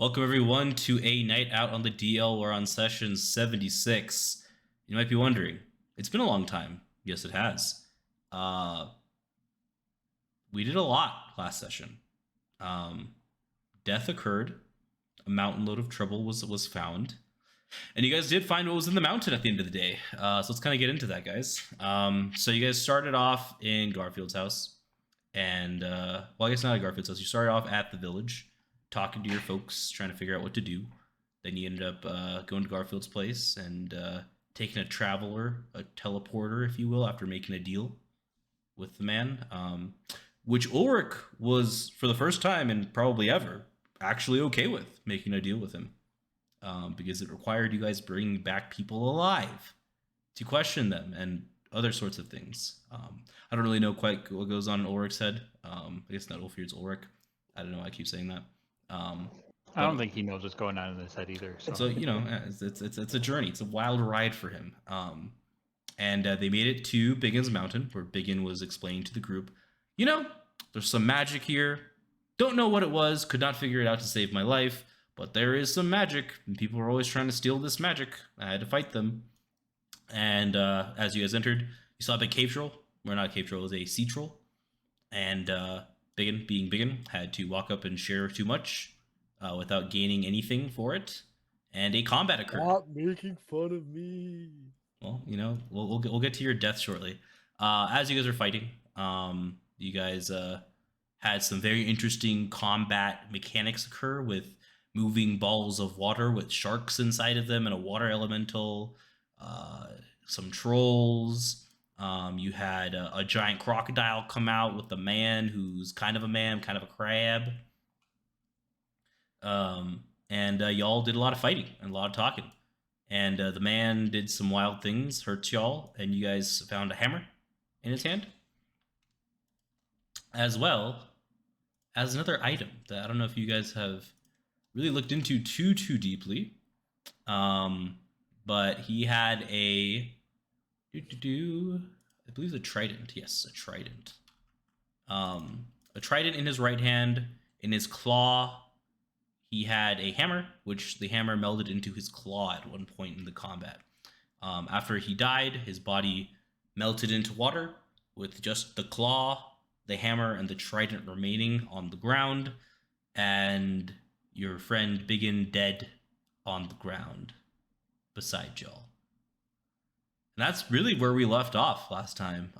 Welcome everyone to a night out on the DL. We're on session 76. You might be wondering, it's been a long time. Yes, it has. We did a lot last session. Death occurred. A mountain load of trouble was found. And you guys did find what was in the mountain at the end of the day. So let's kind of get into that, guys. So you guys started off in Garfield's house. And, well, I guess not at Garfield's house. You started off at the village, talking to your folks, trying to figure out what to do. Then you ended up going to Garfield's place and taking a traveler, a teleporter, if you will, after making a deal with the man. Which Ulrich was, for the first time and probably ever, actually okay with making a deal with him. Because it required you guys bringing back people alive to question them and other sorts of things. I don't really know quite what goes on in Ulrich's head. I guess not Ulfhere's Ulrich. I don't know why I keep saying that. I don't think he knows what's going on in his head either. So you know, it's a journey. It's a wild ride for him. And they made it to BigYin's mountain, where BigYin was explaining to the group, you know, there's some magic here. Don't know what it was. Could not figure it out to save my life. But there is some magic, and people are always trying to steal this magic. I had to fight them. And as you guys entered, you saw a big cave troll. Or not a cave troll, it was a sea troll. And BigYin, being BigYin, had to walk up and share too much without gaining anything for it. And a combat occurred. Stop making fun of me. Well, you know, we'll get to your death shortly. As you guys are fighting, you guys had some very interesting combat mechanics occur with moving balls of water with sharks inside of them and a water elemental, some trolls. You had a giant crocodile come out with a man who's kind of a man, kind of a crab. And y'all did a lot of fighting and a lot of talking. And the man did some wild things, hurt y'all, and you guys found a hammer in his hand. As well as another item that I don't know if you guys have really looked into too deeply, but he had a I believe a trident. Yes, a trident. A trident in his right hand. In his claw, he had a hammer, which the hammer melded into his claw at one point in the combat. After he died, his body melted into water with just the claw, the hammer, and the trident remaining on the ground, and your friend BigYin dead on the ground beside y'all. And that's really where we left off last time.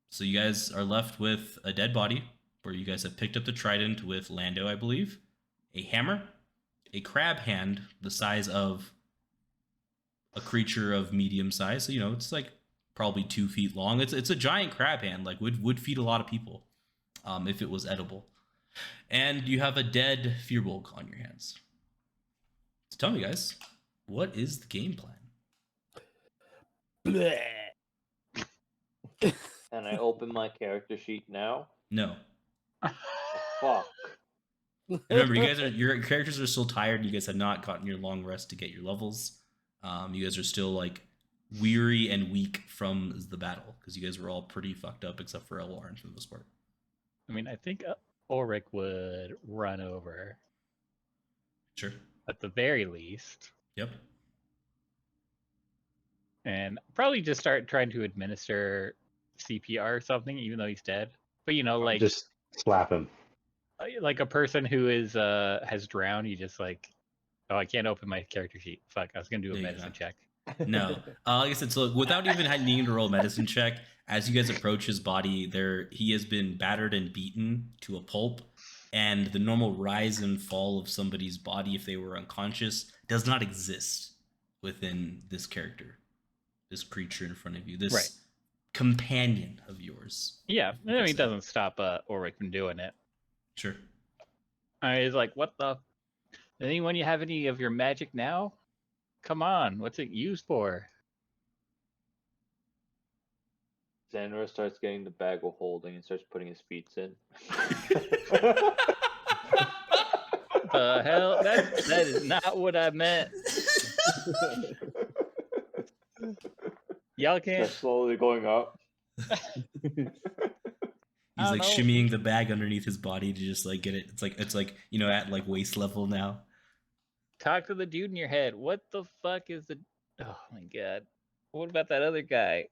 So you guys are left with a dead body, where you guys have picked up the trident with Lando, I believe, a hammer, a crab hand the size of a creature of medium size. So, you know, it's like probably 2 feet long. It's a giant crab hand, like would feed a lot of people if it was edible. And you have a dead Firbolg on your hands. So tell me, guys, what is the game plan? Can I open my character sheet now? No. Fuck. Remember, your characters are still tired. You guys have not gotten your long rest to get your levels. You guys are still like weary and weak from the battle because you guys were all pretty fucked up except for Elwarin for the most part. I mean, I think Ulrich would run over. Sure. At the very least. Yep. And probably just start trying to administer CPR or something, even though he's dead. But you know, like just slap him. Like a person who is has drowned, you just like, oh, I can't open my character sheet. Fuck, I was gonna do a medicine check. No, like I said, so without even needing to roll a medicine check, as you guys approach his body, he has been battered and beaten to a pulp, and the normal rise and fall of somebody's body if they were unconscious does not exist within this character, this creature in front of you, this companion of yours. Yeah, I mean, it doesn't stop Ulrich from doing it. Sure. He's like, what the? Anyone you have any of your magic now? Come on, what's it used for? Zanril starts getting the bag of holding and starts putting his feet in. The hell? That is not what I meant. Y'all can't. They're slowly going up. He's I like don't know. shimmying the bag underneath his body to just like get it. It's like you know at like waist level now. Talk to the dude in your head. What the fuck is the? Oh my god. What about that other guy?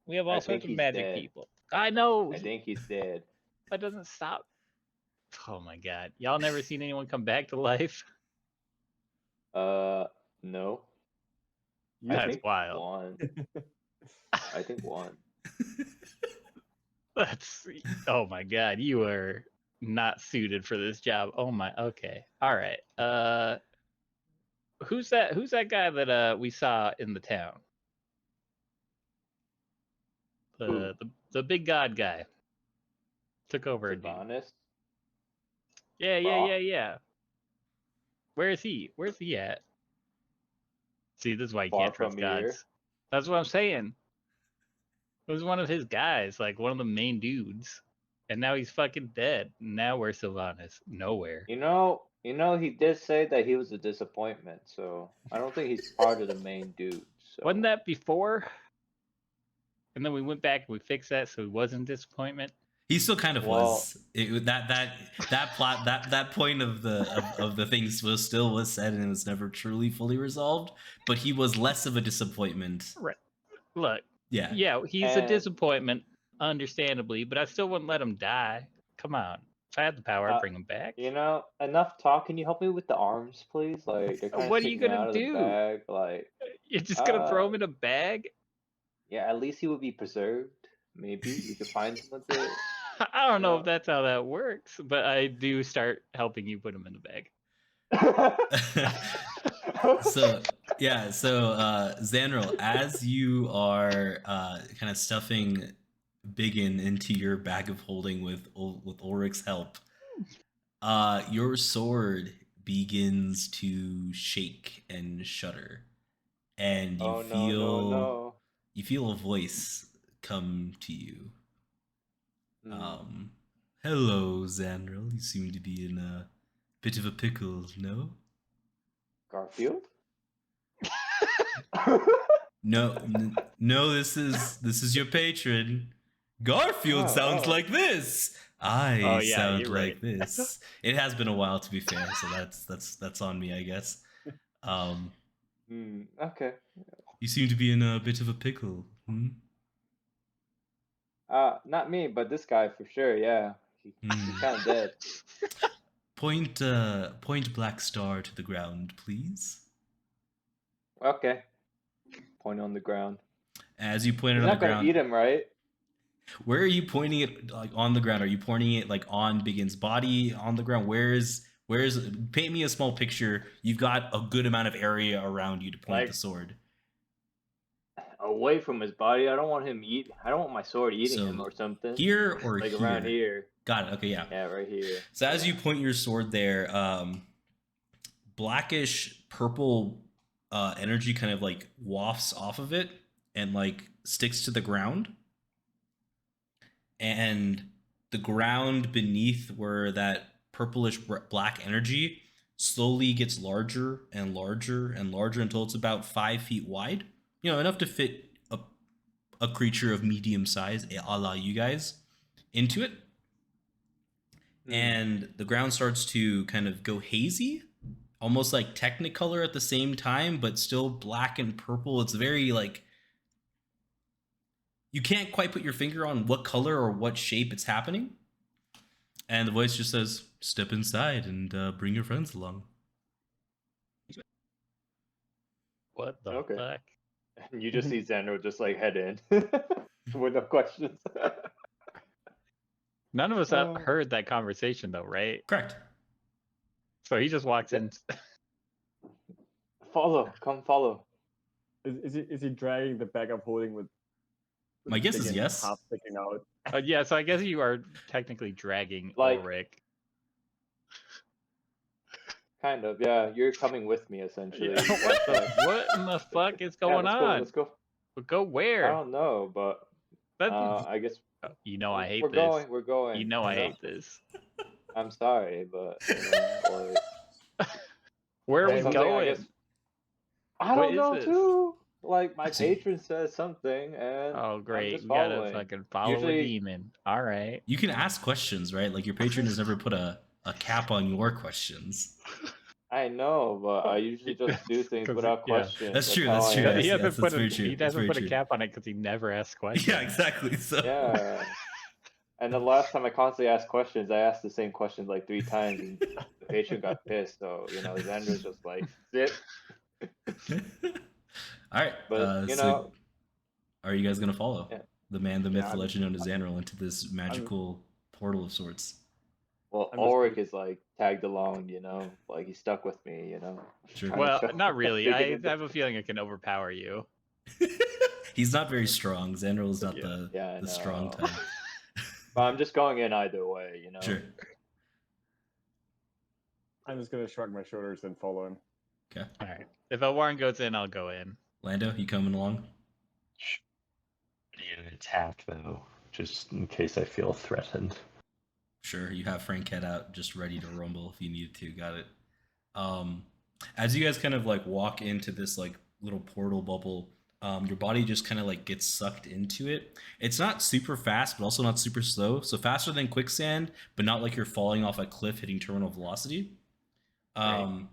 We have all I sorts think of he's magic dead. people. I know. I think he's dead. That doesn't stop. Oh my god. Y'all never seen anyone come back to life? No. You I That's think wild. one. I think one. That's oh my god, you are not suited for this job. Oh my okay. All right. Who's that guy that we saw in the town? Who? The big god guy. Took over a dude. Sylvanas? Yeah. Where is he? Where's he at? See, this is why you Far can't trust from here. gods. That's what I'm saying. It was one of his guys, like one of the main dudes. And now he's fucking dead. Now where's Sylvanas? Nowhere. You know, he did say that he was a disappointment, so I don't think he's part of the main dude. So. Wasn't that before? And then we went back and we fixed that so he wasn't disappointment. He still kind of Well- was. That plot that point of the things was said and it was never truly fully resolved. But he was less of a disappointment. Right. Look, Yeah. yeah, he's a And- disappointment, understandably, but I still wouldn't let him die. Come on. If I had the power, I'd bring him back. You know, enough talk. Can you help me with the arms, please? Like, they're kind of What are you sticking gonna out of do? the bag. Like, You're just gonna throw him in a bag? yeah, at least he would be preserved. Maybe we could find him with it. I don't know Yeah. if that's how that works, but I do start helping you put him in the bag. So Zanril, as you are kind of stuffing BigYin into your bag of holding with Ulrich's help, your sword begins to shake and shudder, and you Oh feel no. you feel a voice come to you. Hello, Zanril. You seem to be in a bit of a pickle, no? Garfield? No. This is your patron. Garfield Oh, sounds oh. like this. I Oh, yeah, sound you're like right. this. It has been a while, to be fair, so that's on me, I guess. Okay. You seem to be in a bit of a pickle. Hmm? Not me, but this guy for sure. Yeah, he's kind of dead. Point black star to the ground, please. Okay. Point on the ground. As you point it He's on the not gonna ground, eat him, right? where are you pointing it? Like on the ground? Are you pointing it like on BigYin's body on the ground? Where's? Paint me a small picture. You've got a good amount of area around you to point Like- the sword. Away from his body. I don't want him I don't want my sword eating So, him or something. Here or like here? around here. Got it. Okay, yeah. Yeah, right here. So as you point your sword there, blackish purple energy kind of like wafts off of it and like sticks to the ground. And the ground beneath where that purplish black energy slowly gets larger and larger and larger until it's about 5 feet wide. You know, enough to fit a creature of medium size, a la you guys, into it. And the ground starts to kind of go hazy, almost like Technicolor at the same time, but still black and purple. It's very like, you can't quite put your finger on what color or what shape it's happening. And the voice just says, step inside and bring your friends along. What the Okay. fuck? And you just see Xander just like head in with no questions. None of us have heard that conversation though, right? Correct. So he just walks in. Come follow. Is he dragging the bag of holding with? My guess is BigYin yes. half sticking out. Yeah, so I guess you are technically dragging Like- Ulrich. Kind of, yeah. You're coming with me essentially. What in the fuck is going on? Let's go. But go I where? don't know, but That, I guess you know I hate we're this. going. We're going. You know I hate this. I'm sorry, but like, Where are Yeah, we something, going? I don't What know is this? too. like my I see. patron says something, and Oh, I'm great. just We gotta following. fucking follow Usually- a demon. All right. You can ask questions, right? Like your patron has never put a cap on your questions. I know, but I usually just do things 'Cause without yeah. question. That's true, how that's I true, am. yes, He hasn't that's put very a true, he that's hasn't very put a true. cap on it because he never asks questions. Yeah, exactly. So Yeah. And the last time I constantly asked questions, I asked the same questions like 3 times, and the patron got pissed. So Zanril's just like, sit. all right. But So are you guys gonna follow Yeah. the man, the myth, Yeah, the legend known as Zanril into this magical portal of sorts? well, I'm just Ulrich gonna- is like tagged along, like he's stuck with me, Sure. trying to Well, show- not really. dig it I into- have a feeling it can overpower you. He's not very strong. Zanril is not Yeah. Yeah, I the strong know. type. But I'm just going in either way, Sure. I'm just gonna shrug my shoulders and follow him. Okay. All right. If Elwarin goes in, I'll go in. Lando, you coming along? You attack though, just in case I feel threatened. Sure. You have Frankette out, just ready to rumble if you needed to. Got it. As you guys kind of like walk into this like little portal bubble, your body just kind of like gets sucked into it. It's not super fast, but also not super slow. So faster than quicksand, but not like you're falling off a cliff hitting terminal velocity. And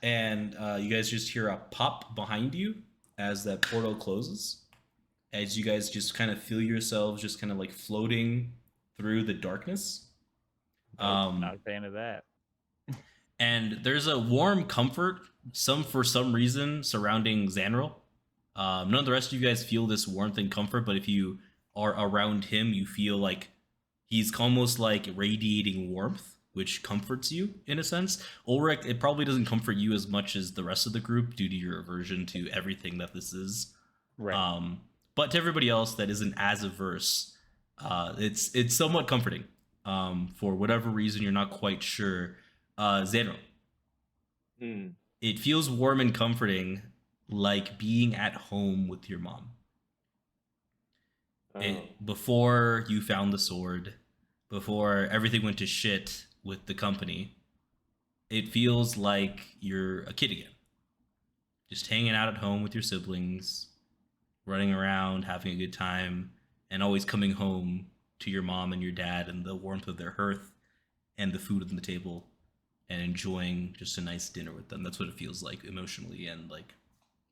you guys just hear a pop behind you as that portal closes. As you guys just kind of feel yourselves just kind of like floating through the darkness. Not a fan of that. And there's a warm comfort, for some reason, surrounding Zanril. None of the rest of you guys feel this warmth and comfort, but if you are around him, you feel like he's almost like radiating warmth, which comforts you in a sense. Ulrich, it probably doesn't comfort you as much as the rest of the group due to your aversion to everything that this is. Right. But to everybody else that isn't as averse, it's somewhat comforting. For whatever reason, you're not quite sure. Zanril, Hmm. it feels warm and comforting, like being at home with your mom. Oh. Before you found the sword, before everything went to shit with the company, it feels like you're a kid again. Just hanging out at home with your siblings, running around, having a good time, and always coming home to your mom and your dad and the warmth of their hearth and the food on the table and enjoying just a nice dinner with them. That's what it feels like emotionally and like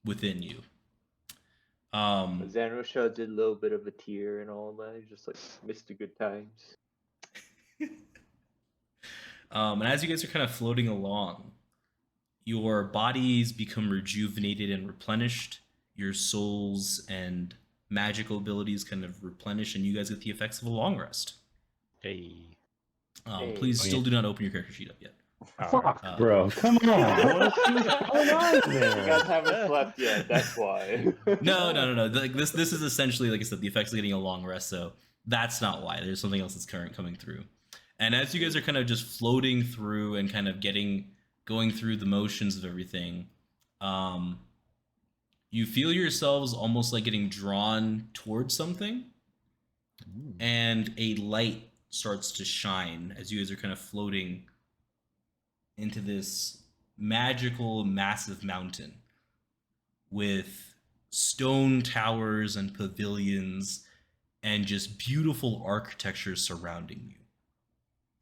within you. Zanril shed a little bit of a tear and all that. He just like missed the good times. And as you guys are kind of floating along, your bodies become rejuvenated and replenished. Your souls and magical abilities kind of replenish, and you guys get the effects of a long rest. Hey. Please Oh, still yeah. do not open your character sheet up yet. Fuck, Uh, bro, come on! I want to see what's going on You guys there. haven't slept yet. That's why. No. Like this is essentially, like I said, the effects of getting a long rest. So that's not why. There's something else that's coming through. And as you guys are kind of just floating through and kind of going through the motions of everything, you feel yourselves almost like getting drawn towards something, and a light starts to shine as you guys are kind of floating into this magical, massive mountain with stone towers and pavilions and just beautiful architecture surrounding you.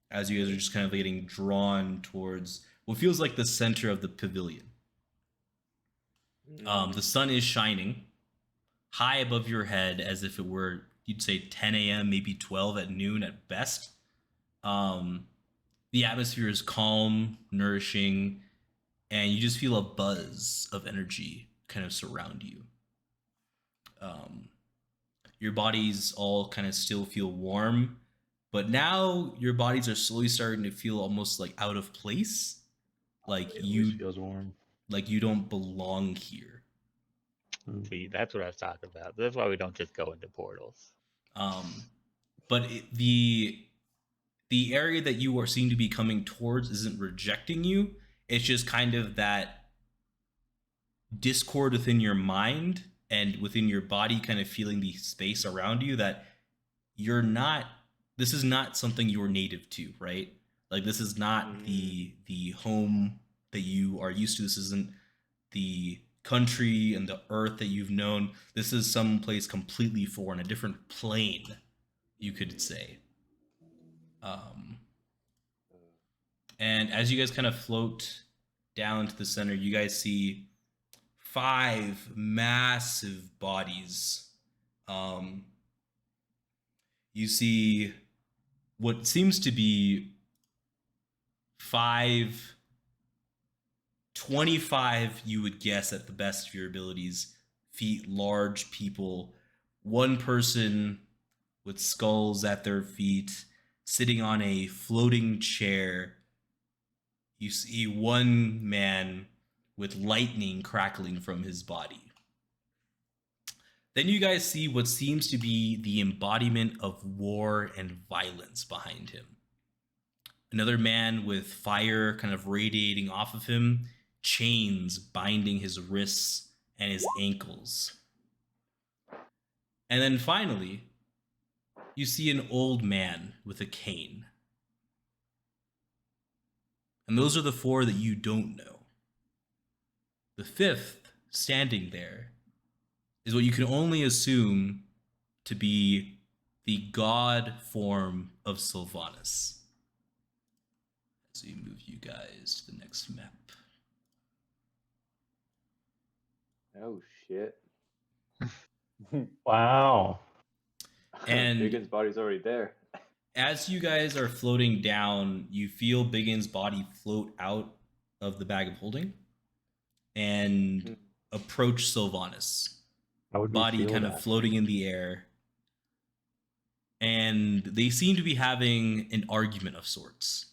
As you guys are just kind of getting drawn towards what feels like the center of the pavilion. The sun is shining high above your head as if it were, you'd say 10 a.m., maybe 12 at noon at best. The atmosphere is calm, nourishing, and you just feel a buzz of energy kind of surround you. Your bodies all kind of still feel warm, but now your bodies are slowly starting to feel almost like out of place. Like It always you feels warm. like you don't belong here. See, that's what I was talking about. That's why we don't just go into portals. But the area that you are seem to be coming towards isn't rejecting you. It's just kind of that discord within your mind and within your body, kind of feeling the space around you that you're not. This is not something you're native to, right? Like this is not the home that you are used to. This isn't the country and the earth that you've known. This is someplace completely foreign, a different plane, you could say. And as you guys kind of float down to the center, you guys see 5 massive bodies. You see what seems to be 25, you would guess at the best of your abilities, feet large people. One person with skulls at their feet, sitting on a floating chair. You see one man with lightning crackling from his body. Then you guys see what seems to be the embodiment of war and violence behind him. Another man with fire kind of radiating off of him, chains binding his wrists and his ankles. And then finally, you see an old man with a cane. And those are the 4 that you don't know. The 5th, standing there, is what you can only assume to be the god form of Sylvanas. As we move you guys to the next map. Oh shit. Wow. And BigYin's body's already there. as you guys are floating down, you feel BigYin's body float out of the bag of holding and approach Sylvanas. How would we Body feel kind that? of floating in the air. And they seem to be having an argument of sorts.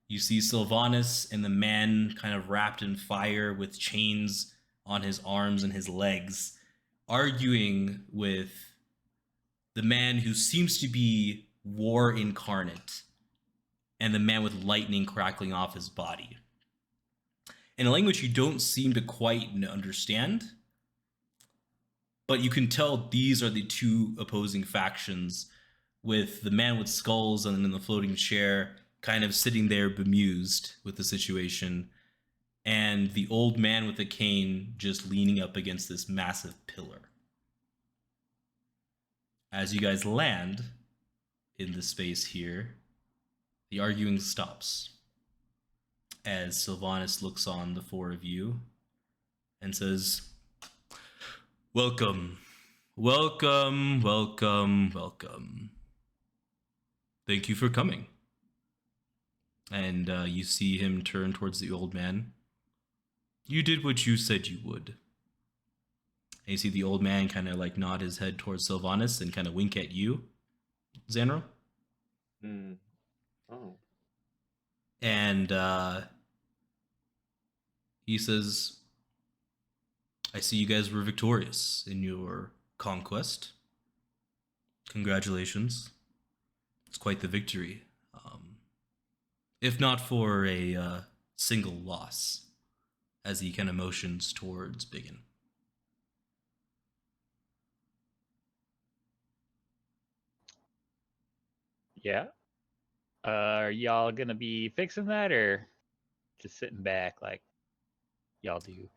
You see Sylvanas and the man kind of wrapped in fire with chains on his arms and his legs, arguing with the man who seems to be war incarnate and the man with lightning crackling off his body. In a language you don't seem to quite understand, but you can tell these are the 2 opposing factions, with the man with skulls and in the floating chair kind of sitting there bemused with the situation, and the old man with the cane just leaning up against this massive pillar. As you guys land in the space here, the arguing stops as Sylvanas looks on the 4 of you and says, "Welcome, welcome, welcome, welcome. Thank you for coming." And you see him turn towards the old man. "You did what you said you would." And you see the old man kind of like nod his head towards Sylvanas and kind of wink at you, Zanril. Oh. And he says, "I see you guys were victorious in your conquest. Congratulations. It's quite the victory. If not for a single loss," as he kind of motions towards BigYin. Yeah. Are y'all gonna be fixing that or just sitting back like y'all do?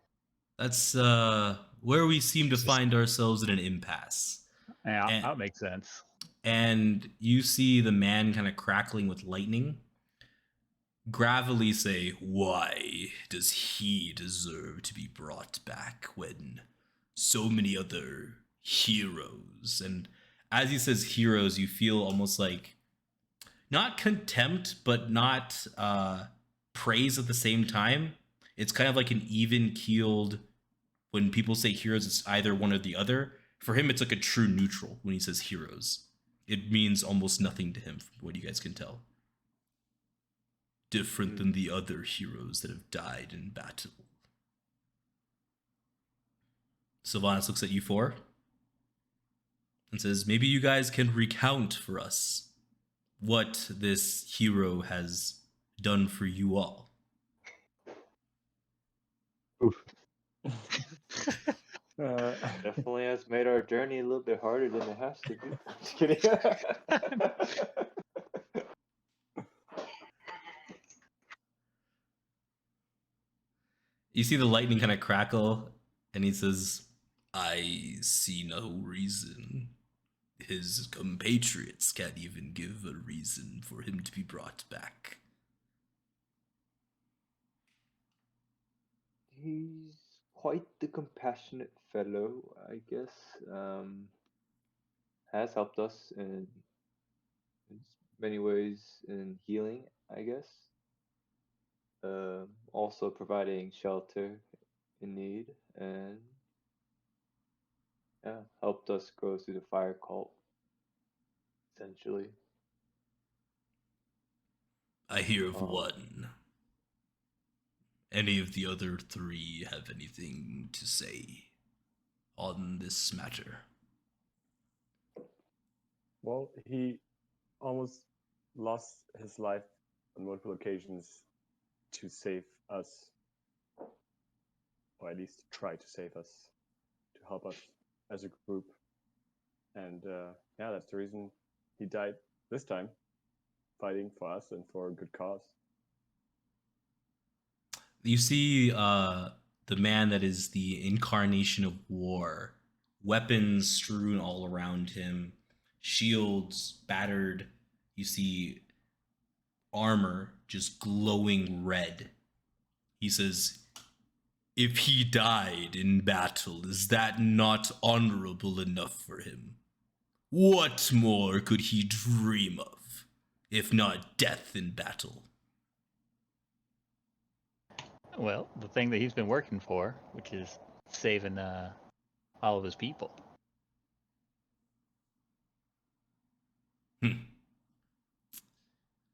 That's where we seem to find ourselves in an impasse. Yeah, And- that makes sense. And you see the man kind of crackling with lightning gravelly say, "Why does he deserve to be brought back when so many other heroes?" And as he says heroes, you feel almost like not contempt, but not praise at the same time. It's kind of like an even-keeled, when people say heroes, it's either one or the other. For him, it's like a true neutral when he says heroes. It means almost nothing to him, from what you guys can tell. Different than the other heroes that have died in battle. Sylvanas looks at you 4 and says, "Maybe you guys can recount for us what this hero has done for you all." Oof. Definitely has made our journey a little bit harder than it has to be. I'm just kidding. You see the lightning kind of crackle, and he says, I see no reason. His compatriots can't even give a reason for him to be brought back. He's quite the compassionate fellow, I guess. Has helped us in many ways in healing, I guess. Also providing shelter in need, and yeah, helped us go through the fire cult, essentially. I hear of Um, one. Any of the other three have anything to say on this matter? Well, he almost lost his life on multiple occasions to save us, or at least to try to save us, to help us as a group. And yeah, that's the reason he died this time, fighting for us and for a good cause. You see the man that is the incarnation of war, weapons strewn all around him, shields battered. You see armor just glowing red. He says, if he died in battle, is that not honorable enough for him? What more could he dream of, if not death in battle? Well, the thing that he's been working for, which is saving all of his people.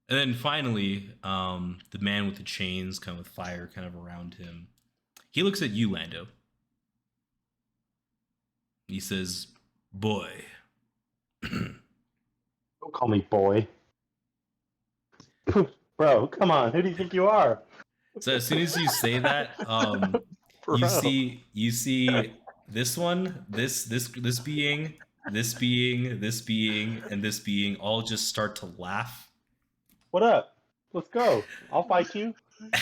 And then finally, the man with the chains, kind of with fire kind of around him, he looks at you, Lando. He says, boy. Don't call me boy. Bro, come on. Who do you think you are? So as soon as you say that, Bro. you see this one, this being, this being, this being, and this being all just start to laugh. What up? Let's go. I'll fight you.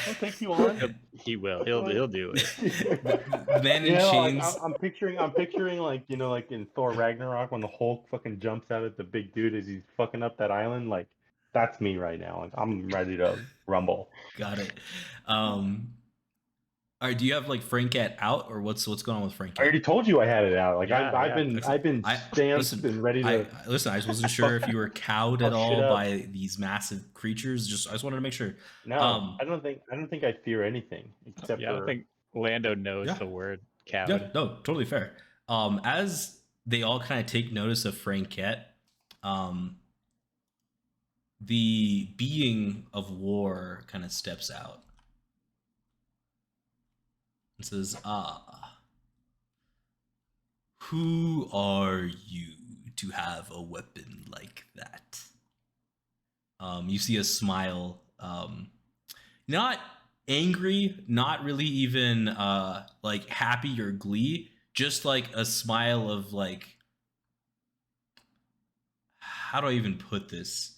I'll take you on. He will. He'll do it. The man in You know, chains. like, I'm picturing like, you know, like in Thor Ragnarok when the Hulk fucking jumps out at the big dude as he's fucking up that island. Like, that's me right now. Like, I'm ready to rumble. Got it. All right, do you have like Franket out, or what's going on with Franket? I already told you I had it out. Like, Yeah, I've been stamped listen, and ready to. Listen, I just wasn't sure if you were cowed at Oh, shut all up. by these massive creatures. I just wanted to make sure. No, I don't think I fear anything except Yeah, I for. don't think Lando knows Yeah. the word coward. Yeah, no, totally fair. As they all kind of take notice of Franket, the being of war kind of steps out and says, who are you to have a weapon like that? You see a smile, not angry, not really even like happy or glee, just like a smile of like, how do I even put this?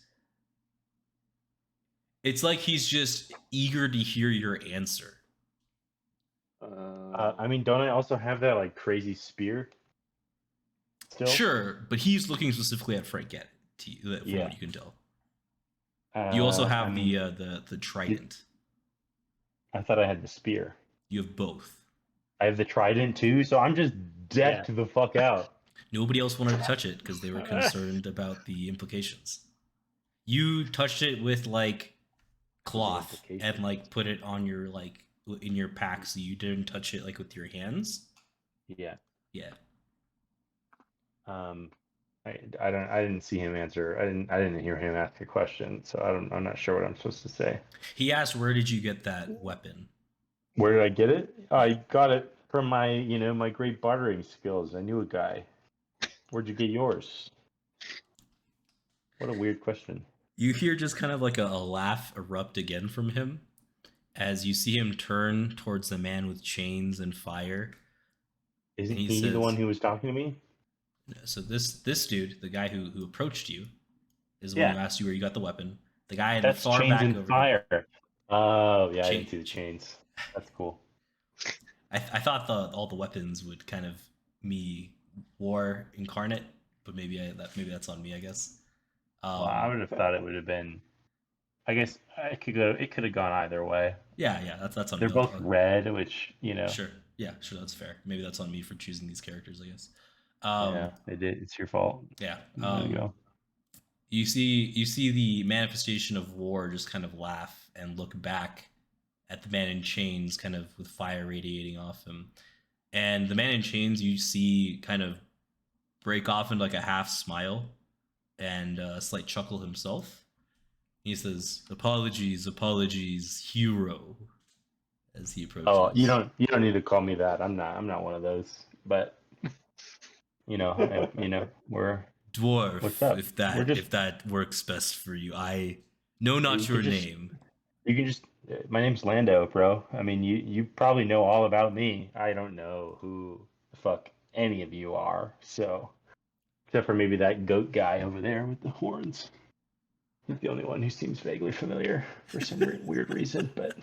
It's like he's just eager to hear your answer. I mean, don't I also have that like crazy spear? Still? Sure, but he's looking specifically at Franket, from what you can tell. You also have the trident. I thought I had the spear. You have both. I have the trident too, so I'm just decked the fuck out. Nobody else wanted to touch it because they were concerned about the implications. You touched it with like cloth and like put it on your like in your pack, so you didn't touch it like with your hands. Yeah. Yeah. I didn't see him answer. I didn't hear him ask a question, so I'm not sure what I'm supposed to say. He asked, "Where did you get that weapon?" Where did I get it? I got it from my, my great bartering skills. I knew a guy. Where'd you get yours? What a weird question. You hear just kind of like a laugh erupt again from him as you see him turn towards the man with chains and fire. Isn't he he says- the one who was talking to me? So this dude, the guy who approached you, is the one who asked you where you got the weapon. The guy in the That's far chains back and over. fire. Oh, yeah, I Chain- didn't see the chains. That's cool. I thought all the weapons would kind of be war incarnate, but maybe maybe that's on me, I guess. Well, I would have thought it would have been. I guess it could go. It could have gone either way. Yeah, that's on They're me. both red, which Sure, yeah, sure, that's fair. Maybe that's on me for choosing these characters, I guess. Yeah, they did. It's your fault. Yeah. There you go. You see the manifestation of war just kind of laugh and look back at the man in chains, kind of with fire radiating off him. And the man in chains you see kind of break off into like a half smile and a slight chuckle himself. He says, "Apologies, hero," as he approaches. Oh, you don't need to call me that. I'm not one of those. But we're Dwarf, What's up? if that works best for you. I know not your name. You can just. My name's Lando, bro. I mean, you probably know all about me. I don't know who the fuck any of you are. So, except for maybe that goat guy over there with the horns. He's the only one who seems vaguely familiar for some weird reason, but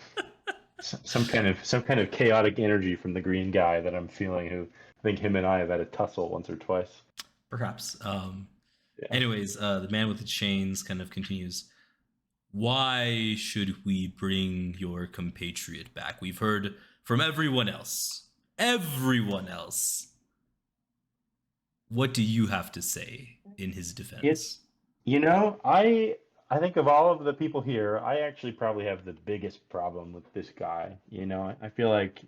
some kind of chaotic energy from the green guy that I'm feeling. Who I think him and I have had a tussle once or twice. Perhaps. Yeah. Anyways, the man with the chains kind of continues. Why should we bring your compatriot back? We've heard from everyone else. Everyone else. What do you have to say in his defense? I think of all of the people here, I actually probably have the biggest problem with this guy. I feel like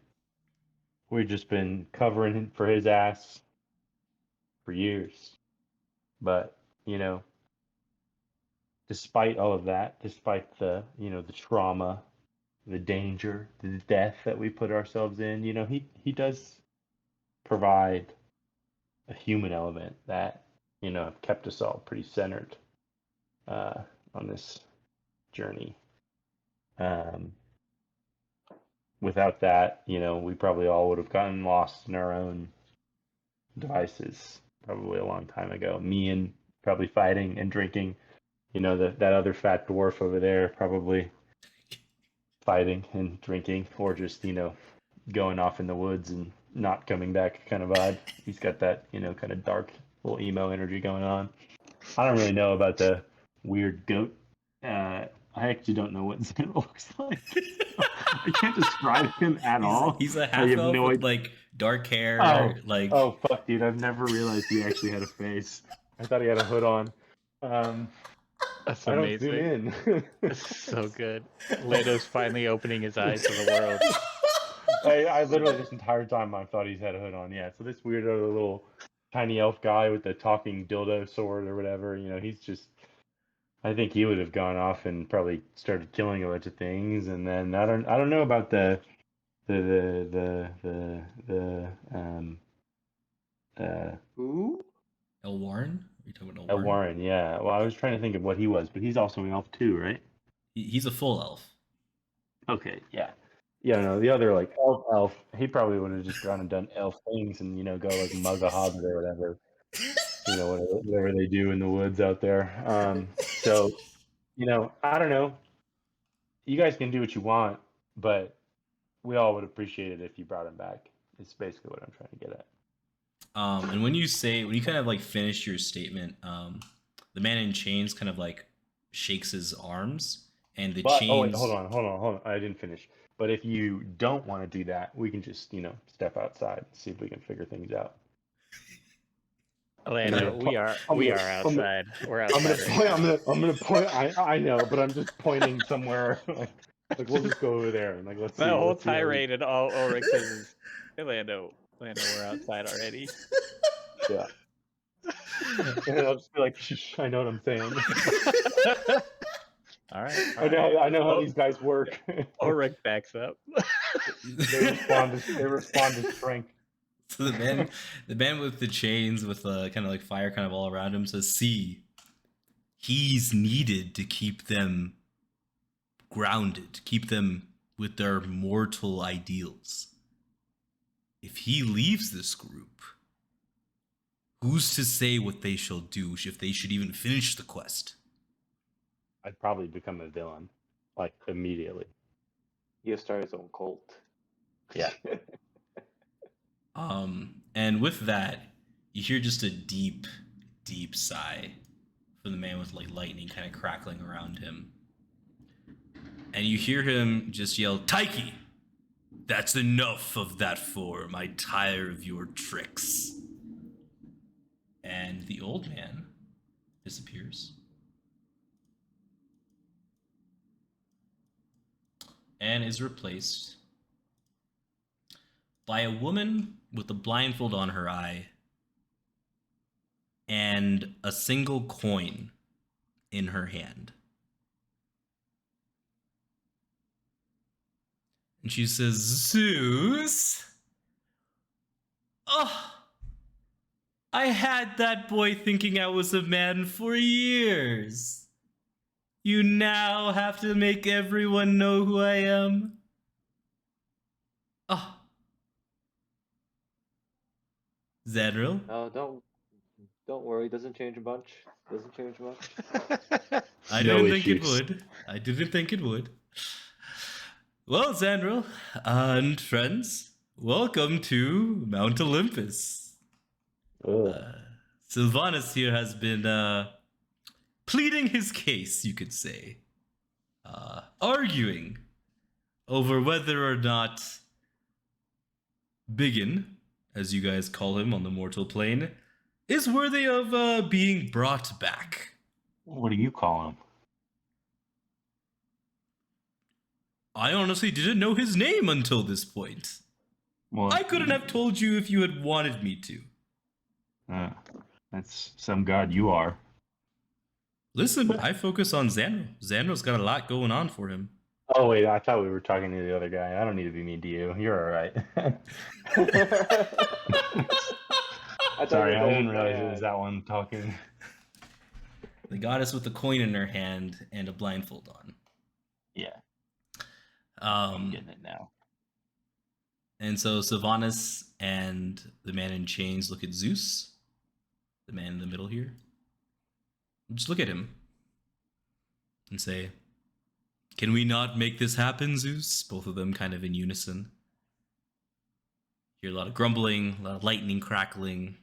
we've just been covering for his ass for years. But, despite all of that, despite the trauma, the danger, the death that we put ourselves in, he does provide a human element that, kept us all pretty centered on this journey. Without that, we probably all would have gotten lost in our own devices probably a long time ago. Me and probably fighting and drinking, that other fat dwarf over there probably fighting and drinking, or just, going off in the woods and not coming back kind of vibe. He's got that, kind of dark little emo energy going on. I don't really know about the weird goat. I actually don't know what Zanril looks like. I can't describe him at all. He's a half elf with like dark hair. Oh fuck, dude! I've never realized he actually had a face. I thought he had a hood on. That's I don't amazing. zoom in. It's so good. Lando's finally opening his eyes to the world. I literally this entire time I thought he's had a hood on. Yeah, so this weird little tiny elf guy with the talking dildo sword or whatever, he's just. I think he would have gone off and probably started killing a bunch of things, and then I don't know about the Who? Elwarin? Are you talking about Elwarin, yeah. Well, I was trying to think of what he was, but he's also an elf too, right? He's a full elf. Okay, yeah. Yeah, no, the other like elf, he probably would have just gone and done elf things and go like mug a hobbit or whatever. Whatever they do in the woods out there. So, I don't know. You guys can do what you want, but we all would appreciate it if you brought him back. It's basically what I'm trying to get at. And when you kind of like finish your statement, the man in chains kind of like shakes his arms, and the chains. Oh wait, hold on. I didn't finish. But if you don't want to do that, we can just step outside and see if we can figure things out. Lando, we are outside. We're outside. I'm gonna point. I know, but I'm just pointing somewhere. Like we'll just go over there and like let's see. That whole tirade and all Ulrich says is, "Hey, Lando, we're outside already." Yeah. And I'll just be like, shh, I know what I'm saying. All right. I know how these guys work. Ulrich backs up. They respond to strength. So the man with the chains with kind of like fire kind of all around him says, "See, he's needed to keep them grounded, keep them with their mortal ideals. If he leaves this group, who's to say what they shall do, if they should even finish the quest?" I'd probably become a villain, like immediately. He'll start his own cult. Yeah. And with that, you hear just a deep, deep sigh from the man with like lightning kind of crackling around him. And you hear him just yell, "Taiki! That's enough of that form. I tire of your tricks." And the old man disappears. And is replaced by a woman with a blindfold on her eye and a single coin in her hand. And she says, "Zeus? Oh, I had that boy thinking I was a man for years. You now have to make everyone know who I am. Oh. Zanril?" No, don't worry. Doesn't change a bunch. Doesn't change much. I No didn't think it issues. would. I didn't think it would. Well, Zanril and friends, welcome to Mount Olympus. Oh. Sylvanus here has been pleading his case, you could say. Arguing over whether or not BigYin, as you guys call him on the mortal plane, is worthy of being brought back. What do you call him? I honestly didn't know his name until this point. Well, I couldn't have told you if you had wanted me to. That's some god you are. Listen, I focus on Zanril. Zanril's got a lot going on for him. Oh wait, I thought we were talking to the other guy. I don't need to be mean to you. You're all right. Sorry, I didn't realize it was that one talking. The goddess with the coin in her hand and a blindfold on. Yeah, I'm Um, getting it now. and so Sylvanus and the man in chains look at Zeus, the man in the middle here. Just look at him and say, "Can we not make this happen, Zeus?" Both of them kind of in unison. Hear a lot of grumbling, a lot of lightning crackling.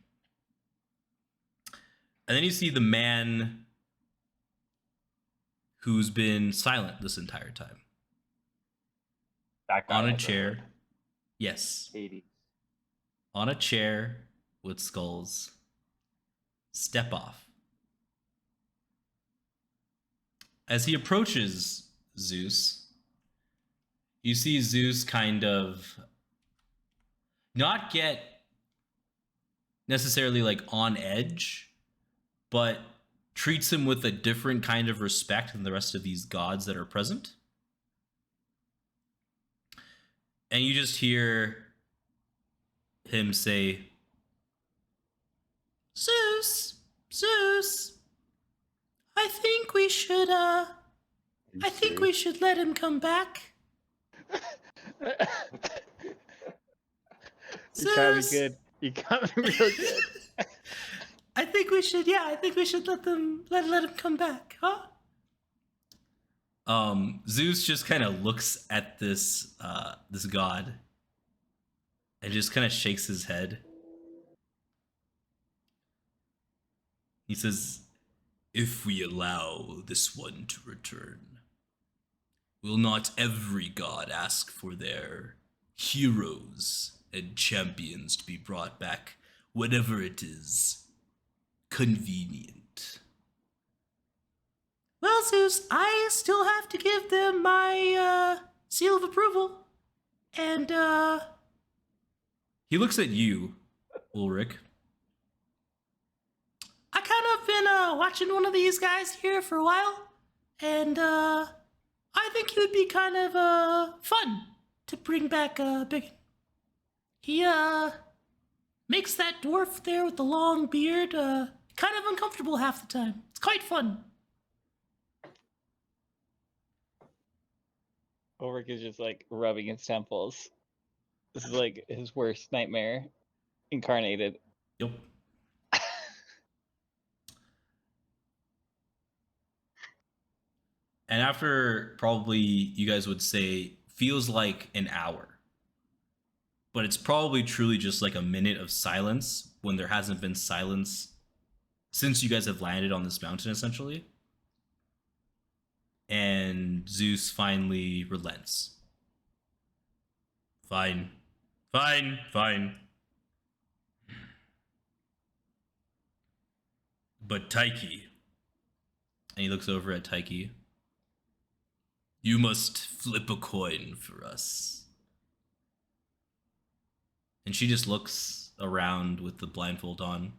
And then you see the man who's been silent this entire time. That guy On a has chair. Yes. 80s. On a chair with skulls. Step off. As he approaches Zeus, you see Zeus kind of not get necessarily like on edge, but treats him with a different kind of respect than the rest of these gods that are present. And you just hear him say, "Zeus, Zeus, I think we should let him come back. You got me Zeus, good. You got me real good. I think we should let him come back, huh?" Zeus just kind of looks at this god and just kind of shakes his head. He says, "If we allow this one to return, will not every god ask for their heroes and champions to be brought back whenever it is convenient?" "Well, Zeus, I still have to give them my seal of approval. And he looks at you, Ulrich. "I kind of been watching one of these guys here for a while, and I think he would be kind of fun to bring back BigYin. He makes that dwarf there with the long beard kind of uncomfortable half the time. It's quite fun." Ulrich is just like rubbing his temples. This is like his worst nightmare incarnated. Yep. And after probably, you guys would say, feels like an hour, but it's probably truly just like a minute of silence when there hasn't been silence since you guys have landed on this mountain, essentially. And Zeus finally relents. Fine. Fine. Fine. But Taiki, and he looks over at Taiki, you must flip a coin for us. And she just looks around with the blindfold on.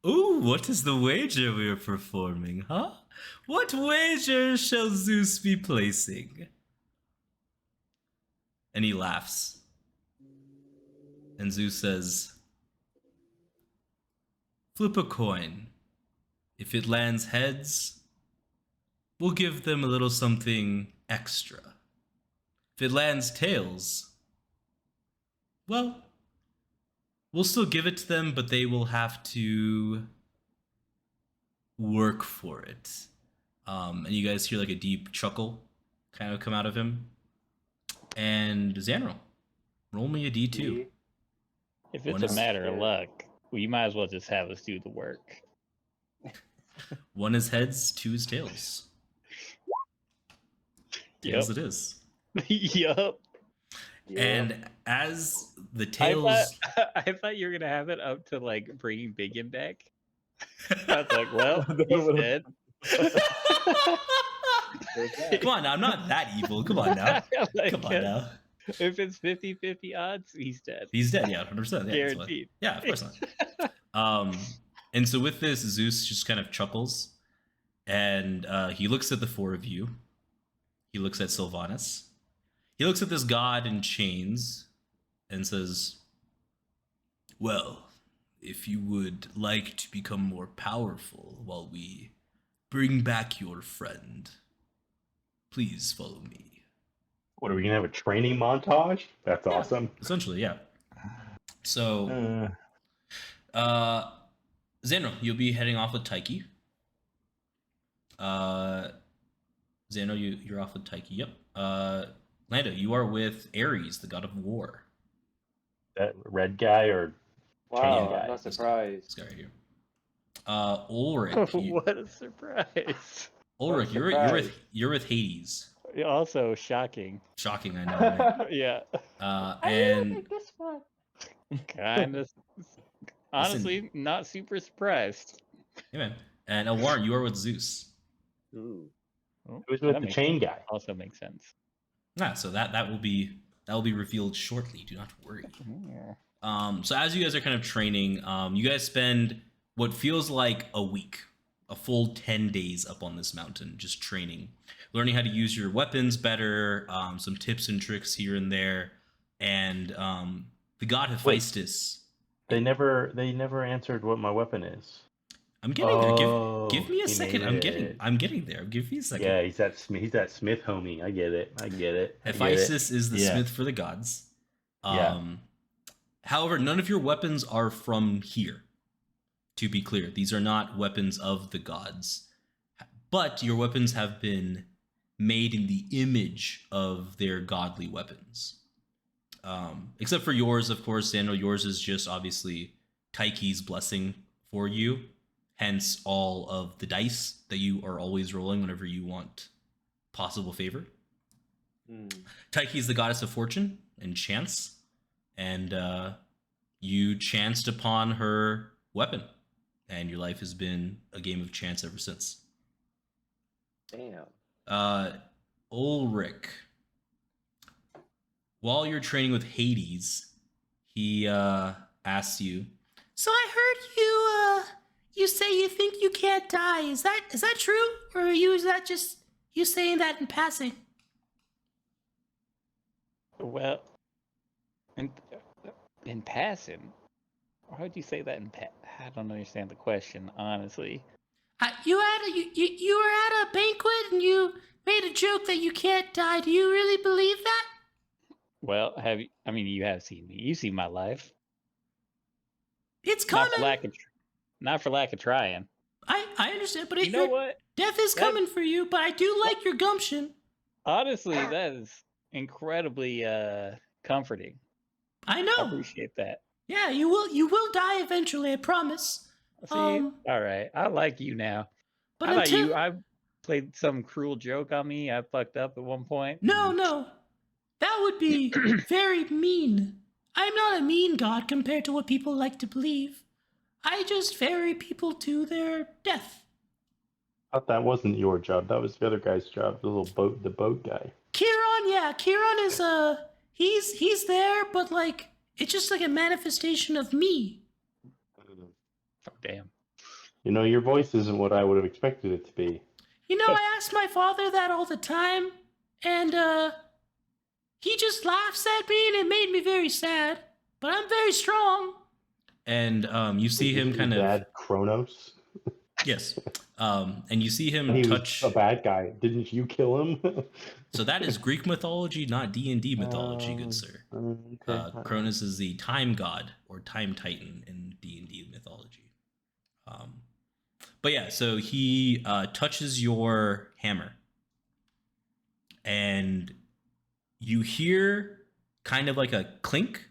Ooh, what is the wager we are performing, huh? What wager shall Zeus be placing? And he laughs. And Zeus says, flip a coin. If it lands heads, we'll give them a little something extra. If it lands tails, well, we'll still give it to them, but they will have to work for it. And you guys hear like a deep chuckle kind of come out of him. And Zanril, roll me a D2. If One it's is- a matter of luck, well, you might as well just have us do the work. 1 is heads, 2 is tails. Tails Yep. it is. Yup. Yeah. And as the I tails... thought you were gonna have it up to like bringing BigYin back. I was like, well, That he's would've- dead. There's that. Come on now, I'm not that evil. Come on now. Like, Come on now. If it's 50-50 odds, he's dead. He's dead, yeah, 100%. Yeah, that's why. Guaranteed. Yeah, of course not. And so with this, Zeus just kind of chuckles, and he looks at the 4 of you. He looks at Sylvanus. He looks at this god in chains and says, well, if you would like to become more powerful while we bring back your friend, please follow me. What are we gonna have, a training montage? That's Yeah. awesome. Essentially, yeah. So, Zanril, you'll be heading off with Taiki. Zano, you're off with Taiki. Yep. Lando, you are with Ares, the god of war. That red guy or Wow, guy. I'm not surprised. This guy right here. Ulrich, What a surprise! Ulrich, What a you're with Hades. Also shocking. Shocking, I know. Right? Yeah. And this one. Kind of. Honestly, not super surprised. yeah, man. And Elwarin, you are with Zeus. Ooh. Oh, who's with that the makes- chain guy? Also makes sense. Yeah, so that will be revealed shortly. Do not worry. So as you guys are kind of training, you guys spend what feels like a week, a full 10 days up on this mountain, just training, learning how to use your weapons better, some tips and tricks here and there, and the god Hephaestus. They never answered what my weapon is. I'm getting there. Oh, Give me a he second. made I'm it. getting there. Give me a second. Yeah, he's that Smith homie. I get it. Hephaestus is the Yeah. smith for the gods. Yeah. However, none of your weapons are from here. To be clear, these are not weapons of the gods, but your weapons have been made in the image of their godly weapons. Except for yours, of course, Sandro. Yours is just obviously Taiki's blessing for you. Hence, all of the dice that you are always rolling whenever you want possible favor. Taiki is the goddess of fortune and chance, and you chanced upon her weapon, and your life has been a game of chance ever since. Damn. Ulrich, while you're training with Hades, he asks you, so I heard you say you think you can't die. Is that true? Or is that just you saying that in passing? Well, in passing, why would you say that in I don't understand the question, honestly. You were at a banquet and you made a joke that you can't die. Do you really believe that? Well, you have seen me. You've seen my life. It's Not coming. for lack of trying. I understand, but You know what? death is That- coming for you. But I do like your gumption. Honestly, that is incredibly comforting. I I know. appreciate that. Yeah, you will die eventually, I promise. See, Um, all right, I like you now. but How about until you? I played some cruel joke on me. I fucked up at one point. no, that would be very mean. I'm not a mean god compared to what people like to believe. I just ferry people to their death. I thought that wasn't your job. That was the other guy's job. The boat guy. Kieran is he's there, but like it's just like a manifestation of me. Oh damn. You know, your voice isn't what I would have expected it to be. You know, I ask my father that all the time, and he just laughs at me, and it made me very sad. But I'm very strong. And you see him kind of Dad Kronos. yes, and you see him He touch. was a bad guy. Didn't you kill him? So that is Greek mythology, not D&D mythology, good sir. Okay. Cronus is the time god or time titan in D&D mythology. But yeah, so he touches your hammer, and you hear kind of like a clink,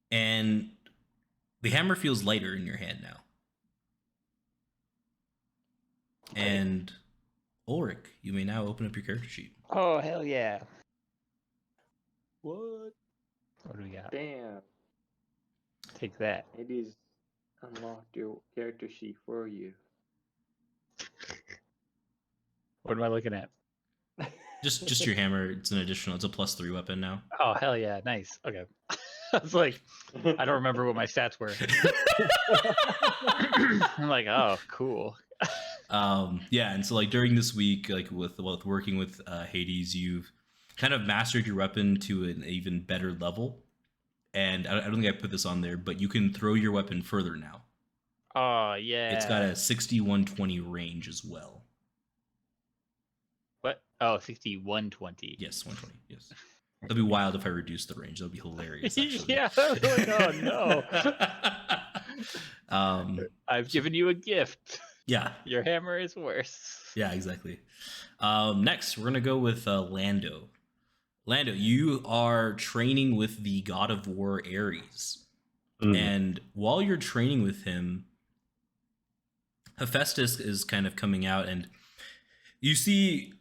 and the hammer feels lighter in your hand now. Okay. And Ulrich, you may now open up your character sheet. Oh hell yeah. What? What do we got? Damn. Take that. Hades unlocked your character sheet for you. What am I looking at? Just your hammer. It's an additional. It's a +3 weapon now. Oh hell yeah, nice. Okay. I was like, I don't remember what my stats were. I'm like, oh, cool. Yeah, and so like during this week, like with working with Hades, you've kind of mastered your weapon to an even better level. And I don't think I put this on there, but you can throw your weapon further now. Oh yeah. It's got a 60-120 range as well. What? Oh, 6120. Yes, 120. Yes. That'd be wild if I reduced the range. That'd be hilarious. Actually. Yeah. I was like, oh no. I've given you a gift. Yeah. Your hammer is worse. Yeah, exactly. Next, we're gonna go with Lando. Lando, you are training with the god of war Ares, and while you're training with him, Hephaestus is kind of coming out, and you see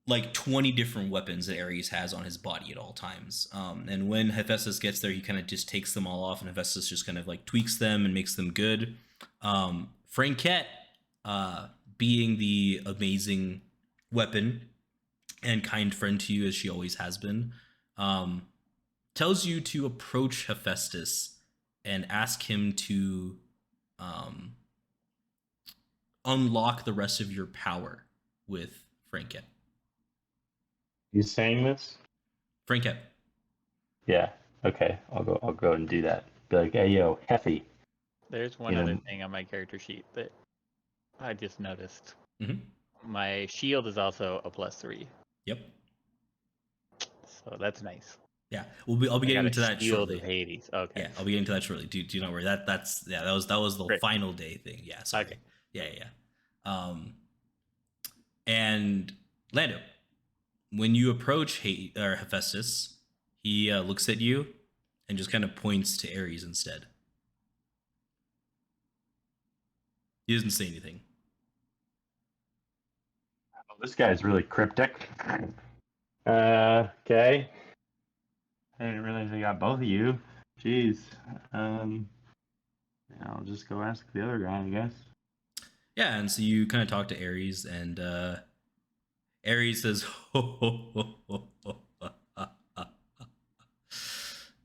like 20 different weapons that Ares has on his body at all times. And when Hephaestus gets there, he kind of just takes them all off, and Hephaestus just kind of like tweaks them and makes them good. Frankette, being the amazing weapon and kind friend to you as she always has been, tells you to approach Hephaestus and ask him to unlock the rest of your power with Frankette. You saying this? Frankette. Yeah. Okay. I'll go and do that. Be like, hey yo, Heffy. There's one other thing on my character sheet that I just noticed. Mm-hmm. My shield is also a +3. Yep. So that's nice. Yeah, I'll be getting into that shield shortly. of Hades. Okay. Yeah, I'll be getting to that shortly. Do not worry. That was the Great. final day thing. Yeah. Sorry. Okay. Yeah. And Lando, when you approach Hephaestus, he looks at you and just kind of points to Ares instead. He doesn't say anything. Oh, this guy's really cryptic. Okay. I didn't realize I got both of you. Jeez. Yeah, I'll just go ask the other guy, I guess. Yeah, and so you kind of talk to Ares, and Ares says,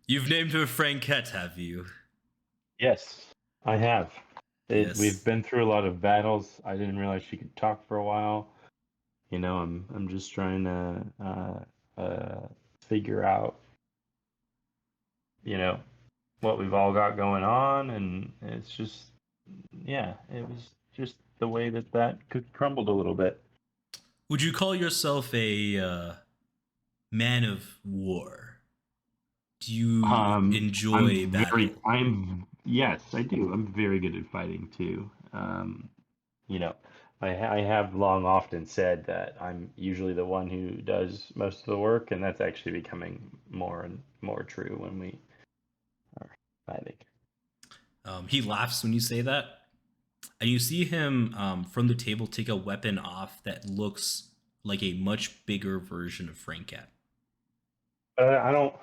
"You've named her Frankette, have you?" Yes, I have. Yes. We've been through a lot of battles. I didn't realize she could talk for a while. You know, I'm just trying to figure out, you know, what we've all got going on, and it's just, yeah, it was just the way that crumbled a little bit. Would you call yourself a man of war? Do you enjoy battle? Yes, I do. I'm very good at fighting too. You know, I have long often said that I'm usually the one who does most of the work, and that's actually becoming more and more true when we are fighting. He laughs when you say that, and you see him from the table take a weapon off that looks like a much bigger version of Frankat. I don't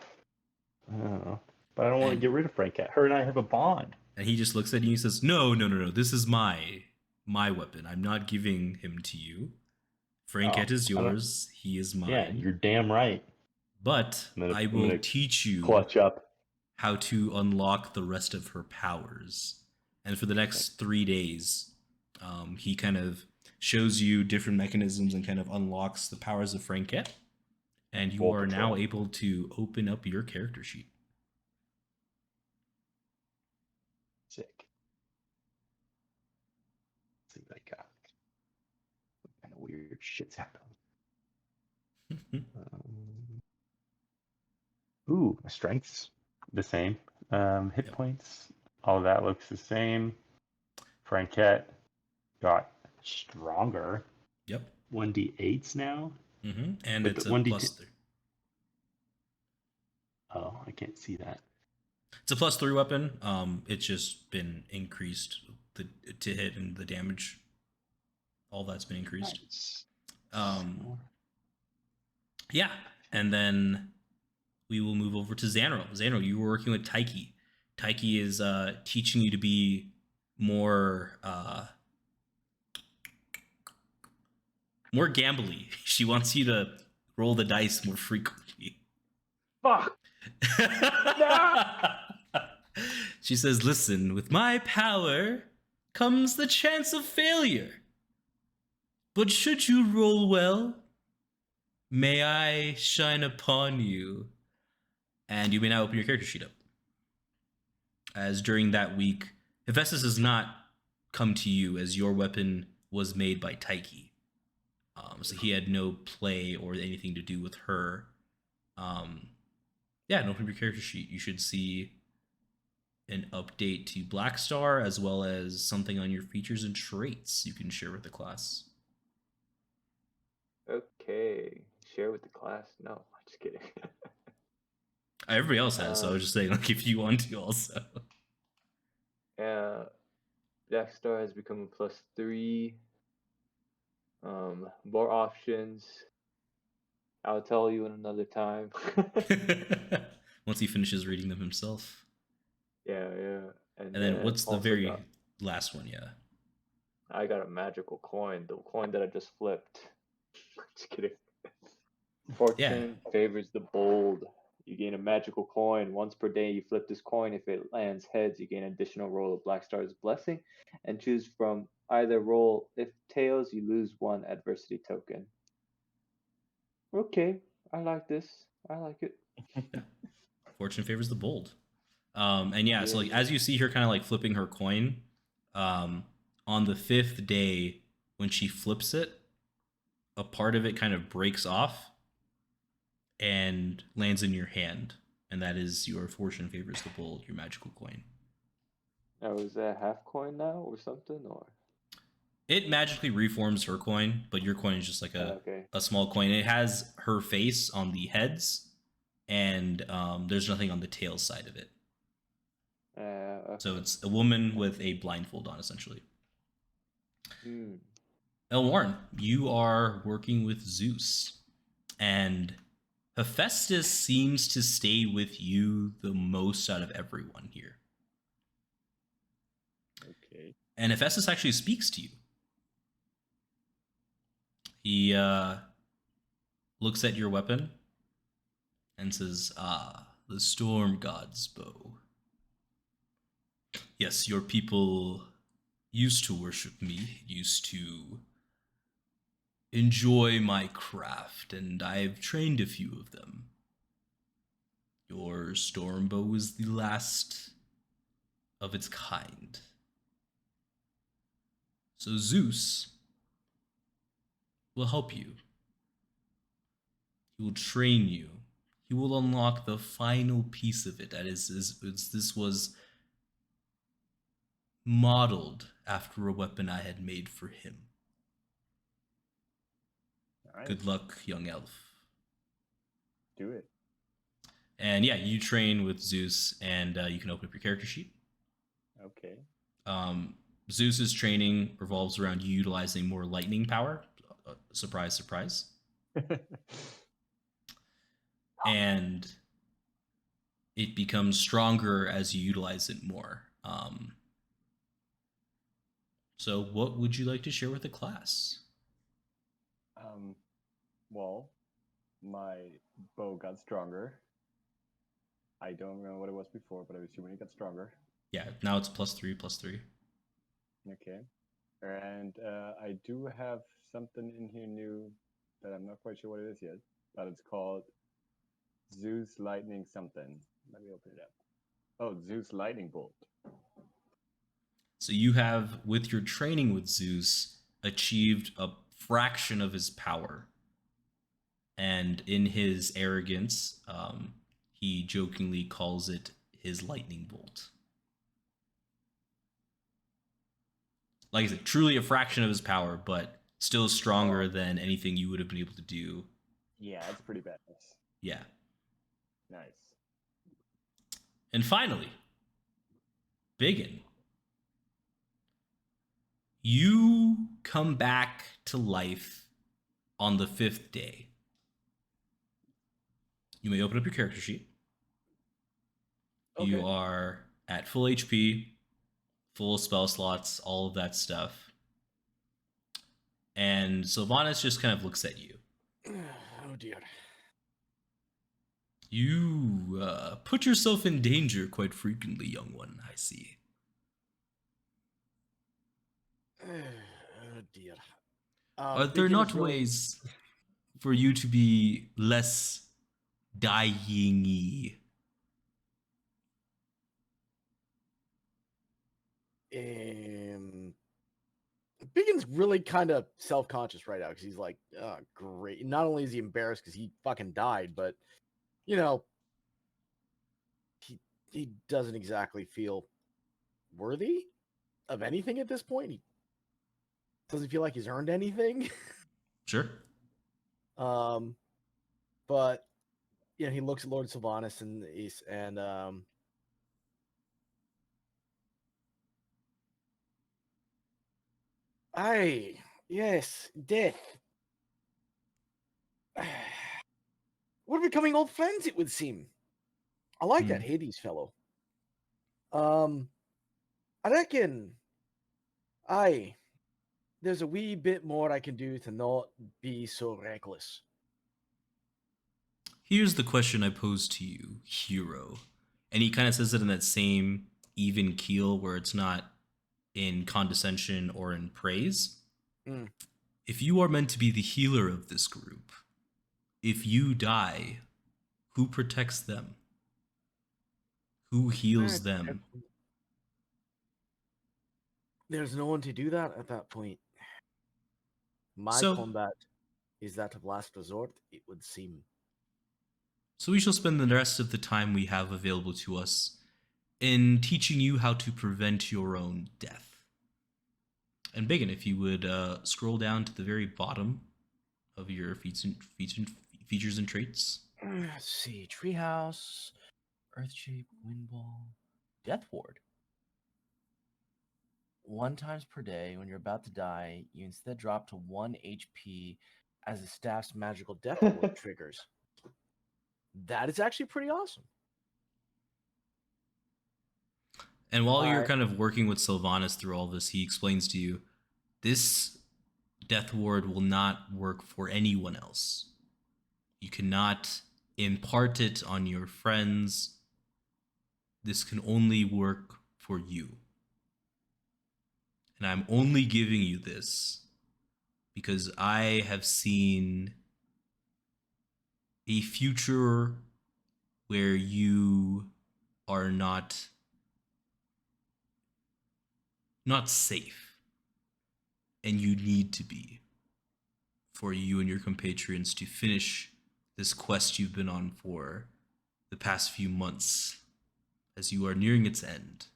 know. But I don't want to And- get rid of Frankat. Her and I have a bond. And he just looks at you and he says, no, this is my weapon. I'm not giving him to you. Franket is I don't- yours. He is mine. Yeah, you're damn right. But I I'm will gonna teach you Clutch up. how to unlock the rest of her powers. And for the next 3 days, he kind of shows you different mechanisms and kind of unlocks the powers of Franket. And you Full are now control. able to open up your character sheet. Sick. See, like, what kind of weird shit's happening. Ooh, my strength's the same. Hit Yep. points, all of that looks the same. Franket got stronger. Yep. 1d8s now. And But it's the a 1d10 +3. Oh, I can't see that. It's a +3 weapon. It's just been increased to hit and the damage. All that's been increased. Nice. Yeah, and then we will move over to Zanril. Zanril, you were working with Taiki. Taiki is teaching you to be more gambly. She wants you to roll the dice more frequently. Fuck. She says, listen, with my power comes the chance of failure. But should you roll well, may I shine upon you. And you may now open your character sheet up. As during that week, Hephaestus has not come to you as your weapon was made by Taiki. So he had no play or anything to do with her. Yeah, and open your character sheet. You should see an update to Black Star as well as something on your features and traits you can share with the class. Okay. Share with the class? No, I'm just kidding. Everybody else has, so I was just saying, like, if you want to also. Yeah. Black Star has become a +3. More options. I'll tell you in another time. Once he finishes reading them himself. Yeah. And then what's the also very last one? Yeah. I got a magical coin. The coin that I just flipped. Just kidding. Fortune favors the bold. You gain a magical coin. Once per day, you flip this coin. If it lands heads, you gain an additional roll of Black Star's blessing. And choose from either roll. If tails, you lose 1 adversity token. Okay, I like this. I like it. Fortune favors the bold. And yeah, so like as you see her kind of like flipping her coin, on the 5th day when she flips it, a part of it kind of breaks off and lands in your hand, and that is your Fortune favors the bold, your magical coin. Now, is that half coin now or something, or? It magically reforms her coin, but your coin is just like a small coin. It has her face on the heads, and there's nothing on the tail side of it. Okay. So it's a woman with a blindfold on, essentially. Elwarin, you are working with Zeus, and Hephaestus seems to stay with you the most out of everyone here. Okay. And Hephaestus actually speaks to you. He looks at your weapon and says, the storm god's bow. Yes, your people used to worship me, used to enjoy my craft, and I've trained a few of them. Your storm bow is the last of its kind. So Zeus will help you. He will train you. He will unlock the final piece of it. That is this was modeled after a weapon I had made for him. All right. Good luck, young elf. Do it. And yeah, you train with Zeus, and you can open up your character sheet. Okay. Zeus's training revolves around you utilizing more lightning power. Surprise, surprise. And it becomes stronger as you utilize it more. So what would you like to share with the class? Well, my bow got stronger. I don't remember what it was before, but I was assuming it got stronger. Yeah, now it's +3/+3. Okay. And I do have something in here new that I'm not quite sure what it is yet, but it's called Zeus Lightning something. Let me open it up. Oh, Zeus Lightning Bolt. So you have, with your training with Zeus, achieved a fraction of his power. And in his arrogance, he jokingly calls it his lightning bolt. Like I said, truly a fraction of his power, but still stronger than anything you would have been able to do. Yeah, it's pretty badass. Yeah. Nice. And finally, BigYin. You come back to life on the 5th day. You may open up your character sheet. Okay. You are at full HP, full spell slots, all of that stuff. And Sylvanas just kind of looks at you. Oh dear. You put yourself in danger quite frequently, young one, I see. Oh dear. Are there BigYin not is really- ways for you to be less dying-y? BigYin's really kind of self-conscious right now because he's like, oh, great. Not only is he embarrassed because he fucking died, but you know, he doesn't exactly feel worthy of anything at this point. He doesn't feel like he's earned anything. Sure. But you know, he looks at Lord Sylvanas and yes, death. We're becoming old friends, it would seem. I like that Hades fellow. I reckon there's a wee bit more I can do to not be so reckless. Here's the question I pose to you, hero. And he kind of says it in that same even keel where it's not in condescension or in praise. Mm. If you are meant to be the healer of this group, if you die, who protects them? Who heals them? There's no one to do that at that point. My So- combat is that of last resort, it would seem. So we shall spend the rest of the time we have available to us in teaching you how to prevent your own death. And BigYin, if you would scroll down to the very bottom of your features and traits. Let's see. Treehouse, Earthshape, Windball, Death Ward. 1 times per day, when you're about to die, you instead drop to 1 HP as the staff's magical death ward triggers. That is actually pretty awesome. And while you're kind of working with Sylvanas through all this, he explains to you, this death ward will not work for anyone else. You cannot impart it on your friends. This can only work for you. And I'm only giving you this because I have seen a future where you are not safe, and you need to be, for you and your compatriots to finish this quest you've been on for the past few months as you are nearing its end.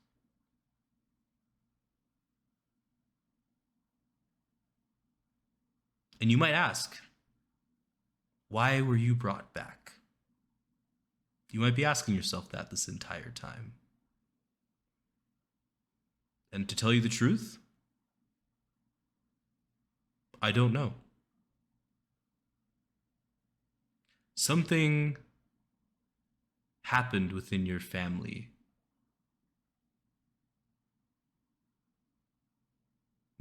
And you might ask, Why were you brought back? You might be asking yourself that this entire time. And to tell you the truth, I don't know. Something happened within your family.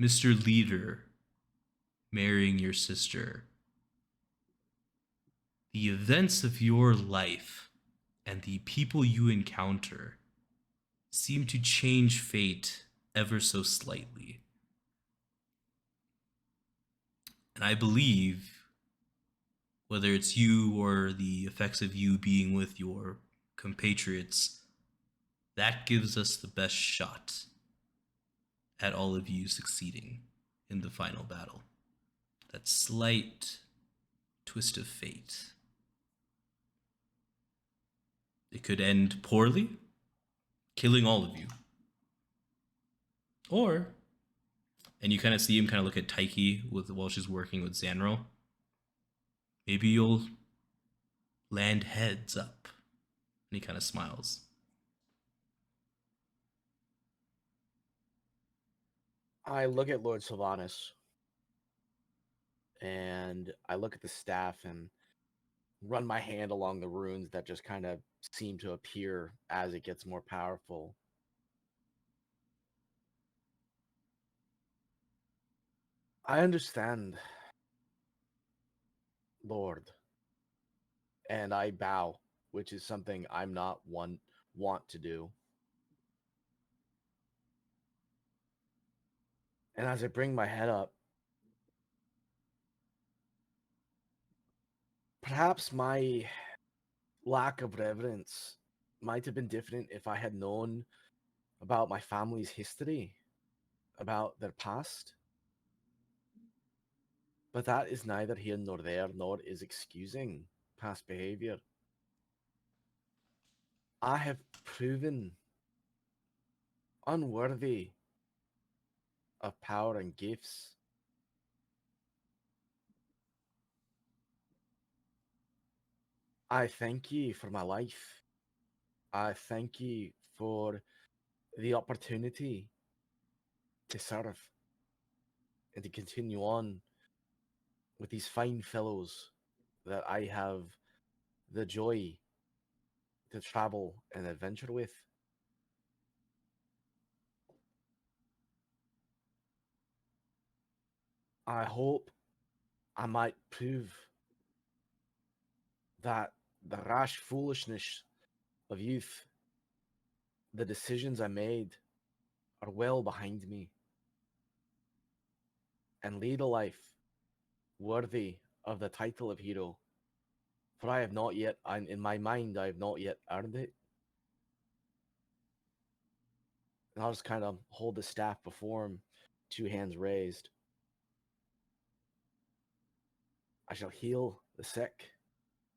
Mr. Leader marrying your sister. The events of your life and the people you encounter seem to change fate ever so slightly. And I believe, whether it's you or the effects of you being with your compatriots, that gives us the best shot at all of you succeeding in the final battle. That slight twist of fate. It could end poorly, killing all of you. Or, and you kind of see him kind of look at Taiki while she's working with Zanril, maybe you'll land heads up. And he kind of smiles. I look at Lord Sylvanas and I look at the staff and run my hand along the runes that just kind of seem to appear as it gets more powerful. I understand, Lord, and I bow, which is something I'm not want to do. And as I bring my head up, perhaps my lack of reverence might have been different if I had known about my family's history, about their past. But that is neither here nor there, nor is excusing past behavior. I have proven unworthy of power and gifts. I thank you for my life. I thank you for the opportunity to serve and to continue on with these fine fellows that I have the joy to travel and adventure with. I hope I might prove that the rash foolishness of youth, the decisions I made, are well behind me, and lead a life worthy of the title of hero. For I have not yet, in my mind, I have not yet earned it. And I'll just kind of hold the staff before him, 2 hands raised. I shall heal the sick,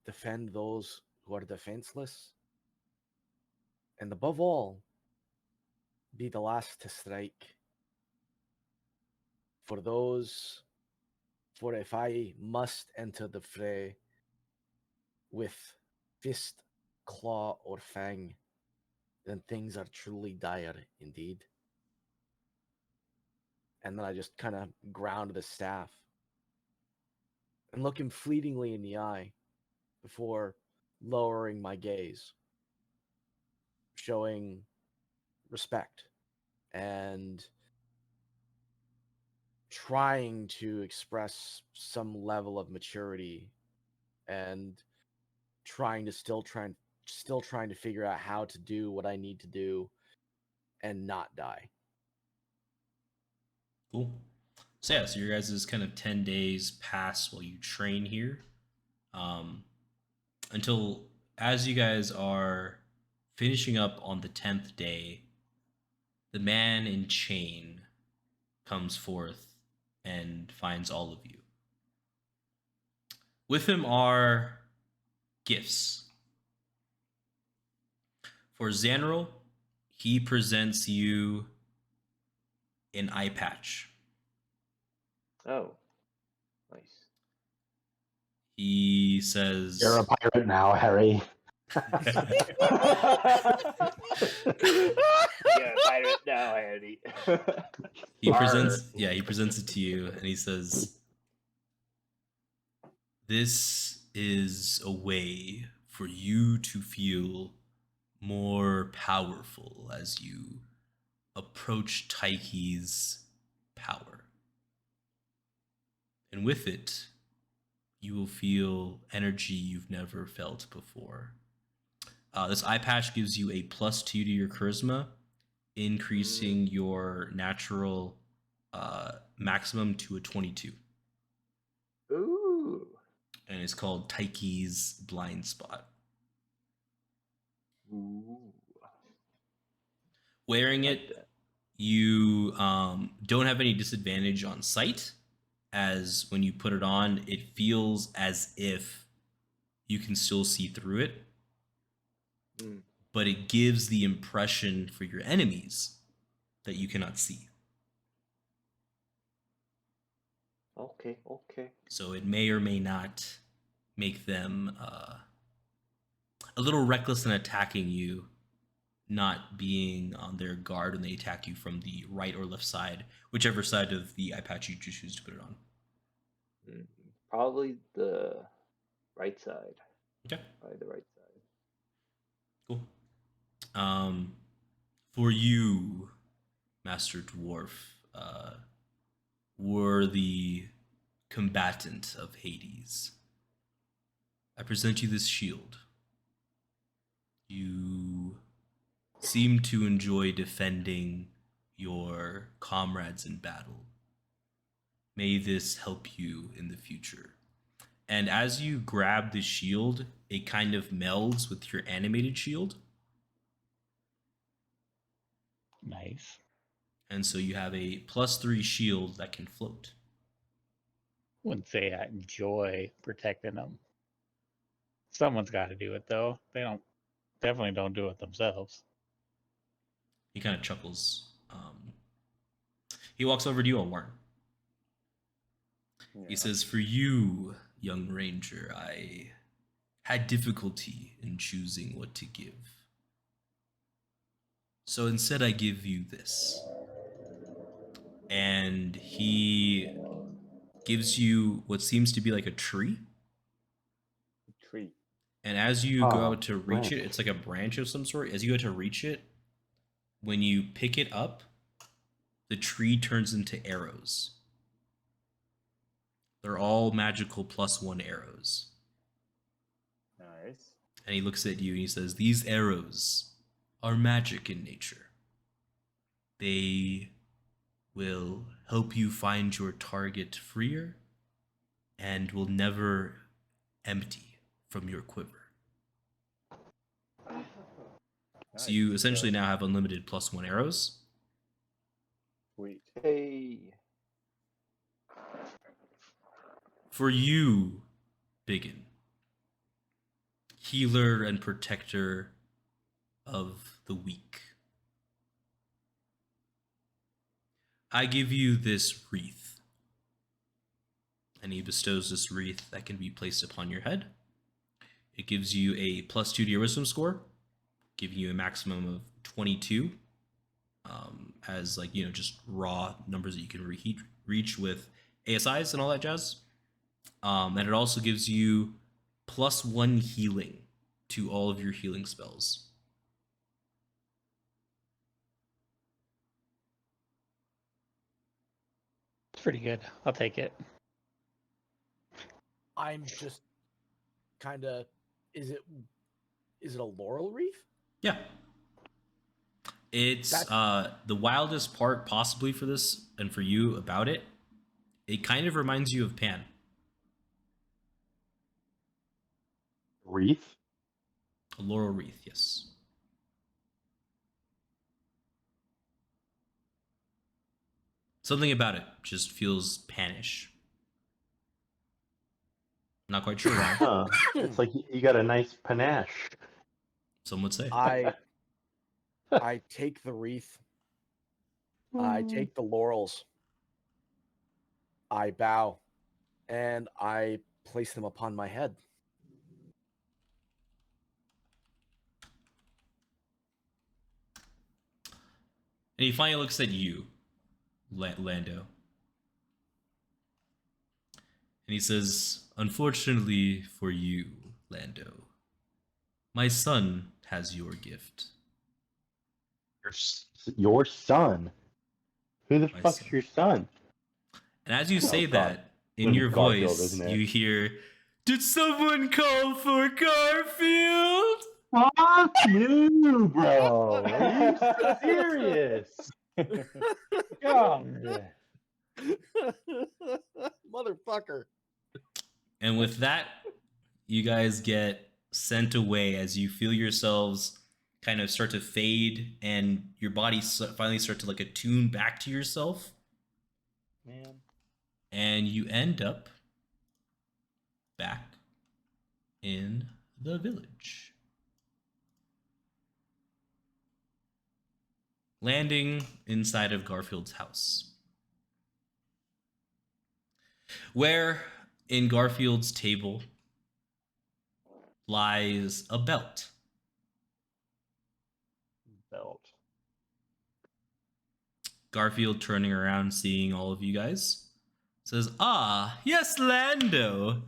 defend those who are defenseless, and above all, be the last to strike. For if I must enter the fray with fist, claw, or fang, then things are truly dire indeed. And then I just kind of ground the staff and look him fleetingly in the eye before lowering my gaze, showing respect and trying to express some level of maturity and still trying to figure out how to do what I need to do and not die. Cool. So yeah, so your guys' kind of 10 days pass while you train here. Until as you guys are finishing up on the 10th day, the man in chain comes forth and finds all of you. With him are gifts. For Zanril, he presents you an eye patch. Oh, nice. He he says, You're a pirate now, Harry. Yeah, pirate now, Harry. he presents, Arr. yeah, he presents it to you, and he says, "This is a way for you to feel more powerful as you approach Taiki's power. And with it, you will feel energy you've never felt before. This eye patch gives you a +2 to your charisma, increasing your natural maximum to a 22. Ooh. And it's called Taiki's Blind Spot. Ooh. Wearing Like it, that. you don't have any disadvantage on sight, as when you put it on, it feels as if you can still see through it. But it gives the impression for your enemies that you cannot see. Okay, okay. So it may or may not make them a little reckless in attacking you, not being on their guard when they attack you from the right or left side, whichever side of the eye patch you choose to put it on. Probably the right side. Okay. Probably the right side. Cool. For you, Master Dwarf, were the combatant of Hades. I present you this shield. You seem to enjoy defending your comrades in battle. May this help you in the future. And as you grab the shield, it kind of melds with your animated shield. Nice. And so you have a +3 shield that can float. Wouldn't say I enjoy protecting them. Someone's got to do it though. They definitely don't do it themselves. He kind of chuckles. He walks over to you, Elwarin. Yeah. He says, "For you, young ranger, I had difficulty in choosing what to give. So instead I give you this." And he gives you what seems to be like a tree. Tree. And as you go Oh, out to reach it, branch. it's like a branch of some sort. As you go to reach it, when you pick it up, the tree turns into arrows. They're all magical +1 arrows. Nice. And he looks at you and he says, "These arrows are magic in nature. They will help you find your target freer and will never empty from your quiver." So you Nice. essentially now have unlimited +1 arrows. Sweet. Hey. For you, BigYin, healer and protector of the weak, I give you this wreath. And he bestows this wreath that can be placed upon your head. It gives you a +2 to your wisdom score, giving you a maximum of 22, as like, just raw numbers that you can reach with ASIs and all that jazz. And it also gives you +1 healing to all of your healing spells. It's pretty good. I'll take it. I'm just kind of. Is it a laurel wreath? Yeah. It's the wildest part possibly for this and for you about it. It kind of reminds you of Pan. Wreath? A laurel wreath, yes. Something about it just feels Panish. Not quite sure why. Huh. It's like you got a nice panache. Some would say. I take the wreath. I take the laurels. I bow, and I place them upon my head. And he finally looks at you, Lando. And he says, "Unfortunately for you, Lando, my son has your gift." Your son? Who the My fuck's son. your son? And as you Oh, say God. that, in your Garfield, voice, isn't it? you hear, "Did someone call for Garfield?" Fuck you, bro. Are you serious? God. Motherfucker. And with that, you guys get sent away as you feel yourselves kind of start to fade and your body finally start to like attune back to yourself. Man. And you end up back in the village. Landing inside of Garfield's house, where in Garfield's table lies a belt. Belt. Garfield, turning around, seeing all of you guys, says, "Ah, yes, Lando.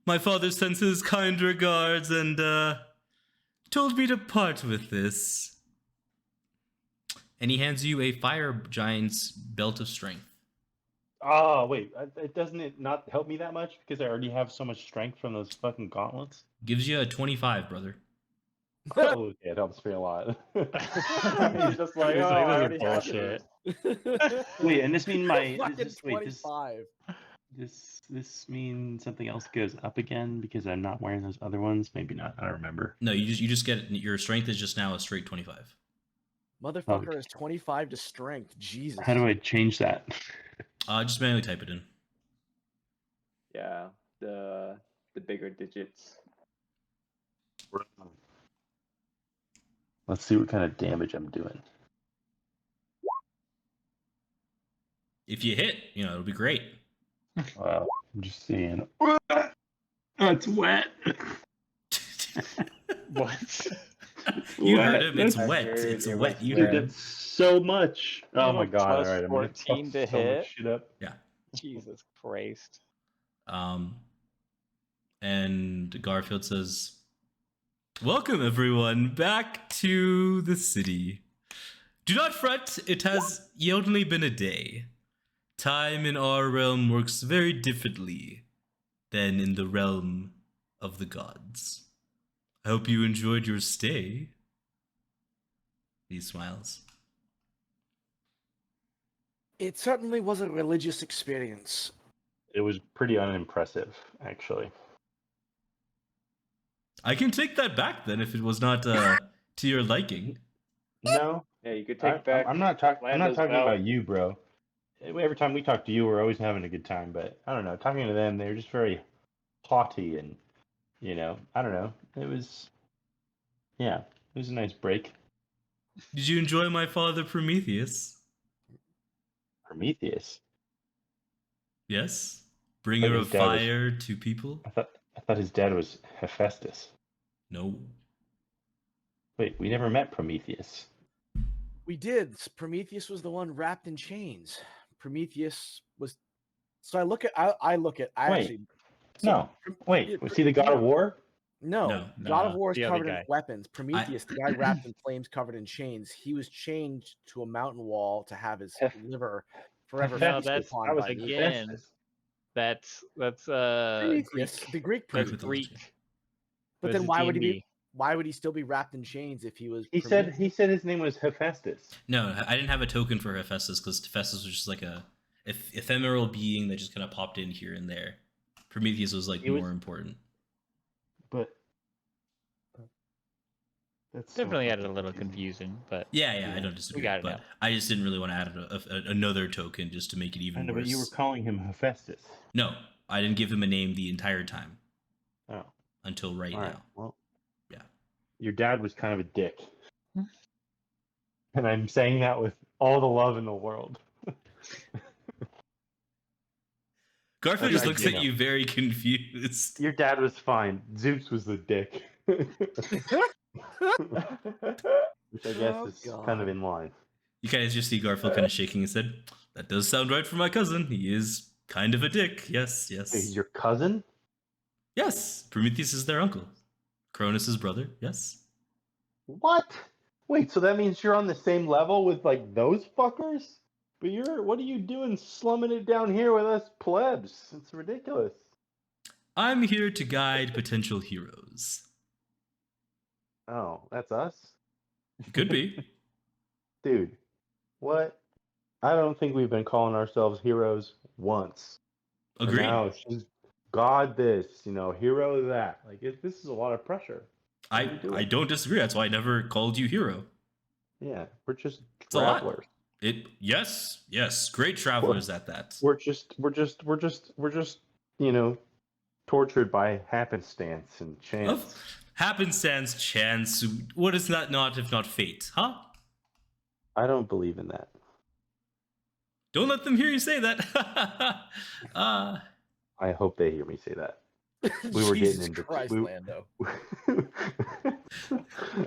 My father sends his kind regards and told me to part with this." And he hands you a fire giant's belt of strength. Oh, wait. Doesn't it not help me that much? Because I already have so much strength from those fucking gauntlets? Gives you a 25, brother. Oh, okay, it helps me a lot. He's just like, He's oh, like, I this is already have bullshit. this. Wait, and this mean my... Fucking This, wait, 25. this mean something else goes up again because I'm not wearing those other ones? Maybe not. I don't remember. No, you just get your strength is just now a straight 25. Motherfucker is 25 to strength. Jesus. How do I change that? Just manually type it in. Yeah, the bigger digits. Let's see what kind of damage I'm doing. If you hit, it'll be great. Wow, I'm just seeing. It's wet. What? You Wet. heard him. It's I wet. heard It's it wet. was You Dude, heard him. that's so much. Oh my god! Plus All right, I'm gonna 14 fuck to so much hit. shit up. Yeah. Jesus Christ. And Garfield says, "Welcome everyone back to the city. Do not fret. It has only been a day. Time in our realm works very differently than in the realm of the gods. I hope you enjoyed your stay." He smiles. It certainly was a religious experience. It was pretty unimpressive, actually. I can take that back then if it was not to your liking. No, Yeah, you could take back. I'm not talking Lando's belt. about you, bro. Every time we talk to you, we're always having a good time. But I don't know, talking to them, they're just very haughty, and I don't know. It was a nice break. Did you enjoy my father Prometheus? Prometheus. Yes? Bringer of his dad was- fire to people? I thought his dad was Hephaestus. No. Wait, we never met Prometheus. We did. Prometheus was the one wrapped in chains. Prometheus was. So I look at. Wait. Actually. No. Wait, was he the god of war? No. No. God of War is the other covered in guy. weapons. Prometheus, the guy wrapped in flames, covered in chains. He was chained to a mountain wall to have his liver forever No, feasted that's- upon That was by evil. again. Hephaestus. That's Prometheus, Greek. the Greek That's Prometheus. Greek. But That's then why would he D&D. be? Why would he still be wrapped in chains if he was? He said his name was Hephaestus. No, I didn't have a token for Hephaestus because Hephaestus was just like a ephemeral being that just kind of popped in here and there. Prometheus was like He was- more important. But that's Definitely added a little confusion, but Yeah, I don't disagree. got it but now. I just didn't really want to add another token just to make it I even know, worse. but you were calling him Hephaestus. No, I didn't give him a name the entire time Oh, until right all right. now. Well, Yeah. Your dad was kind of a dick, and I'm saying that with all the love in the world. Garfield just looks you at know. you very confused. Your dad was fine. Zeus was the dick. Which I guess Oh, is God. kind of in line. You guys just see Garfield kind of shaking his head. That does sound right for my cousin. He is kind of a dick. Yes, yes. He's your cousin? Yes, Prometheus is their uncle. Cronus' brother, yes. What? Wait, so that means you're on the same level with like those fuckers? But what are you doing slumming it down here with us plebs? It's ridiculous. I'm here to guide potential heroes. Oh, that's us? Could be. Dude, what? I don't think we've been calling ourselves heroes once. Agreed. Now it's just God this, hero that. Like, this is a lot of pressure. I don't disagree. That's why I never called you hero. Yeah, we're just It's a lot. travelers. Yes, great travelers at that. We're just tortured by happenstance and chance. Of happenstance, chance. What is that not if not fate, huh? I don't believe in that. Don't let them hear you say that. I hope they hear me say that. We were Jesus getting into Christ, Lando.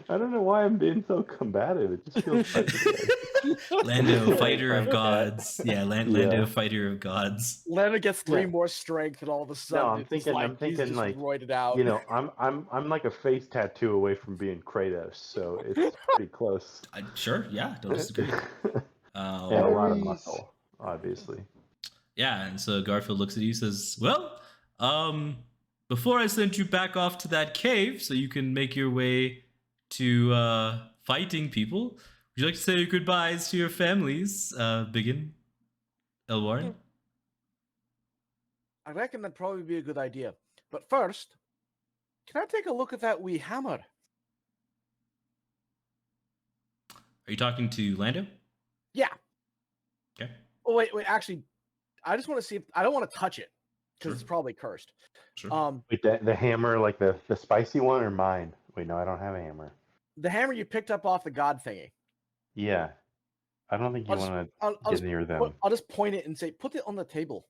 I don't know why I'm being so combative. It just feels like Lando, fighter of gods. Yeah, Lando, fighter of gods. Lando gets 3 Yeah. more strength, and all of a sudden, I'm it's thinking he's just like, roided out. I'm like a face tattoo away from being Kratos, so it's pretty close. Sure, yeah, don't disagree. And a lot of muscle, obviously. Yeah, and so Garfield looks at you and says, well, before I sent you back off to that cave so you can make your way to fighting people, would you like to say your goodbyes to your families, BigYin, Elwarin? I reckon that'd probably be a good idea. But first, can I take a look at that wee hammer? Are you talking to Lando? Yeah. Okay. Oh, wait. Actually, I just want to see if... I don't want to touch it, because Sure. it's probably cursed. Sure. Wait, the hammer, like the spicy one, or mine? Wait, no, I don't have a hammer. The hammer you picked up off the god thingy. Yeah, I don't think you want to get near them. I'll just point it and say, put it on the table.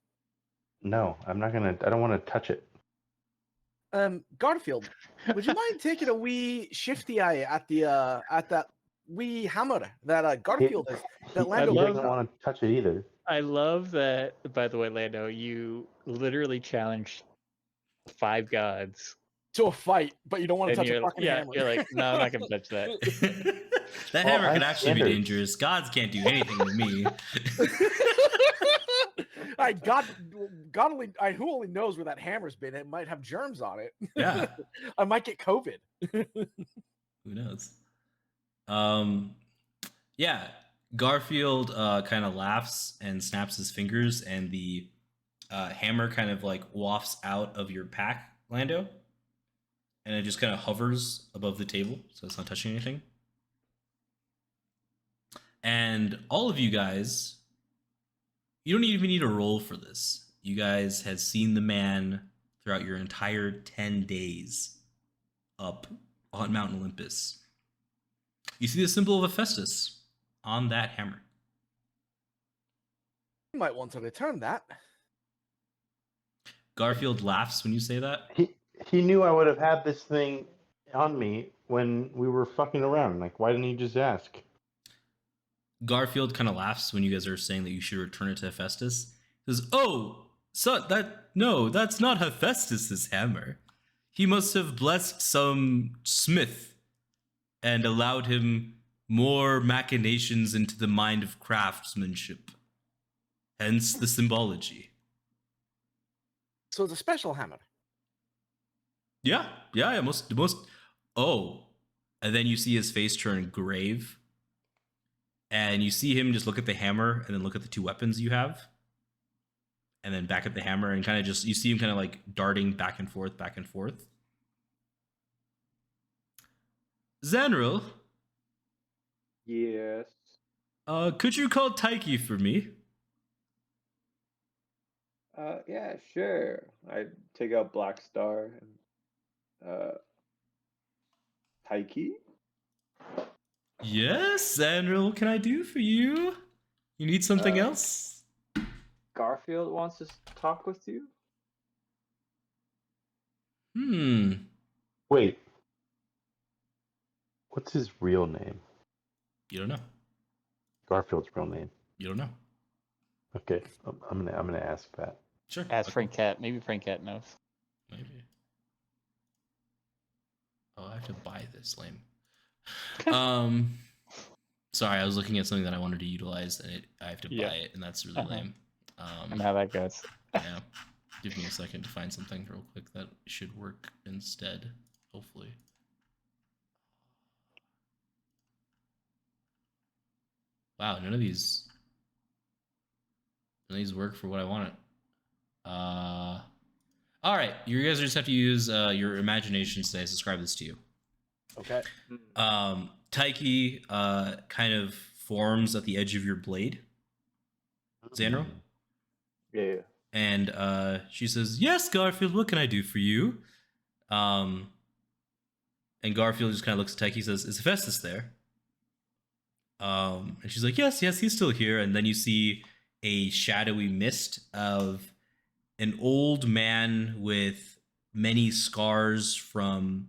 No, I'm not gonna. I don't want to touch it. Garfield, would you mind taking a wee shifty eye at that wee hammer that Garfield is? That Lando He love- doesn't want to touch it either. I love that, by the way, Lando, you literally challenged 5 gods. to a fight, but you don't want to touch a fucking yeah, hammer. you're like, no, I'm not going to touch that. That Well, hammer I can have actually be standards. dangerous. Gods can't do anything to me. Who only knows where that hammer's been? It might have germs on it. Yeah. I might get COVID. Who knows? Yeah. Garfield kind of laughs and snaps his fingers, and the hammer kind of like wafts out of your pack, Lando, and it just kind of hovers above the table, so it's not touching anything. And all of you guys, you don't even need a roll for this. You guys have seen the man throughout your entire 10 days up on Mount Olympus. You see the symbol of Hephaestus on that hammer. You might want to return that. Garfield laughs when you say that. He knew I would have had this thing on me when we were fucking around. Like, why didn't he just ask? Garfield kind of laughs when you guys are saying that you should return it to Hephaestus. He says, "Oh, so that's not Hephaestus's hammer. He must have blessed some smith and allowed him more machinations into the mind of craftsmanship. Hence the symbology." So it's a special hammer. Yeah, most. Oh, and then you see his face turn grave, and you see him just look at the hammer and then look at the 2 weapons you have, and then back at the hammer, and kind of just you see him kind of like darting back and forth, back and forth. Zanril, Yes. could you call Taiki for me? Yeah, sure. I take out Black Star and Taiki. Yes, Zanril, what can I do for you? You need something else? Garfield wants to talk with you. Wait. What's his real name? You don't know. Garfield's real name? You don't know. Okay, I'm gonna ask that. Sure. Ask Okay. Frank Cat. Maybe Frank Cat knows. Maybe. Oh, I have to buy this. Lame. Sorry, I was looking at something that I wanted to utilize, and I have to Yeah. buy it, and that's really lame. And how that goes. Yeah. Give me a second to find something real quick that should work instead. Hopefully. Wow, none of these work for what I wanted. All right, you guys just have to use your imagination to describe this to you. Okay. Taiki kind of forms at the edge of your blade. Zanril? Yeah. And she says, "Yes, Garfield, what can I do for you?" And Garfield just kind of looks at Taiki and says, "Is Hephaestus there?" And she's like, yes, he's still here. And then you see a shadowy mist of an old man with many scars from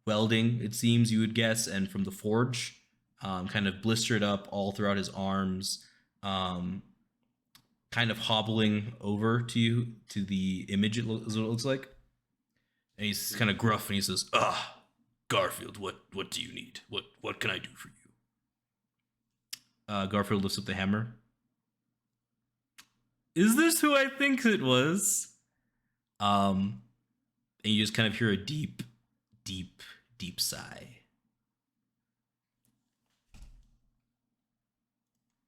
welding, it seems, you would guess, and from the forge, kind of blistered up all throughout his arms, kind of hobbling over to you, to the image, is what it looks like. And he's kind of gruff, and he says, Garfield, what do you need? What can I do for you? Garfield lifts up the hammer. Is this who I think it was? And you just kind of hear a deep, deep, deep sigh.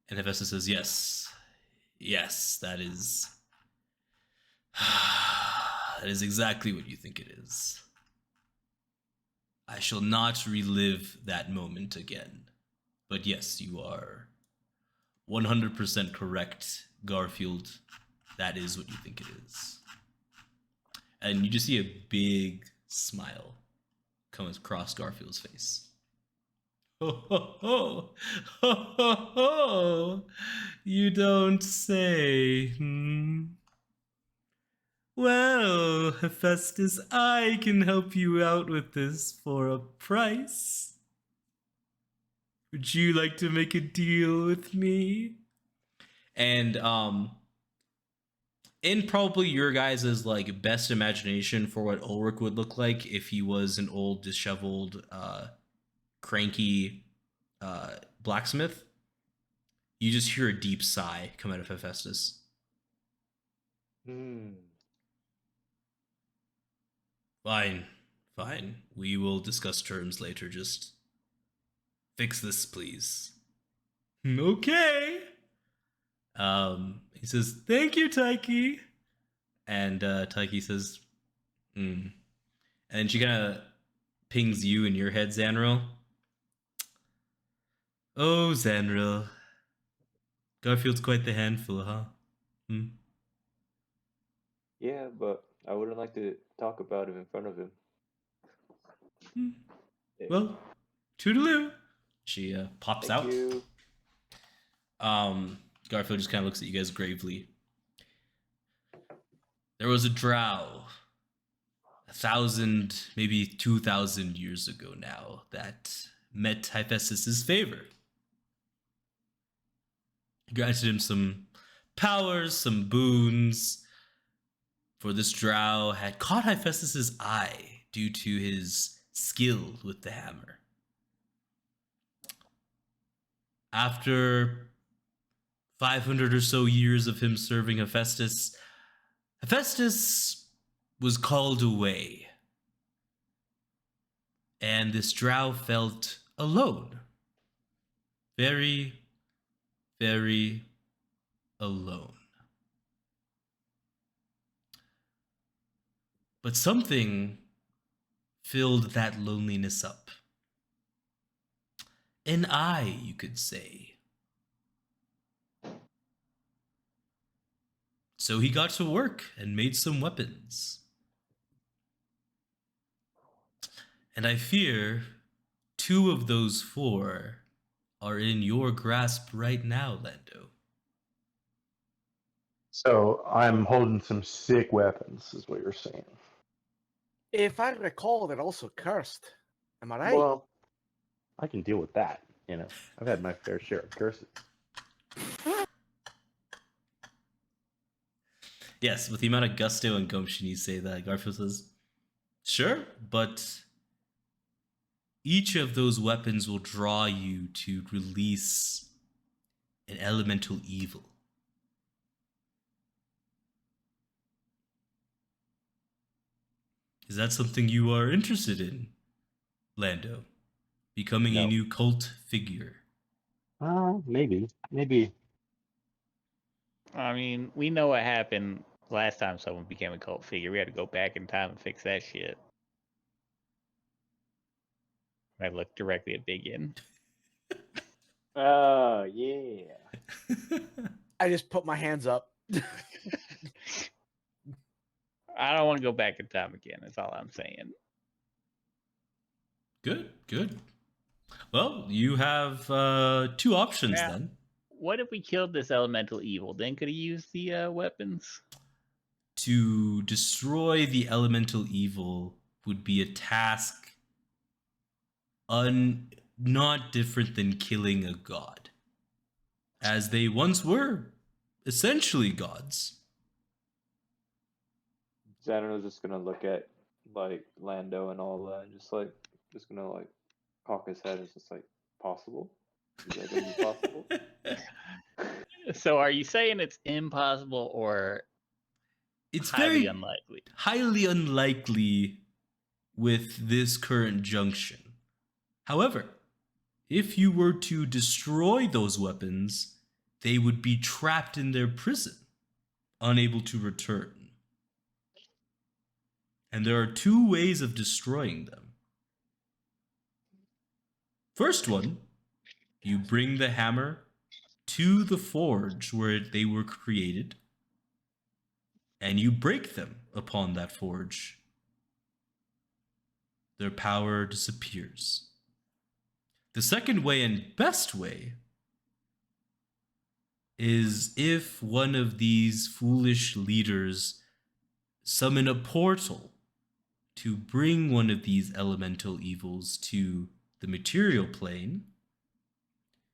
And Hephaestus says, yes, that is exactly what you think it is. I shall not relive that moment again. But yes, you are 100% correct, Garfield. That is what you think it is. And you just see a big smile come across Garfield's face. Ho, ho, ho. Ho, ho, ho. You don't say. Well, Hephaestus, I can help you out with this for a price. Would you like to make a deal with me? And in probably your guys' like best imagination for what Ulrich would look like if he was an old, disheveled, cranky blacksmith, you just hear a deep sigh come out of Hephaestus. Fine. We will discuss terms later. Just fix this, please. Okay. He says, thank you, Taiki. And Taiki says, And she kind of pings you in your head, Zanril. Oh, Zanril. Garfield's quite the handful, huh? Yeah, but I wouldn't like to talk about it in front of him. Well, toodaloo. She pops Thank out. you. Garfield just kind of looks at you guys gravely. There was a drow 1,000, maybe 2,000 years ago now that met Hephaestus' favor. He granted him some powers, some boons, for this drow had caught Hephaestus' eye due to his skill with the hammer. After 500 or so years of him serving Hephaestus was called away. And this drow felt alone. Very, very alone. But something filled that loneliness up. An eye, you could say. So he got to work and made some weapons. And I fear 2 of those 4 are in your grasp right now, Lando. So I'm holding some sick weapons, is what you're saying. If I recall, they're also cursed. Am I right? Well, I can deal with that. I've had my fair share of curses. Yes, with the amount of gusto and gumption you say that, Garfield says, sure, but each of those weapons will draw you to release an elemental evil. Is that something you are interested in, Lando? Becoming a No. new cult figure? Maybe. Maybe. I mean, we know what happened last time someone became a cult figure. We had to go back in time and fix that shit. I looked directly at BigYin. Oh, yeah. I just put my hands up. I don't want to go back in time again. That's all I'm saying. Good, good. Well, you have two options Now, then. what if we killed this elemental evil? Then could he use the weapons? To destroy the elemental evil would be a task not different than killing a god, as they once were essentially gods. Zanril just gonna look at like Lando and all that, and just gonna like cock his head. It's just like possible. Is that gonna be possible? So are you saying it's impossible or It's highly very unlikely? highly unlikely with this current junction. However, if you were to destroy those weapons, they would be trapped in their prison, unable to return. And there are two ways of destroying them. First one, you bring the hammer to the forge where they were created, and you break them upon that forge. Their power disappears. The second way and best way is if one of these foolish leaders summon a portal to bring one of these elemental evils to the material plane,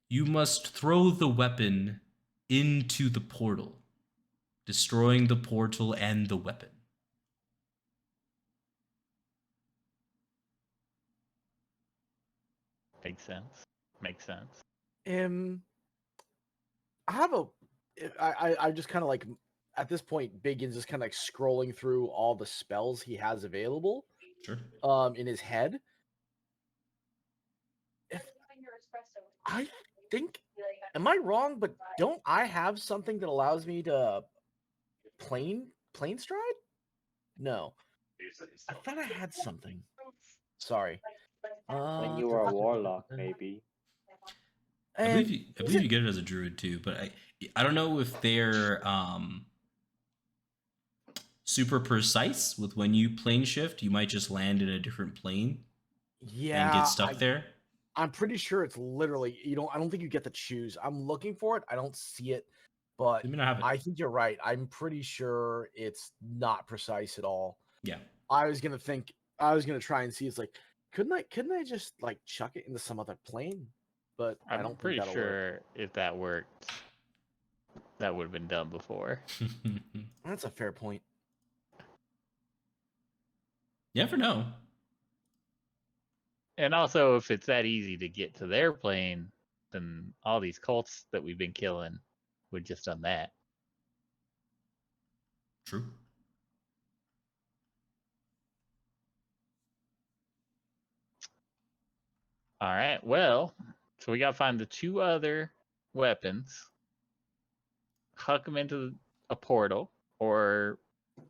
you must throw the weapon into the portal, destroying the portal and the weapon. Makes sense. Makes sense. I have a. I just kind of like at this point, BigYin's just kind of like scrolling through all the spells he has available. Sure. In his head. I think, am I wrong? But don't I have something that allows me to plane stride? No, I thought I had something. Sorry. When you were a warlock, maybe. I And believe you get it as a druid too, but I don't know if they're super precise with when you plane shift. You might just land in a different plane and get stuck there. I'm pretty sure it's literally I don't think you get to choose. I'm looking for it. I don't see it, but You may not have it. I think you're right. I'm pretty sure it's not precise at all. Yeah. I was gonna try and see. It's like, couldn't I just like chuck it into some other plane? But I I'm don't pretty think that'll sure work. if that worked, that would have been done before. That's a fair point. You never know. And also, if it's that easy to get to their plane, then all these cults that we've been killing would just done that. True. All right. Well, so we got to find the two other weapons, huck them into a portal, or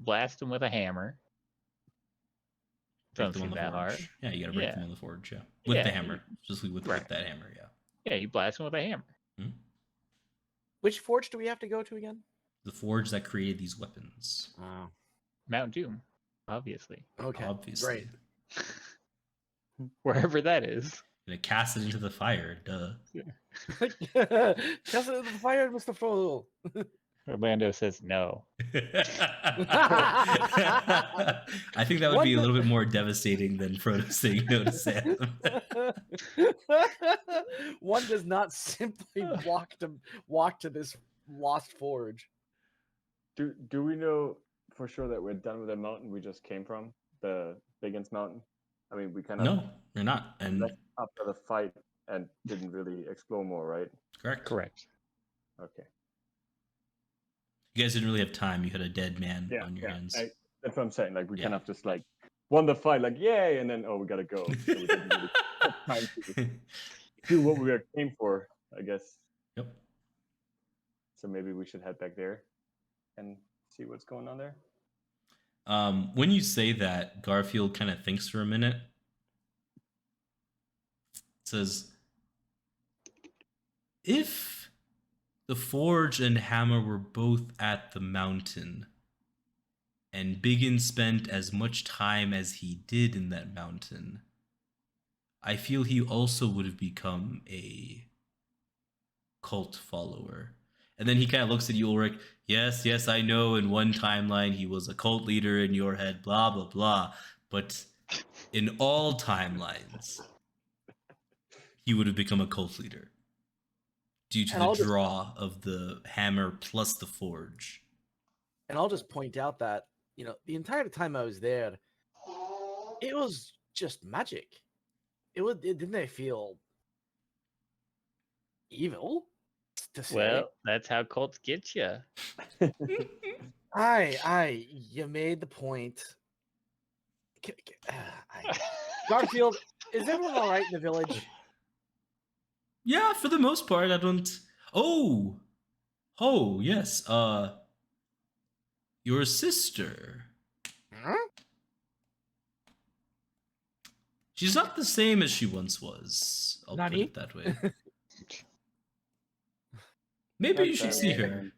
blast them with a hammer. Break Doesn't them on seem the that forge. hard. Yeah, you gotta break Yeah. them on the forge, yeah. With Yeah, the hammer. Just with right. that hammer, yeah. Yeah, you blast them with a hammer. Which forge do we have to go to again? The forge that created these weapons. Oh, Mount Doom, obviously. okay, Obviously. Wherever that is. Gonna cast it into the fire, duh. great. Cast it into the fire, Mr. Fool. Lando says no. I think that would be a little bit more devastating than Frodo saying no to Sam. One does not simply walk to this lost forge. Do we know for sure that we're done with the mountain we just came from, the BigYin's mountain? I mean, we kind of No, you're not. And left after the fight and didn't really explore more, right? correct. Correct. Okay. You guys didn't really have time. You had a dead man on your hands. That's what I'm saying. Like we Yeah. kind of just like won the fight, like yay, and then we gotta go. So we didn't really have time to do what we came for, I guess. Yep. So maybe we should head back there and see what's going on there. When you say that, Garfield kind of thinks for a minute. Says, if the forge and hammer were both at the mountain, and BigYin spent as much time as he did in that mountain, I feel he also would have become a cult follower. And then he kind of looks at you, Ulrich. Yes, I know in one timeline he was a cult leader in your head, blah, blah, blah. But in all timelines, he would have become a cult leader due to the draw of the hammer plus the forge. And I'll just point out that, the entire time I was there, it was just magic. It didn't feel evil to say. Well, that's how cults get you. You made the point. Garfield, is everyone all right in the village? Yeah, for the most part, I don't. Oh, yes. Your sister. Huh? She's not the same as she once was. I'll put it that way. Maybe you should see her.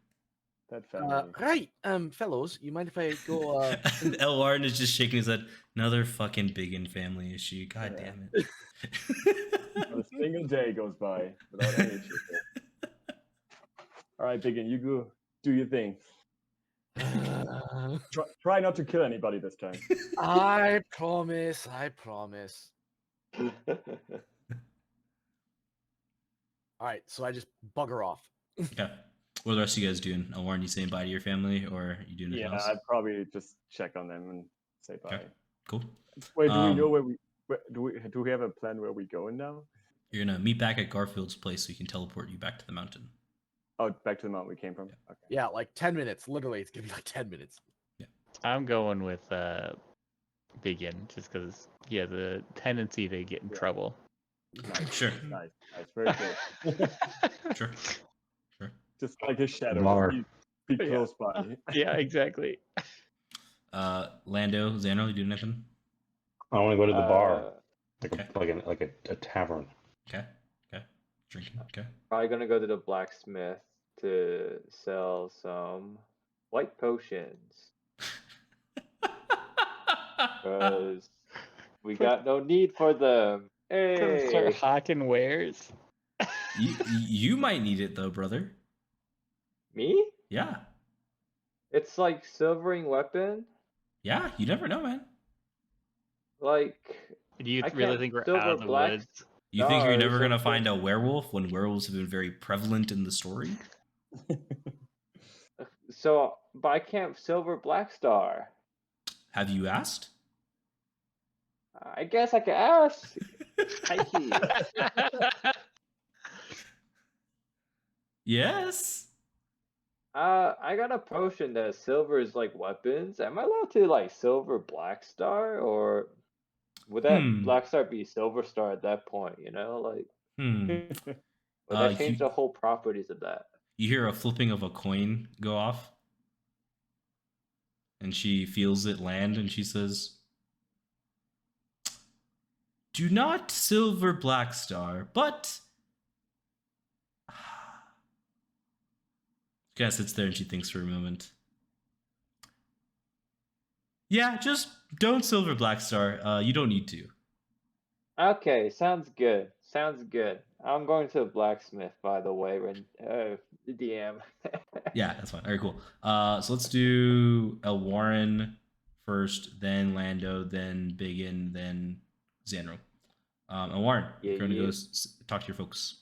That family. Right, fellows, you mind if I go? And Elwarin is just shaking his head. Another fucking BigYin family issue. God damn it. Not a single day goes by without any issue. All right, BigYin, you go do your thing. Try not to kill anybody this time. I promise. All right, so I just bugger off. Okay. What are the rest of you guys doing? Elwarin, you saying bye to your family, or are you doing anything else? I'd probably just check on them and say bye. Okay. Cool. Wait, do we know where do we have a plan where we going now? You're gonna meet back at Garfield's place so he can teleport you back to the mountain. Oh, back to the mountain we came from? Okay. Yeah, like 10 minutes. Literally, it's gonna be like 10 minutes. I'm going with BigYin just because he has a tendency to get in trouble. Nice. Sure. Nice. Very good. Sure. Just like his shadow. Mar. Be close by. Yeah, exactly. Lando, Zanril, you doing anything? I want to go to the bar, Okay. like a tavern. Okay. Drinking. Okay. Probably gonna go to the blacksmith to sell some white potions. Because we got no need for them. Hey, Start hawking wares. You might need it though, brother. me? Yeah. It's like silvering weapon. Yeah. You never know, man. Like Do you I really can't think we're silver out of the black- woods? You think No, you're never it's gonna okay. find a werewolf when werewolves have been very prevalent in the story? so, but I can't silver black star. Have you asked? I guess I could ask. Mikey. Yes. I got a potion that silvers like weapons. Am I allowed to like silver black star, or would that black star be silver star at that point? Like would that change the whole properties of that? You hear a flipping of a coin go off, and she feels it land, and she says, "Do not silver black star, but." She kind of sits there and she thinks for a moment. Yeah, just don't silver black star. You don't need to. Okay, sounds good. Sounds good. I'm going to the blacksmith, by the way, when the DM. Yeah, that's fine. All right, cool. So let's do Elwarin first, then Lando, then BigYin, then Zanril. Elwarin, Yeah, you're going to yeah. go talk to your folks.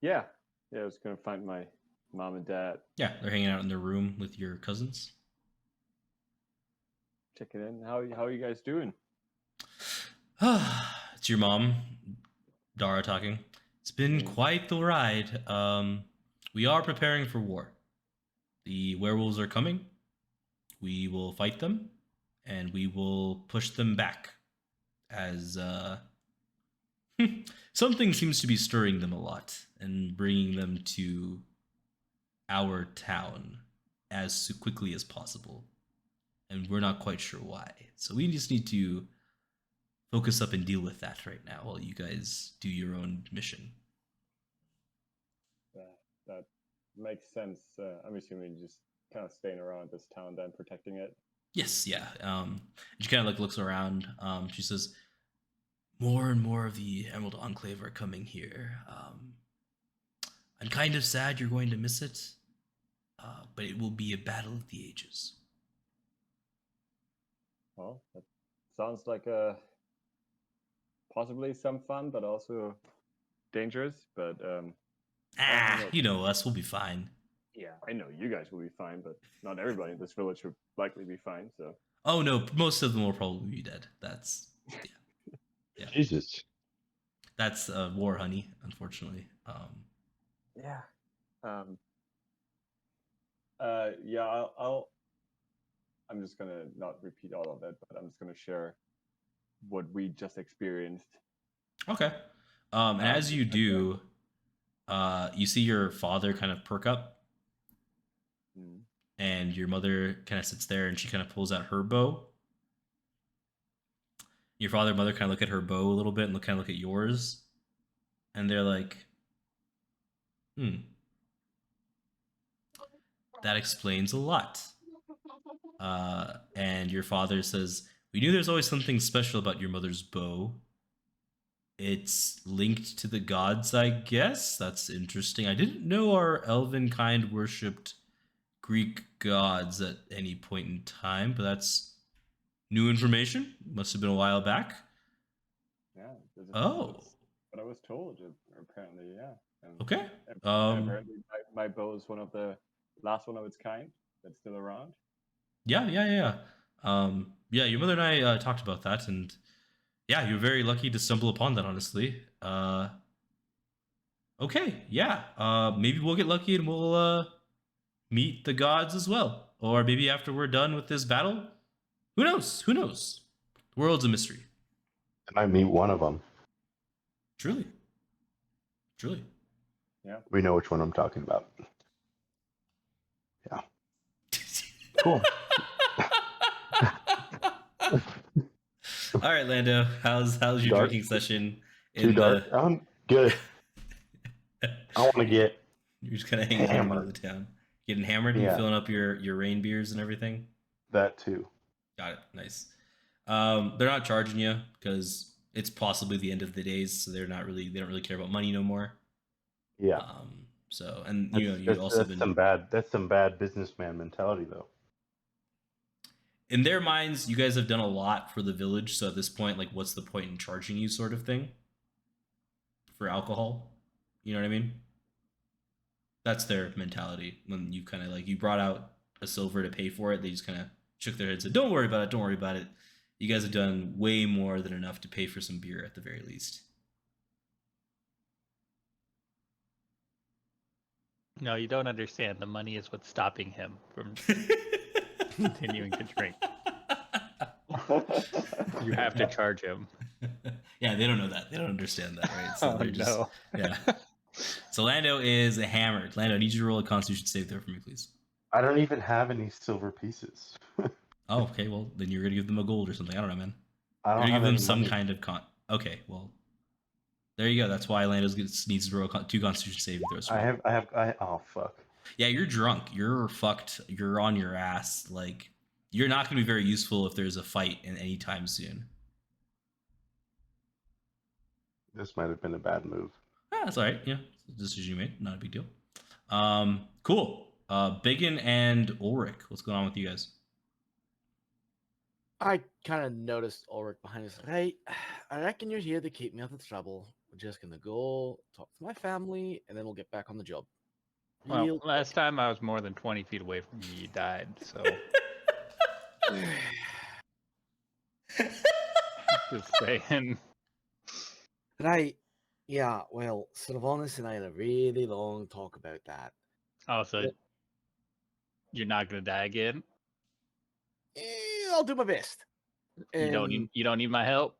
Yeah. Yeah, I was gonna find my mom and dad. Yeah, they're hanging out in their room with your cousins. Checking in. How are you guys doing? It's your mom, Dara, talking. It's been quite the ride. We are preparing for war. The werewolves are coming. We will fight them, and we will push them back. As something seems to be stirring them a lot and bringing them to our town as quickly as possible. And we're not quite sure why. So we just need to focus up and deal with that right now while you guys do your own mission. That makes sense. I'm assuming just kind of staying around this town, then protecting it. Yes, yeah. She kind of like looks around. She says, more and more of the Emerald Enclave are coming here. I'm kind of sad you're going to miss it, but it will be a battle of the ages. Well, that sounds like possibly some fun, but also dangerous. But You know us, we'll be fine. yeah, I know you guys will be fine, but not everybody in this village will likely be fine. So. Oh no, most of them will probably be dead. That's yeah. Jesus. That's war, honey. Unfortunately. Yeah. Yeah. I'm just gonna not repeat all of it, but I'm just gonna share what we just experienced. Okay. And as you do, you see your father kind of perk up, and your mother kind of sits there, and she kind of pulls out her bow. Your father and mother kind of look at her bow a little bit and kind of look at yours, and they're like, that explains a lot. And your father says, we knew there's always something special about your mother's bow. It's linked to the gods, I guess. That's interesting. I didn't know our elven kind worshipped Greek gods at any point in time, but that's new information. Must have been a while back. Yeah. Oh. What I was told, apparently, yeah. Okay. Apparently my bow is one of the last one of its kind that's still around. Yeah. Yeah, your mother and I talked about that, and yeah, you're very lucky to stumble upon that, honestly. Okay, yeah. Maybe we'll get lucky and we'll meet the gods as well. Or maybe after we're done with this battle. Who knows? Who knows? The world's a mystery. I might meet one of them. Truly. Truly. Yeah. We know which one I'm talking about. Yeah. Cool. All right, Lando. How's your Dark? drinking session? Too dark? Good. I want to get You're just kind of hanging out in the town. Getting hammered and Yeah. filling up your rain beers and everything? that too. Got it. Nice. They're not charging you because it's possibly the end of the days, so they don't really care about money no more. Yeah. So, and you know, you've also that's been some bad businessman mentality though. in their minds, you guys have done a lot for the village, so at this point, like, what's the point in charging you, sort of thing, for alcohol? You know what I mean? That's their mentality. When you kind of like, you brought out a silver to pay for it, they just kind of shook their heads and said, don't worry about it, don't worry about it. You guys have done way more than enough to pay for some beer at the very least. No, you don't understand. The money is what's stopping him from continuing to drink. You have to charge him. Yeah, they don't know that. They don't understand that, right? So they're just, no. yeah. So Lando is hammered. Lando, I need you to roll a Constitution save there for me, please. I don't even have any silver pieces. Oh, okay. Well, then you're gonna give them a gold or something. I don't know, man. I You're don't gonna have give them any some money. kind of Okay, well, there you go. That's why Lando needs to roll 2 Constitution saving throws. I have. Oh fuck. Yeah, you're drunk. You're fucked. You're on your ass. Like, you're not gonna be very useful if there's a fight in any time soon. This might have been a bad move. That's all right. Yeah, decision you made, not a big deal. Cool. BigYin and Ulrich, what's going on with you guys? I kind of noticed Ulrich behind us. Hey, I reckon you're here to keep me out of trouble. We're just gonna go talk to my family, and then we'll get back on the job. Well, Real last time I was more than 20 feet away from you, you died. So quick. just saying. Right. Yeah, well, Sylvanas and I had a really long talk about that. Oh, so you're not gonna die again? I'll do my best. You don't need my help.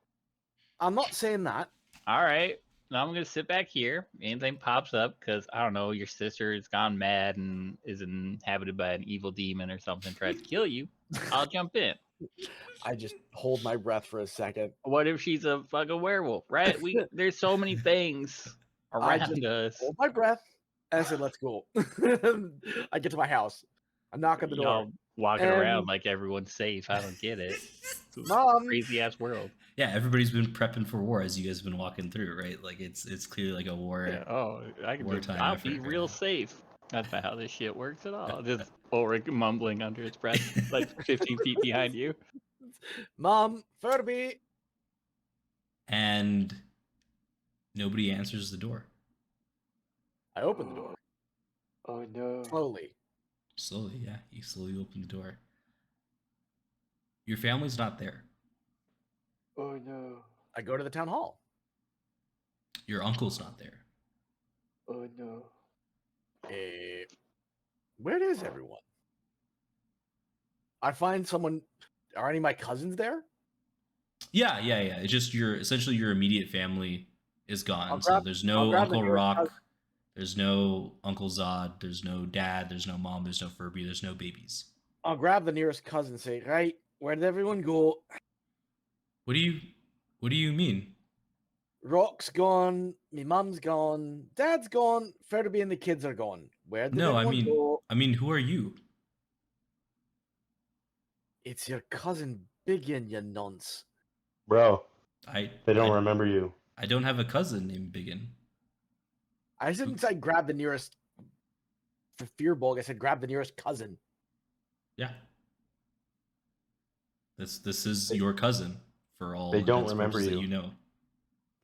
I'm not saying that. All right. Now I'm gonna sit back here. Anything pops up, because I don't know, your sister has gone mad and is inhabited by an evil demon or something, tries to kill you. I'll jump in. I just hold my breath for a second. What if she's a fucking werewolf? Right? There's so many things I around just us. hold my breath, and I said, "Let's go." I get to my house. I knock on the door. Y'all walking And- around like everyone's safe. I don't get it. It's a Mom, crazy ass world. Yeah, everybody's been prepping for war as you guys have been walking through, right? Like it's clearly like a war. Yeah, I can wartime I'll be effort, real yeah. safe. That's not how this shit works at all. Just Ulrich mumbling under his breath, like 15 feet behind you. Mom, Furby. And nobody answers the door. I open the door Oh no. slowly. Slowly, yeah. You slowly open the door. Your family's not there. Oh no. I go to the town hall. Your uncle's not there. Oh no. Where is everyone? I find someone. Are any of my cousins there? Yeah. It's just essentially your immediate family is gone. I'll So grab- there's I'll no grab the Uncle nearest Rock, cousin. there's no Uncle Zod, there's no dad, there's no mom, there's no Furby, there's no babies. I'll grab the nearest cousin and say, "Right, where did everyone go? What do you mean? Rock's gone. Me mum's gone. Dad's gone. Furby and the kids are gone. Where did No, everyone go? I mean, who are you? It's your cousin BigYin, you nonce." Bro, I they don't I, remember you. I don't have a cousin named BigYin. I didn't say grab the nearest for Fearbog. I said grab the nearest cousin. Yeah. This is your cousin for all They don't intents and remember purposes you. that you know.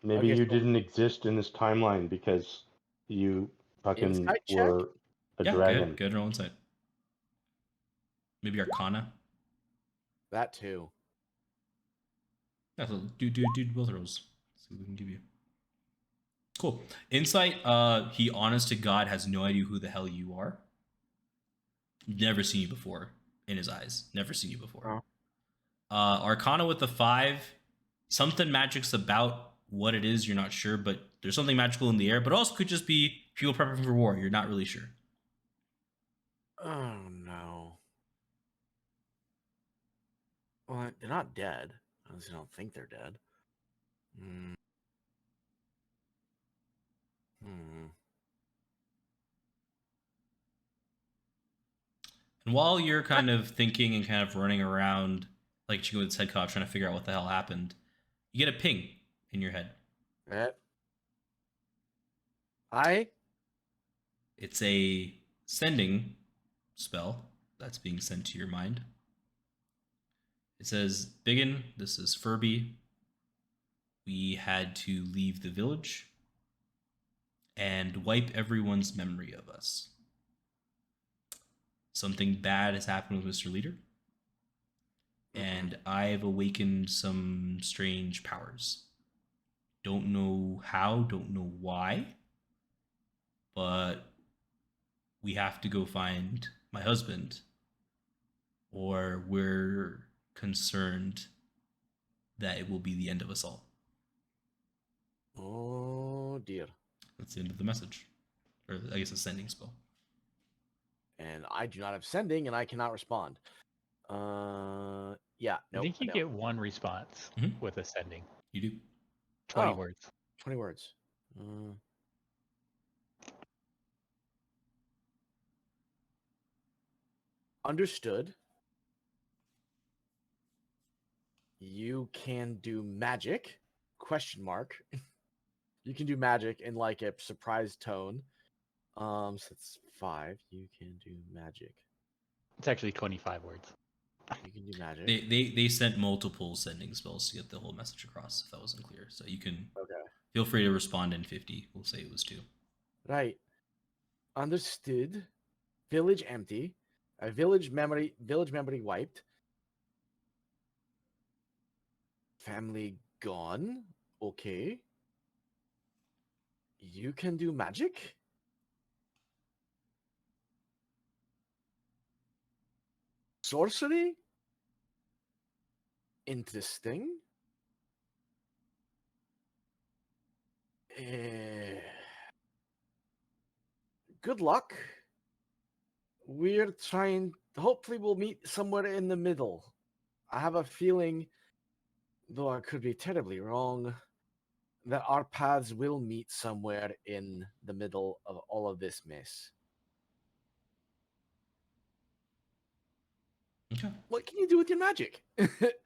Maybe Okay, you so- didn't exist in this timeline because you fucking Insight check? were a Yeah, dragon. good roll insight. Maybe Arcana. That too. Yeah, so do both rolls. See what we can give you. Cool. Insight, he honest to God has no idea who the hell you are. Never seen you before in his eyes. Never seen you before. Arcana with the 5, something magic's about what it is, you're not sure, but there's something magical in the air, but also could just be people prepping for war. You're not really sure. Oh no. Well, they're not dead. At least I don't think they're dead. Hmm. And while you're kind of thinking and kind of running around like chicken with its head cut off, trying to figure out what the hell happened, you get a ping in your head. Hi. It's a sending spell that's being sent to your mind. It says, "BigYin, this is Furby. We had to leave the village and wipe everyone's memory of us. Something bad has happened with Mr. Leader, and I've awakened some strange powers. Don't know how, don't know why, but we have to go find my husband, or we're concerned that it will be the end of us all." Oh dear. That's the end of the message. Or I guess a sending spell. And I do not have sending, and I cannot respond. Yeah. I Nope, think you don't. get one response Mhm. with ascending. You do. 20 Oh. words. 20 words. Understood. You can do magic? Question mark. You can do magic in like a surprise tone. So it's 5. You can do magic. It's actually 25 words. You can do magic. They sent multiple sending spells to get the whole message across, if that wasn't clear. So you can feel free to respond in 50. We'll say it was 2. Right. Understood. Village empty. Village memory wiped. Family gone. Okay. You can do magic? Sorcery? Interesting. Good luck. We're trying. Hopefully, we'll meet somewhere in the middle. I have a feeling, though I could be terribly wrong, that our paths will meet somewhere in the middle of all of this mess. Okay. What can you do with your magic?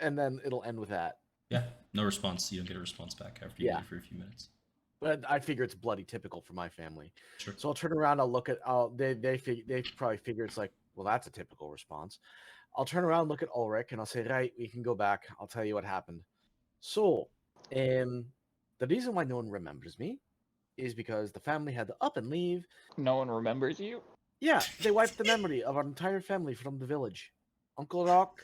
And then it'll end with that. Yeah. No response. You don't get a response back after you wait for a few minutes. But I figure it's bloody typical for my family. Sure. So I'll turn around. I'll look at. They probably figure it's like, well, that's a typical response. I'll turn around, look at Ulrich, and I'll say, right, we can go back. I'll tell you what happened. So, the reason why no one remembers me is because the family had to up and leave. No one remembers you? Yeah, they wiped the memory of our entire family from the village. Uncle Rock,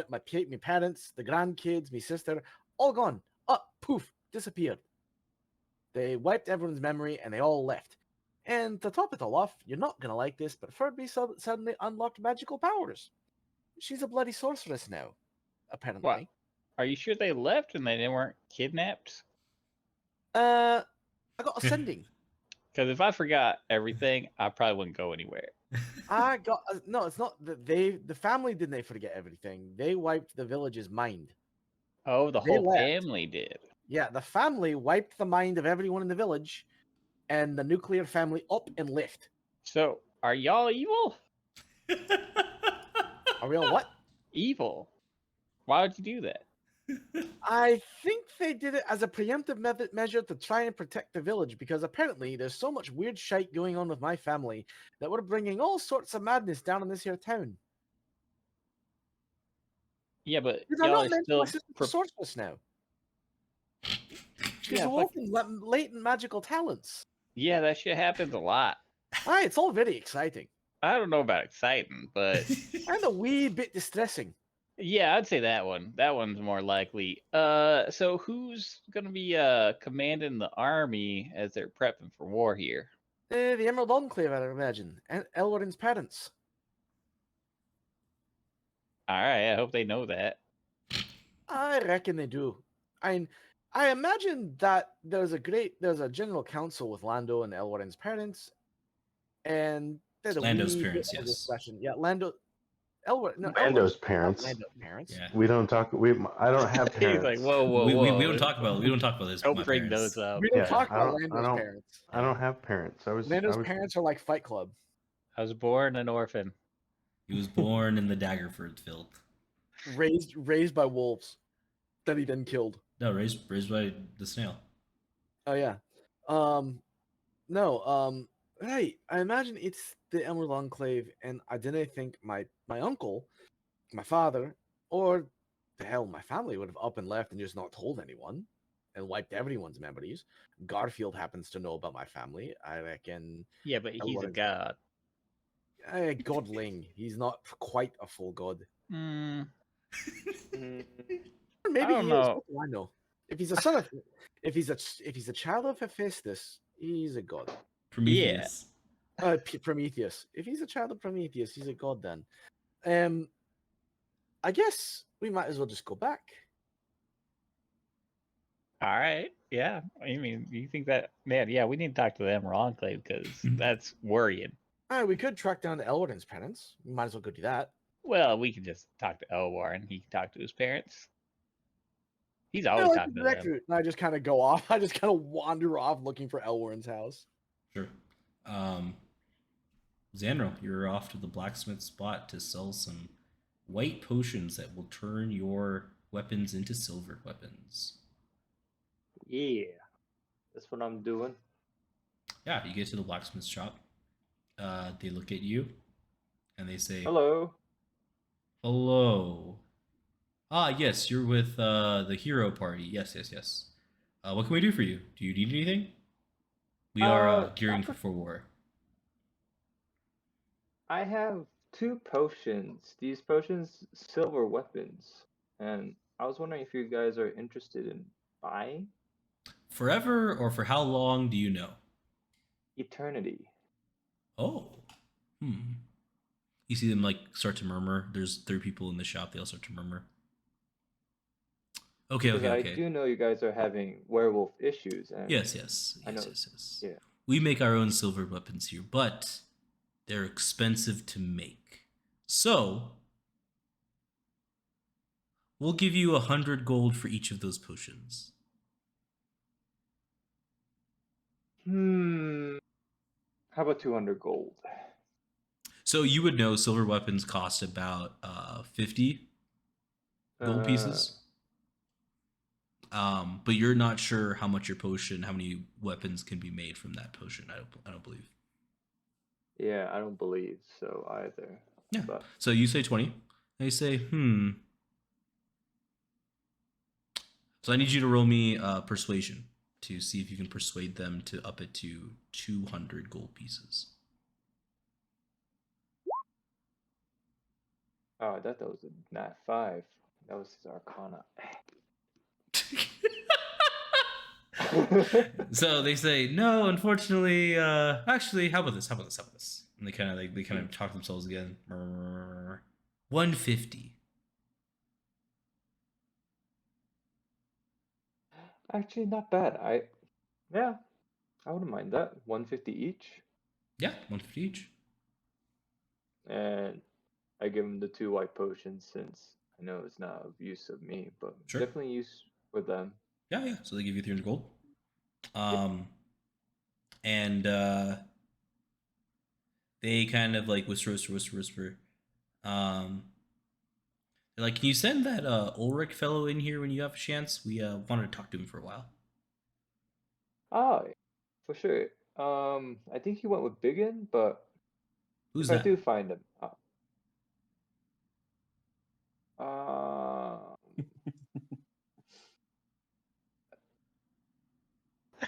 my parents, the grandkids, my sister, all gone. Up, poof, disappeared. They wiped everyone's memory and they all left. And to top it all off, you're not going to like this, but Furby suddenly unlocked magical powers. She's a bloody sorceress now, apparently. What? Are you sure they left and they weren't kidnapped? I got a sending. Because if I forgot everything, I probably wouldn't go anywhere. I got no. It's not that the family didn't forget everything. They wiped the village's mind. Oh, the They whole left. family did. Yeah, the family wiped the mind of everyone in the village, and the nuclear family up and left. So, are y'all evil? Are we all what? Evil. Why would you do that? I think they did it as a preemptive measure to try and protect the village, because apparently there's so much weird shite going on with my family that we're bringing all sorts of madness down in this here town. Yeah, but Because I'm y'all not are meant still... to assist the sorceress now. She's Yeah, awoken latent magical talents. Yeah, that shit happens a lot. Aye, it's all very exciting. I don't know about exciting, but... And a wee bit distressing. Yeah, I'd say that one. That one's more likely. So who's gonna be commanding the army as they're prepping for war here? The Emerald Enclave, I imagine, and Elwarin's parents. All right, I hope they know that. I reckon they do. I imagine that there's a general council with Lando and Elwarin's parents, and Lando's parents, yes. Discussion. Yeah, Lando. Lando's parents. Lando's parents. Yeah. We don't talk. I don't have He's parents. like, whoa. We don't talk about this. Don't with my bring parents. those up. We don't Yeah, talk I about don't- Lando's parents. I don't have parents. Lando's parents are like Fight Club. I was born an orphan. He was born in the Daggerford filth. Raised by wolves that he then killed. No, raised by the snail. Oh yeah. Right. I imagine it's the Emerald Enclave, and I didn't think my uncle, my father, or the hell my family would have up and left and just not told anyone and wiped everyone's memories. Garfield happens to know about my family. I reckon Yeah, but he's a Elwarin's- god. a godling. He's not quite a full god. Mm, Or maybe I don't he is. know. What do I know? If he's a son of, if he's a child of Hephaestus, he's a god. Prometheus. Prometheus. If he's a child of Prometheus, he's a god then. I guess we might as well just go back. all right. Yeah. I mean, you think that, man, yeah, we need to talk to the Emerald Enclave because that's worrying. We could track down Elwarin's parents. We might as well go do that. Well, we could just talk to Elwarin. He can talk to his parents. He's always No, talking to direct them. route. And I just kind of go off. I just kind of wander off looking for Elwarin's house. Sure. Zanril, you're off to the blacksmith spot to sell some white potions that will turn your weapons into silver weapons. Yeah. That's what I'm doing. Yeah, you get to the blacksmith shop. They look at you, and they say, Hello. "Hello. Ah, yes, you're with the hero party. Yes, yes, yes. What can we do for you? Do you need anything? We are gearing for war." I have 2 potions. These potions, silver weapons, and I was wondering if you guys are interested in buying Forever or for how long do you know? eternity. Oh. Hmm. You see them like start to murmur. There's 3 people in the shop. They all start to murmur. Okay, Because okay, I okay. do know you guys are having werewolf issues, and Yes, yes, I know. yes, yes, yes. Yeah. We make our own silver weapons here, but they're expensive to make. So we'll give you 100 gold for each of those potions. How about 200 gold? So you would know silver weapons cost about 50 gold pieces. But you're not sure how much your potion, how many weapons can be made from that potion. I don't believe. Yeah, I don't believe so either. Yeah. But So you say 20. They say, So I need you to roll me persuasion to see if you can persuade them to up it to 200 gold pieces. oh, I thought that was a nat 5. That was his arcana. So they say, no, unfortunately, actually, how about this? How about this? How about this? And they kind of talk themselves again. 150. Actually, not bad. Yeah, I wouldn't mind that. 150 each, Yeah, 150 each. and I give him the 2 white potions since I know it's not of use of me, but Sure. definitely use for them. Yeah, yeah. So they give you 300 gold. And they kind of like whisper. They're like, can you send that Ulrich fellow in here when you have a chance? We wanted to talk to him for a while. Ah, for sure. I think he went with BigYin, but Who's if that? I do find him, uh,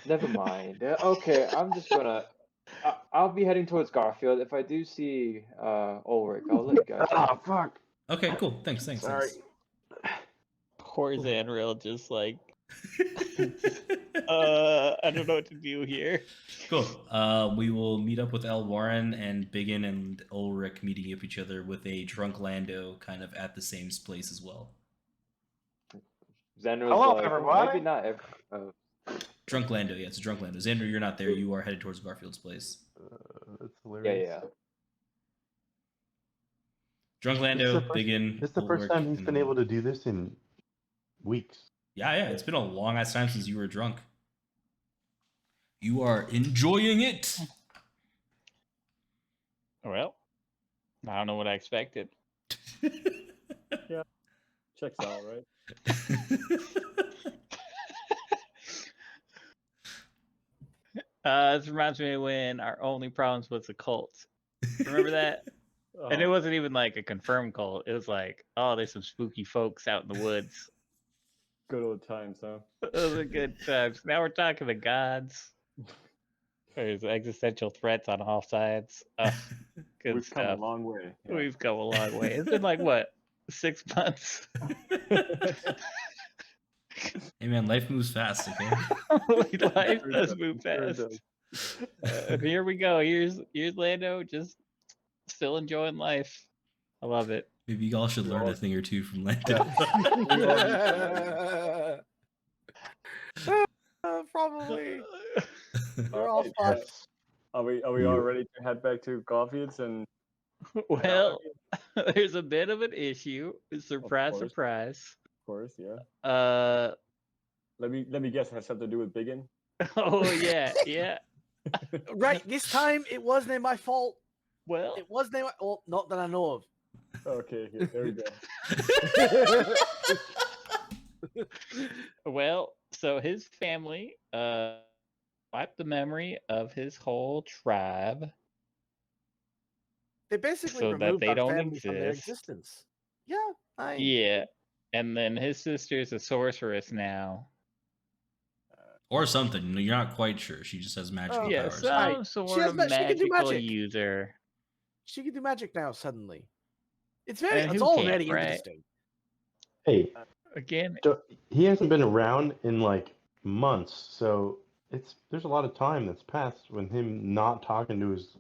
never mind. Okay, I'm just gonna. I'll be heading towards Garfield. If I do see Ulrich, I'll let you guys know. Ah, fuck. Okay, cool. Thanks. Sorry. Poor Zanril just like, I don't know what to do here. Cool. We will meet up with Elwarin and BigYin and Ulrich meeting up each other with a drunk Lando kind of at the same place as well. Xander's Hello, like, everybody. maybe not every. Drunk Lando, yeah, it's a drunk Lando. Xander, you're not there. You are headed towards Garfield's place. That's hilarious. Yeah. Drunk Lando, BigYin. This is the first Ulrich, time he's and been then- able to do this in weeks. Yeah. It's been a long ass time since you were drunk. You are enjoying it. Well, I don't know what I expected. Checks out, right? This reminds me of when our only problems was the cult. Remember that? And it wasn't even like a confirmed cult. It was like, oh, there's some spooky folks out in the woods. Good old times, huh? Those are good times. Now we're talking to gods. There's existential threats on all sides. Good We've stuff. come a long way. Yeah. We've come a long way. It's been like, what, 6 months? Hey man, life moves fast, okay? Life Sure does does, move sure fast. Here we go. Here's Lando, just still enjoying life. I love it. Maybe y'all should learn a thing or two from Lando. Probably. We're Uh, all hey, fucked. Are we all ready to head back to Garfield's and Well, there's a bit of an issue. Surprise, course. surprise. of course, yeah. Let Let me guess, it has something to do with BigYin? Oh yeah. Right, this time it wasn't my fault. Well, It wasn't my well, not that I know of. Okay, here, there we go. well. So his family wipe the memory of his whole tribe They basically so that removed they our don't family from their exist. existence. Yeah, Yeah. And then his sister's a sorceress now. Or something. You're not quite sure. She just has magical Oh, Yeah, powers. Right. some She sort has of she can do magical magic. user. She can do magic now. Suddenly, it's And it's who all can't, very right? interesting. Hey, Again, he hasn't been around in like months, so there's a lot of time that's passed when him not talking to his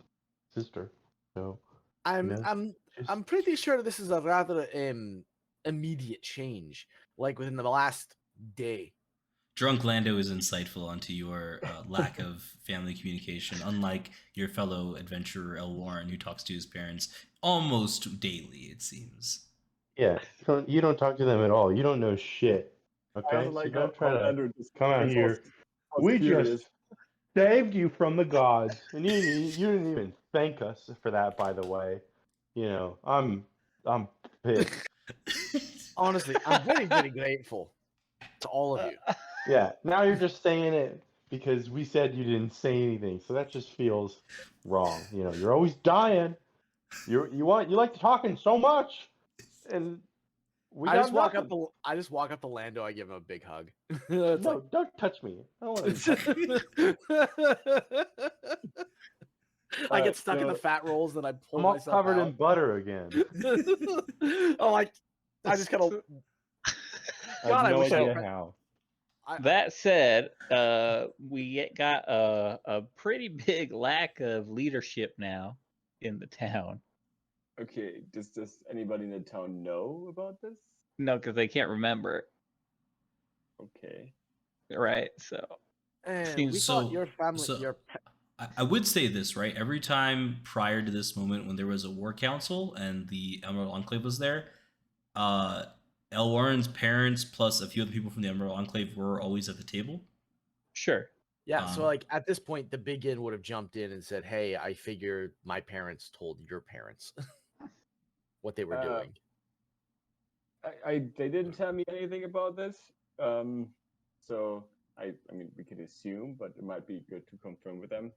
sister. So I'm know, I'm just I'm pretty sure this is a rather immediate change, like within the last day. Drunk Lando is insightful onto your lack of family communication, unlike your fellow adventurer Elwarin, who talks to his parents almost daily, it seems. yeah. You don't talk to them at all. You don't know shit. I Okay, also so like don't try how to Lando just come out gets here. all We furious. just saved you from the gods, and you didn't even thank us for that. By the way, you know I'm pissed. Honestly, I'm very very grateful to all of you. Yeah, now you're just saying it because we said you didn't say anything, so that just feels wrong. You know, you're always dying. You like talking so much, and we I got just walk nothing. I just walk up to Lando. I give him a big hug. It's No, don't touch me. I don't want to touch you. I get stuck in the so- fat rolls, then I pull I'm all myself covered out. in butter again. Oh, I just kind of. I God, I have no wish I idea were- how. that said, we got a pretty big lack of leadership now in the town. Okay, does anybody in the town know about this? No, because they can't remember it, Okay. right? So We thought your family, your I would say this, right? Every time prior to this moment when there was a war council and the Emerald Enclave was there, Elwarin's parents plus a few other people from the Emerald Enclave were always at the table. sure. Yeah, so Um, like at this point, the BigYin would have jumped in and said, "Hey, I figured my parents told your parents what they were doing." They didn't tell me anything about this. So I mean we could assume, but it might be good to confirm with them.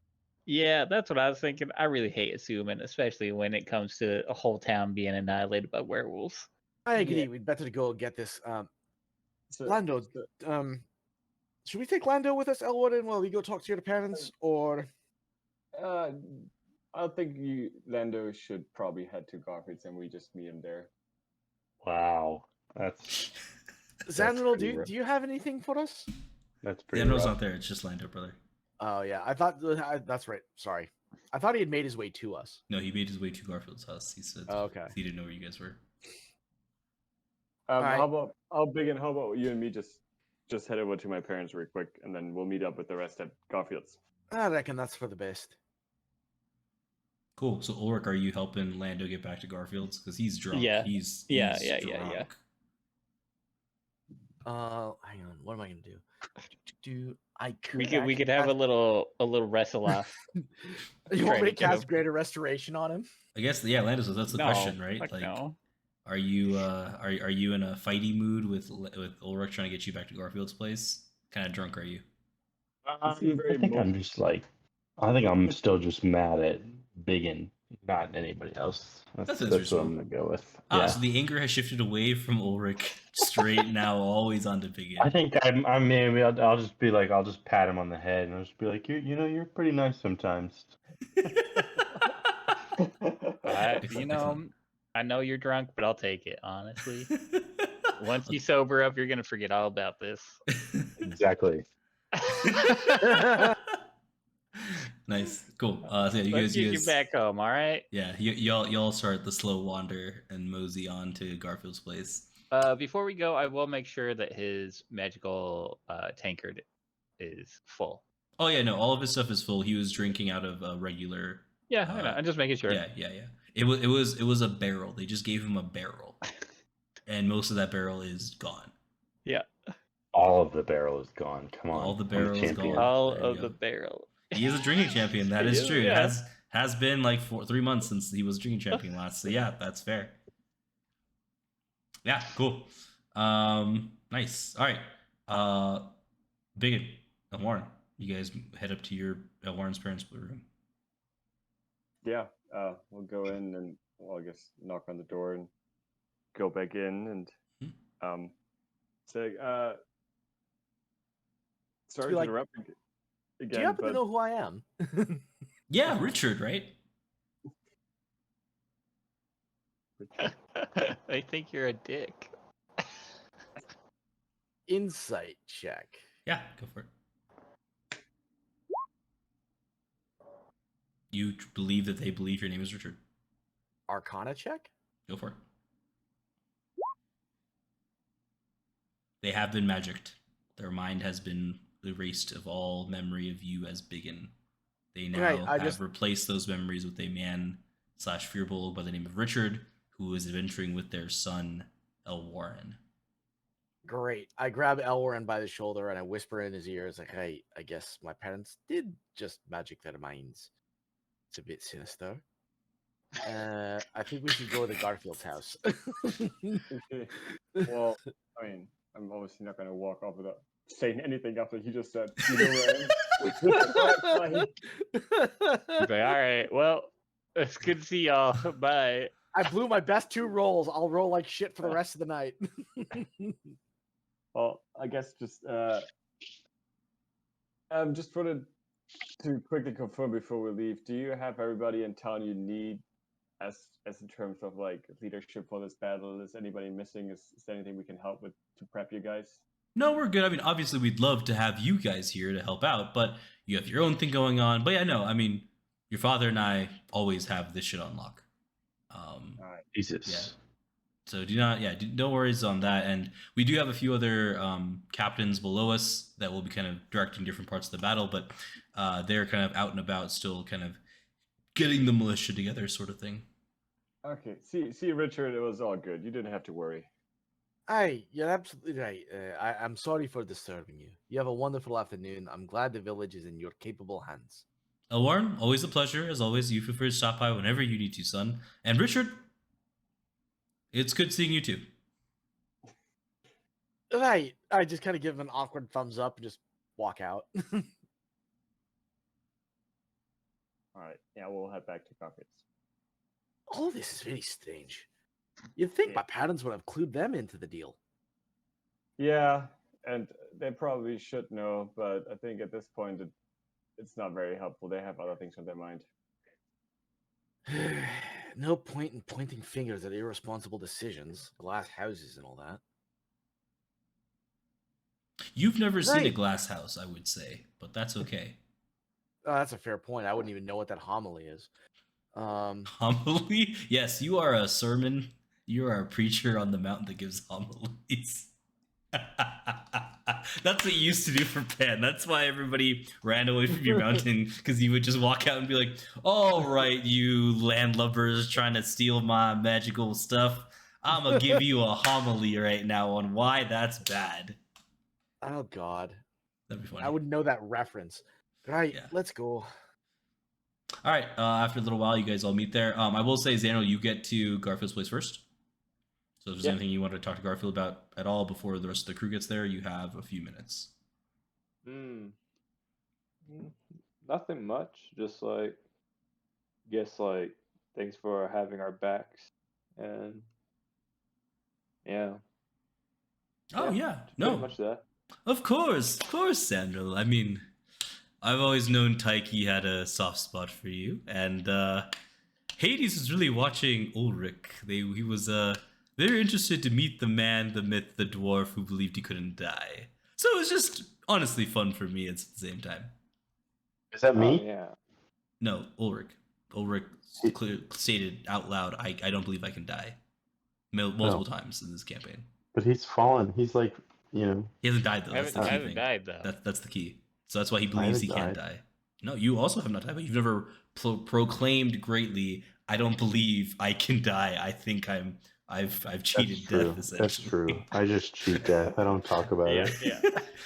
Yeah, that's what I was thinking. I really hate assuming, especially when it comes to a whole town being annihilated by werewolves. I agree. Yeah. We'd better go get this. So, Lando, so- should we take Lando with us, Elwarin, while we go talk to your parents, or? I think Lando should probably head to Garfield's and we just meet him there. Wow, that's Zanril, pretty rough. do you have anything for us? That's the pretty. Emerald's rough. not there. It's just Lando, brother. Oh yeah, I thought that's right. Sorry, I thought he had made his way to us. No, he made his way to Garfield's house. He said Okay. he didn't know where you guys were. How about you and me just head over to my parents real quick, and then we'll meet up with the rest at Garfield's. I reckon that's for the best. Cool. So Ulrich, are you helping Lando get back to Garfield's? Because he's drunk. Yeah. He's Yeah. drunk. Hang on. What am I gonna do? We could have a little wrestle off. You want me to try to get cast him. Greater Restoration on him? I guess that's the No, question, right? fuck Like, no. are you in a fighty mood with Ulrich trying to get you back to Garfield's place? Kind of drunk, are you? I think I'm still just mad at BigYin, not anybody else. That's what interesting. I'm gonna go with. So the anger has shifted away from Ulrich straight now, always onto BigYin. I think I'll just be like, I'll just pat him on the head and I'll just be like, you're pretty nice sometimes. I know you're drunk, but I'll take it, honestly. Once you sober up, you're gonna forget all about this. Exactly. Nice, cool. So yeah, Let's get you back home, all right? Yeah, y'all start the slow wander and mosey on to Garfield's place. Before we go, I will make sure that his magical tankard is full. Oh yeah, no, all of his stuff is full. He was drinking out of a regular. Yeah, I know. I'm just making sure. Yeah. It was a barrel. They just gave him a barrel, and most of that barrel is gone. Yeah. All of the barrel is gone. Come on. All the barrel is gone. All There you of go. the barrel. He is a drinking champion. That is true. Yeah. It has been like 3 months since he was drinking champion last. So yeah, that's fair. Yeah, cool. Nice. All right. BigYin, Warren, You guys head up to your Elwarin's parents' room. Yeah, we'll go in and, well, I guess knock on the door and go back in and say, sorry to like, interrupt Do again, you happen but to know who I am? Yeah, Richard, right? I think you're a dick. Insight check. Yeah, go for it. You believe that they believe your name is Richard. Arcana check? Go for it. They have been magicked. Their mind has been erased of all memory of you as BigYin. They now have replaced those memories with a man / fearbull by the name of Richard, who is adventuring with their son, Elwarin. Great. I grab Elwarin by the shoulder and I whisper in his ear, like, hey, I guess my parents did just magic their minds. It's a bit sinister. I think we should go to Garfield's house. well, I mean, I'm obviously not going to walk off without saying anything after he just said, you know where I am. He's like, all right, well, it's good to see y'all. Bye. I blew my best 2 rolls. I'll roll like shit for the rest of the night. Well, I guess just to quickly confirm before we leave, do you have everybody in town you need as in terms of like leadership for this battle? Is anybody missing? Is there anything we can help with to prep you guys? No, we're good. I mean, obviously, we'd love to have you guys here to help out, but you have your own thing going on. But yeah, no, I mean, your father and I always have this shit on lock. All right. Jesus. Yeah. So no worries on that. And we do have a few other captains below us that will be kind of directing different parts of the battle, but they're kind of out and about, still kind of getting the militia together, sort of thing. Okay. See, Richard, it was all good. You didn't have to worry. Hey, you're absolutely right. I'm sorry for disturbing you. You have a wonderful afternoon. I'm glad the village is in your capable hands. Elwarin, always a pleasure. As always, you feel free to stop by whenever you need to, son. And Richard, it's good seeing you too. Right. I just kind of give him an awkward thumbs up and just walk out. All right. Yeah, we'll head back to Garfield's. All this is really strange. You'd think my parents would have clued them into the deal. Yeah, and they probably should know, but I think at this point it's not very helpful. They have other things on their mind. No point in pointing fingers at irresponsible decisions, glass houses and all that. You've never seen a glass house, I would say, but that's okay. Oh, that's a fair point. I wouldn't even know what that homily is. Homily? Yes, you are a sermon. You are a preacher on the mountain that gives homilies. That's what you used to do for Pan. That's why everybody ran away from your mountain, because you would just walk out and be like, all right, you landlubbers trying to steal my magical stuff. I'm going to give you a homily right now on why that's bad. Oh, God. That'd be funny. I wouldn't know that reference. Right, let's go. All right, after a little while, you guys all meet there. I will say, Zanril, you get to Garfield's place first. So if there's anything you want to talk to Garfield about at all before the rest of the crew gets there, you have a few minutes. Nothing much. Just thanks for having our backs, and Oh yeah, pretty much that. Of course, Zanril. I mean, I've always known Taiki had a soft spot for you, and Hades was really watching Ulrich. He was very interested to meet the man, the myth, the dwarf who believed he couldn't die. So it was just honestly fun for me at the same time. Is that me? Yeah. No, Ulrich. Ulrich stated out loud, I don't believe I can die. Multiple times in this campaign. But he's fallen. He's like, He hasn't died, though. I haven't died, though. That's the key. So that's why he believes he can't die. No, you also have not died, but you've never proclaimed greatly, I don't believe I can die. I think I've cheated death, essentially. That's true. I just cheat death. I don't talk about it. Yeah.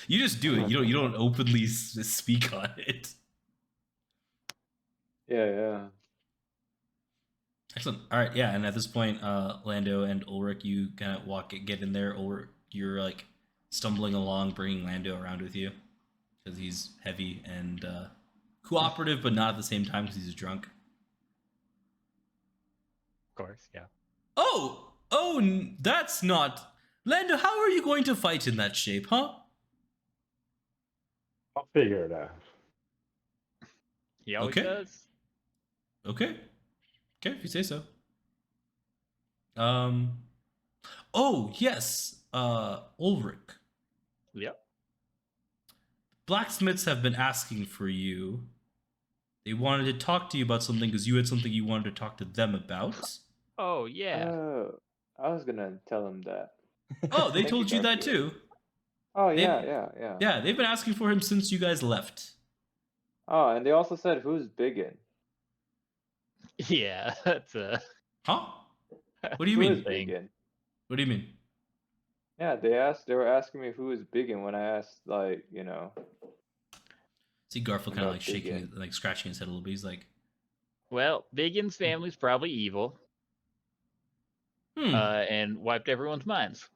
You just do it. You don't openly speak on it. Yeah. Excellent. All right, yeah. And at this point, Lando and Ulrich, you kind of get in there. Ulrich, you're like stumbling along, bringing Lando around with you. because he's heavy and cooperative, but not at the same time because he's drunk. Of course, yeah. That's not Lando. How are you going to fight in that shape, huh? I'll figure it out. He always Okay. does. Okay, if you say so. Oh yes, Ulrich. Yep. Blacksmiths have been asking for you. They wanted to talk to you about something because you had something you wanted to talk to them about. Oh yeah. I was gonna tell him that. Oh, they Thank told you that Garfield. too. Oh They've- yeah. Yeah, they've been asking for him since you guys left. Oh, and they also said who's BigYin? Yeah, that's a Huh? What do you Who mean? is BigYin? What do you mean? Yeah, they were asking me who is BigYin when I asked, like, you know. See Garfield kind of About like shaking, BigYin. like scratching his head a little bit. He's like, well, BigYin's family's probably evil, hmm. and wiped everyone's minds.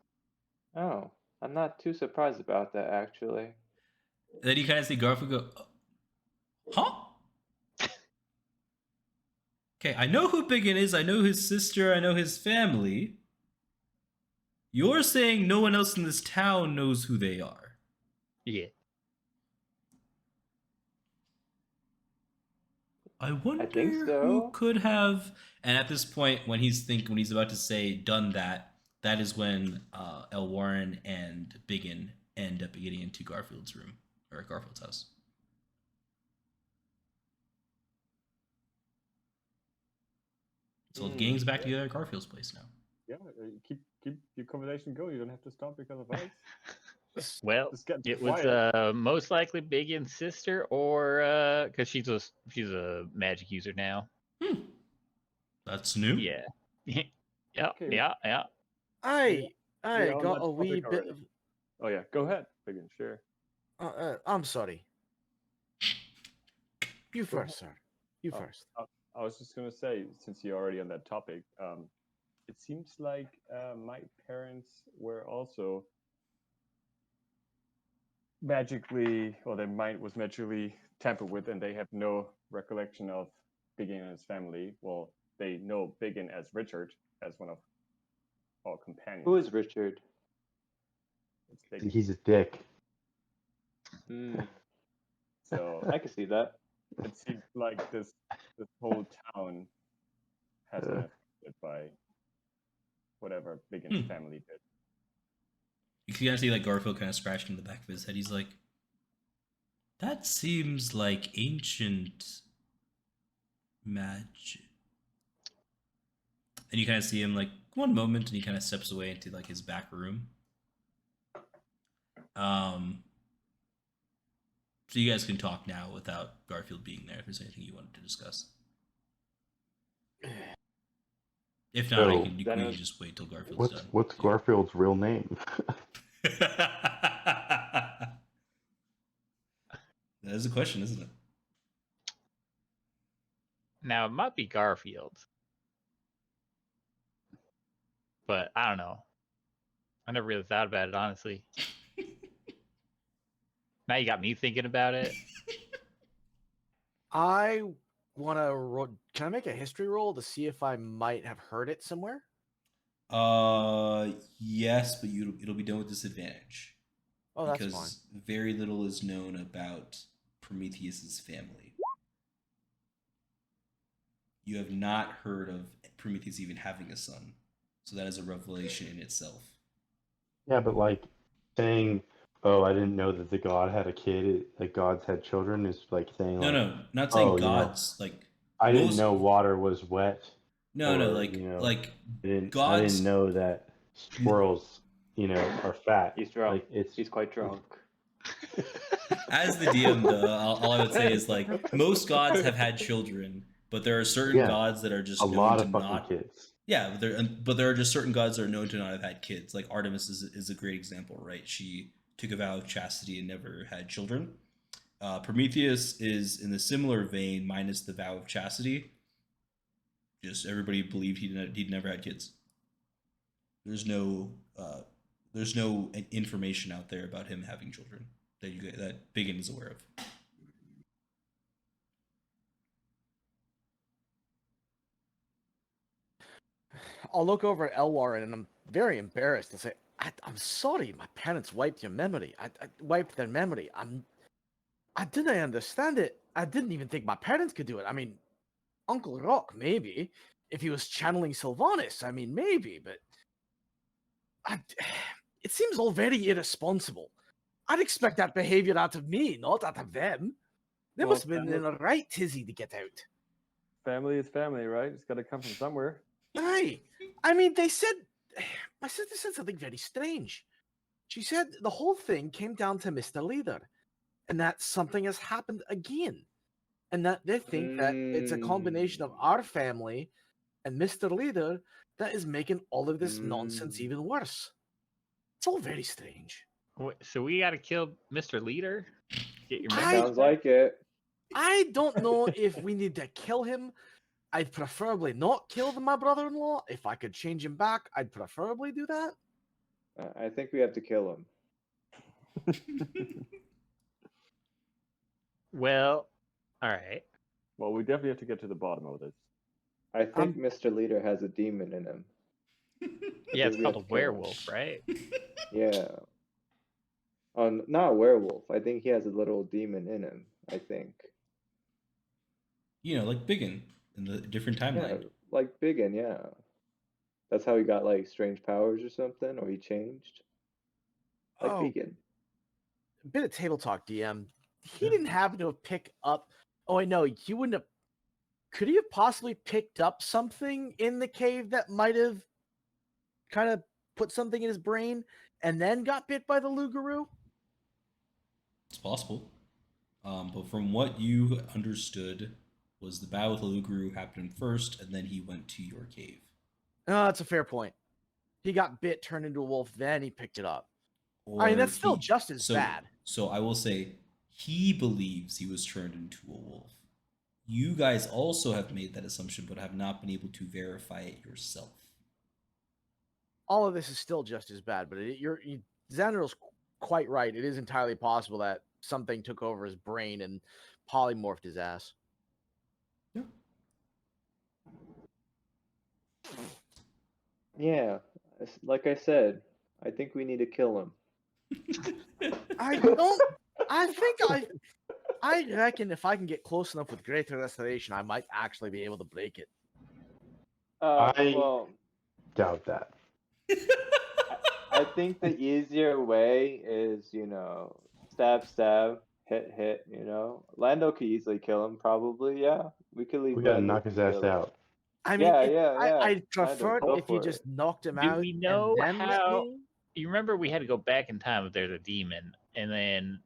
Oh, I'm not too surprised about that actually. And then you kind of see Garfield go, huh? Okay, I know who BigYin is. I know his sister. I know his family. You're saying no one else in this town knows who they are. Yeah. I wonder think who so. could have. And at this point, when he's about to say done that, that is when Elwarin and BigYin end up getting into Garfield's room or Garfield's house. So the gang's back together at Garfield's place now. Yeah, keep your conversation going. You don't have to stop because of us. Well, Just get it was quiet. most likely BigYin's sister, or because she's a magic user now. That's new. Yeah. Yeah. Okay. Yeah. I We're on got that a wee topic bit already. of. Oh yeah, go ahead, BigYin. Sure. I'm sorry. You Go first, sir. You Oh. first. I was just gonna say, since you're already on that topic, it seems like my parents were also magically, or their mind was magically tampered with, and they have no recollection of BigYin and his family. Well, they know BigYin as Richard, as one of our companions. Who is Richard? It's BigYin. He's a dick. So I can see that. it seems like this whole town has been affected by whatever BigYin's family did. You can kind of see like Garfield kind of scratching the back of his head. He's like, that seems like ancient magic. And you kind of see him like one moment, and he kind of steps away into like his back room. So you guys can talk now without Garfield being there. If there's anything you wanted to discuss, if not, So, you can just wait till Garfield's done. What's Garfield's real name? That is a question, isn't it? Now it might be Garfield, but I don't know. I never really thought about it, honestly. Now you got me thinking about it. I want to. Can I make a history roll to see if I might have heard it somewhere? Yes, but it'll be done with disadvantage. Oh, that's because fine. very little is known about Prometheus's family. You have not heard of Prometheus even having a son, so that is a revelation in itself. Yeah, but like saying, "Oh, I didn't know that the god had a kid. Like gods had children," is like saying, No, not saying "Oh, gods. Like I didn't know water was wet." No, or, like I didn't, I didn't know that squirrels, are fat. He's drunk. Like, He's quite drunk. As the DM, all I would say is like most gods have had children, but there are certain gods that are just a known lot to of fucking not. kids. Yeah, but there are just certain gods that are known to not have had kids. Like Artemis is a great example, right? She took a vow of chastity and never had children. Prometheus is in a similar vein, minus the vow of chastity. Just everybody believed he'd never had kids. There's no information out there about him having children. that BigYin is aware of. I'll look over at Elwarin and I'm very embarrassed and say, I'm sorry, my parents wiped your memory. I wiped their memory. I didn't understand it. I didn't even think my parents could do it. I mean, Uncle Rock, maybe. If he was channeling Sylvanas, I mean, maybe, but it seems all very irresponsible. I'd expect that behavior out of me, not out of them. They Well, must have been family- in a right tizzy to get out. Family is family, right? It's got to come from somewhere. Aye. I mean, they said, my sister said something very strange. She said the whole thing came down to Mr. Leader, and that something has happened again, and that they think that it's a combination of our family and Mr. Leader that is making all of this nonsense even worse. It's all very strange. So we got to kill Mr. Leader? Get your I- memory Sounds like it. I don't know if we need to kill him. I'd preferably not kill my brother-in-law. If I could change him back, I'd preferably do that. I think we have to kill him. Well, all right. Well, we definitely have to get to the bottom of this. I think Mr. Leader has a demon in him. Yeah, it's we called have a to kill him. werewolf, right? Yeah. Not a werewolf. I think he has a little demon in him. I think. You know, like BigYin in the different Yeah, timeline. like BigYin, yeah. That's how he got like strange powers or something, or he changed. Like Oh, BigYin. a bit of table talk, DM. He Yeah. didn't happen to have picked up. Oh, I know. He wouldn't have. Could he have possibly picked up something in the cave that might have kind of put something in his brain and then got bit by the Lugaroo? It's possible. But from what you understood, was the battle with the Lugaroo happened first, and then he went to your cave. Oh, that's a fair point. He got bit, turned into a wolf, then he picked it up. Or I mean, that's still he- just as bad. So I will say he believes he was turned into a wolf. You guys also have made that assumption, but have not been able to verify it yourself. All of this is still just as bad, but Zanril's quite right. It is entirely possible that something took over his brain and polymorphed his ass. Yeah. Yeah. Like I said, I think we need to kill him. I don't. I reckon if I can get close enough with Greater Restoration, I might actually be able to break it. Well, Doubt that. I think the easier way is, stab, stab, hit, hit, Lando could easily kill him, probably, yeah. We could leave We gotta Lando knock to his ass kill him. out. I mean, Yeah. I'd prefer go it if you for just it. knocked him Do out. we know and then let how- me- You remember we had to go back in time if there's a demon, and then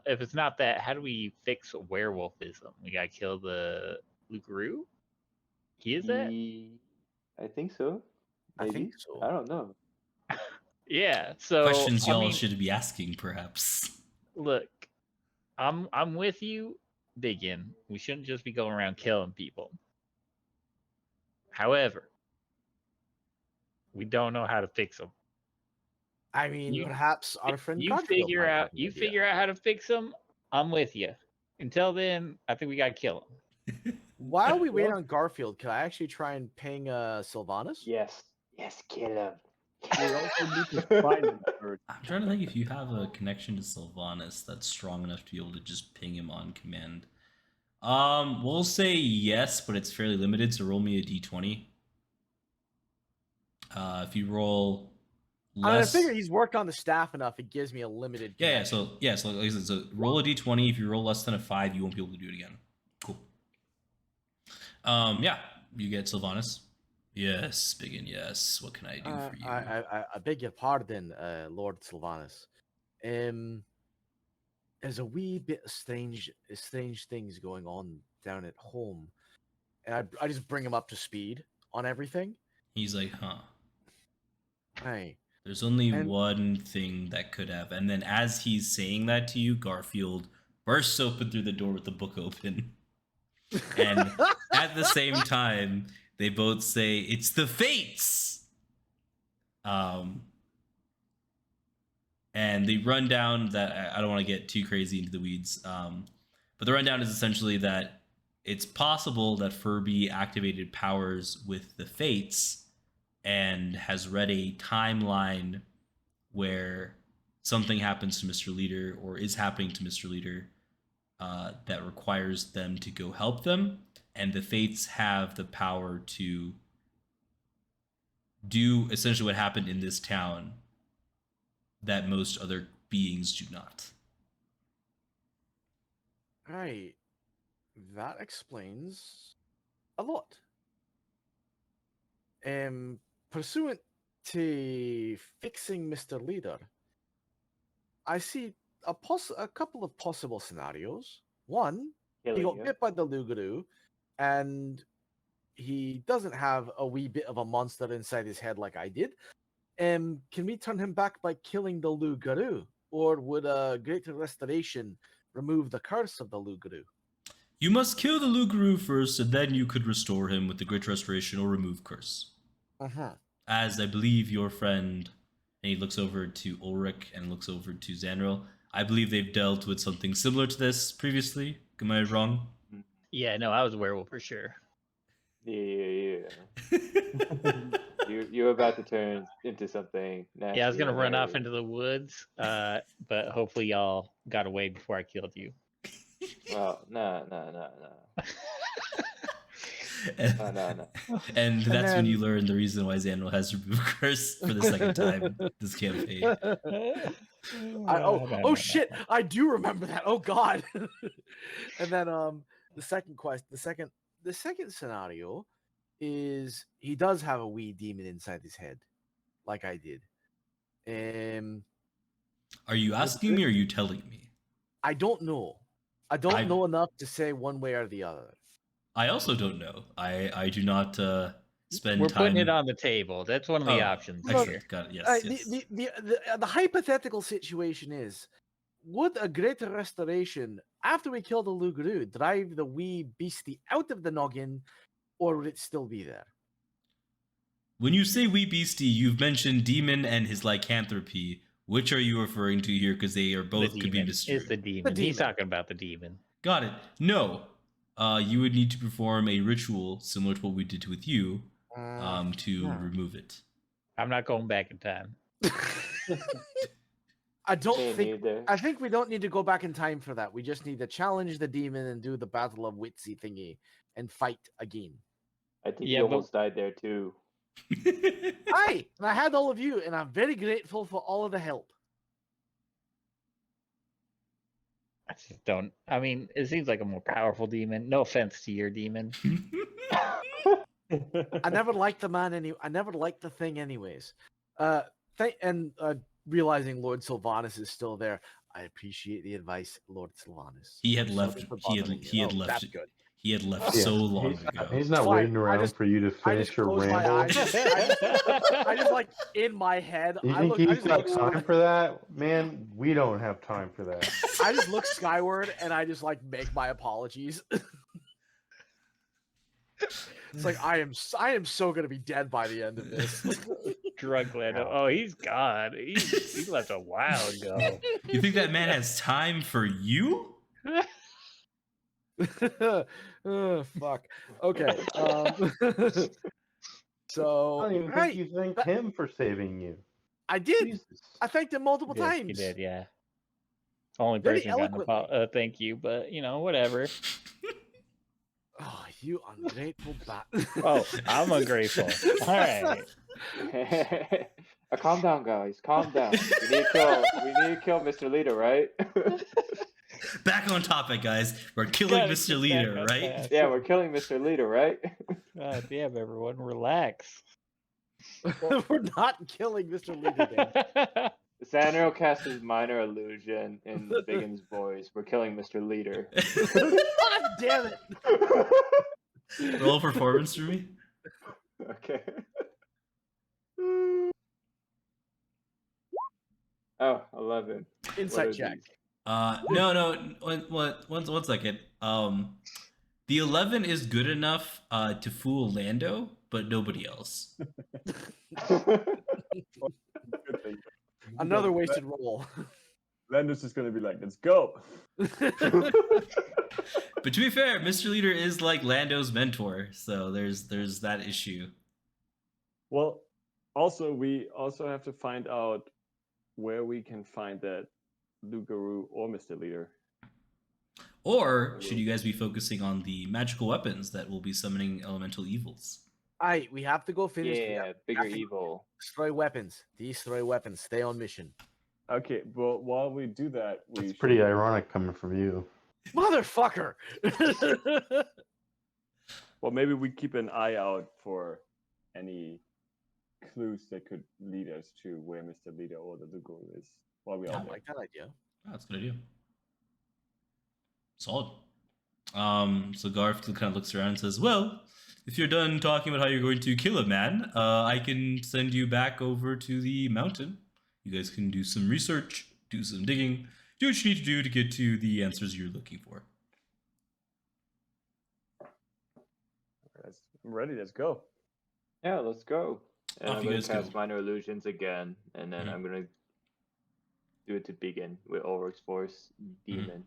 if it's not that, how do we fix werewolfism? We gotta kill the Lugaroo? He is that? I think so. I Maybe. think so. I don't know. Yeah. So Questions I y'all mean, should be asking, perhaps. look, I'm with you, BigYin. We shouldn't just be going around killing people. However, we don't know how to fix them. I mean, You- perhaps our friend Garfield figure might out have an idea. figure out how to fix them. I'm with you. Until then, I think we gotta kill them. While we wait on Garfield, can I actually try and ping Sylvanas? Yes. Yes, kill him. We also need to find him first. I'm trying to think if you have a connection to Sylvanas that's strong enough to be able to just ping him on command. We'll say yes, but it's fairly limited, so roll me a d20. If you roll less... I figure he's worked on the staff enough, it gives me a limited Yeah, connection. so like I said, so roll a d20. If you roll less than a 5, you won't be able to do it again. Cool. Yeah, you get Sylvanas. Yes, BigYin, yes. What can I do for you? I beg your pardon, Lord Sylvanas. There's a wee bit of strange things going on down at home, and I just bring him up to speed on everything. He's like, huh. Hey, There's only And- one thing that could have. And then as he's saying that to you, Garfield bursts open through the door with the book open. And at the same time, they both say, "It's the fates!" And And the rundown that I don't want to get too crazy into the weeds, but the rundown is essentially that it's possible that Furby activated powers with the Fates and has read a timeline where something happens to Mr. Leader or is happening to Mr. Leader that requires them to go help them. And the Fates have the power to do essentially what happened in this town that most other beings do not. Right. That explains a lot. Pursuant to fixing Mr. Leader, I see a couple of possible scenarios. One, he Killing got you. bit by the Lugaroo, and he doesn't have a wee bit of a monster inside his head like I did. Can we turn him back by killing the Lugaroo? Or would a greater restoration remove the curse of the Lugaroo? You must kill the Lugaroo first, and then you could restore him with the Great Restoration or remove curse. As I believe your friend, and he looks over to Ulrich and looks over to Zanril, I believe they've dealt with something similar to this previously. Am I wrong? Yeah, no, I was a werewolf for sure. Yeah. You're about to turn into something nasty. Yeah, I was gonna and run off hairy. into the woods, but hopefully y'all got away before I killed you. Oh, no. And, No. and that's when then- you learn the reason why Zanril has removed curse for the second time this campaign. Oh shit! I do remember that. Oh god! And then the second scenario is he does have a wee demon inside his head, like I did. Are you asking me or are you telling me? I don't know. I don't I- know enough to say one way or the other. I also don't know. I do not spend We're time. putting it on the table. That's one of the Oh, options excellent. here. Got it. Yes. The hypothetical situation is: would a greater restoration after we kill the Lugaroo drive the wee beastie out of the noggin, or would it still be there? When you say wee beastie, you've mentioned demon and his lycanthropy. Which are you referring to here? Because they are both The could be demon. mystery. It's the demon. He's demon. talking about the demon. Got it. No. You would need to perform a ritual similar to what we did with you to remove it. I'm not going back in time. I don't Me think. neither. I think we don't need to go back in time for that. We just need to challenge the demon and do the Battle of Witsy thingy and fight again. I think Yeah, you but- almost died there too. Aye, and I had all of you, and I'm very grateful for all of the help. I just don't. I mean, it seems like a more powerful demon. No offense to your demon. I never liked the man I never liked the thing anyways. Realizing Lord Sylvanus is still there, I appreciate the advice, Lord Sylvanus. He had I'm left. sorry for He had bothering you. he had Oh, left. That's good. He had left Yeah, so long he's, ago. He's not It's fine. waiting around for you to I just finish your close my ramble. eyes. I just like in my head. You I think look. I he's just got look, time for that? Man, we don't have time for that. I just look skyward and I just like make my apologies. It's like I am so gonna be dead by the end of this. Drunk Lando. Oh, he's gone. He left a while ago. You think that man has time for you? Oh, fuck. Okay. I So don't even right, think you thanked but- him for saving you. I did. Jesus. I thanked him multiple Yes, times. he did, yeah. Only Very person got an eloquently. thank you, but whatever. Oh, you ungrateful bat. Oh, I'm ungrateful. All right. Calm down, guys. Calm down. We need to kill Mr. Leader, right? Back on topic, guys. We're killing Gotta Mr. get Leader, back on right? task. Yeah, we're killing Mr. Leader, right? God damn, everyone, relax. We're not killing Mr. Leader. Dan. Zanril cast his minor illusion in BigYin's voice. We're killing Mr. Leader. God damn it! Roll performance for me. Okay. Oh, 11. What Insight are check. these? No. One second. The 11 is good enough to fool Lando, but nobody else. Good thing. Another wasted roll. Lando's just gonna be like, let's go. But to be fair, Mr. Leader is like Lando's mentor, so there's that issue. Well, also we also have to find out where we can find that Lugaru or Mr. Leader. Or should you guys be focusing on the magical weapons that will be summoning elemental evils? Alright, we have to go finish. Yeah, bigger evil. Destroy weapons. Destroy weapons. Stay on mission. Okay, well, while we do that, It's pretty ironic coming from you. Motherfucker! Well, maybe we keep an eye out for any clues that could lead us to where Mr. Leader or the Lugaru is while we I are there. like that idea. Oh, that's a good idea. Solid. So Garfield kind of looks around and says, well, if you're done talking about how you're going to kill a man, I can send you back over to the mountain. You guys can do some research, do some digging, do what you need to do to get to the answers you're looking for. I'm ready. Let's go. Yeah, let's go. And Off I'm you gonna guys cast go. minor illusions again, and then Mhm. I'm gonna do it to BigYin with Ulrich's Force Demon.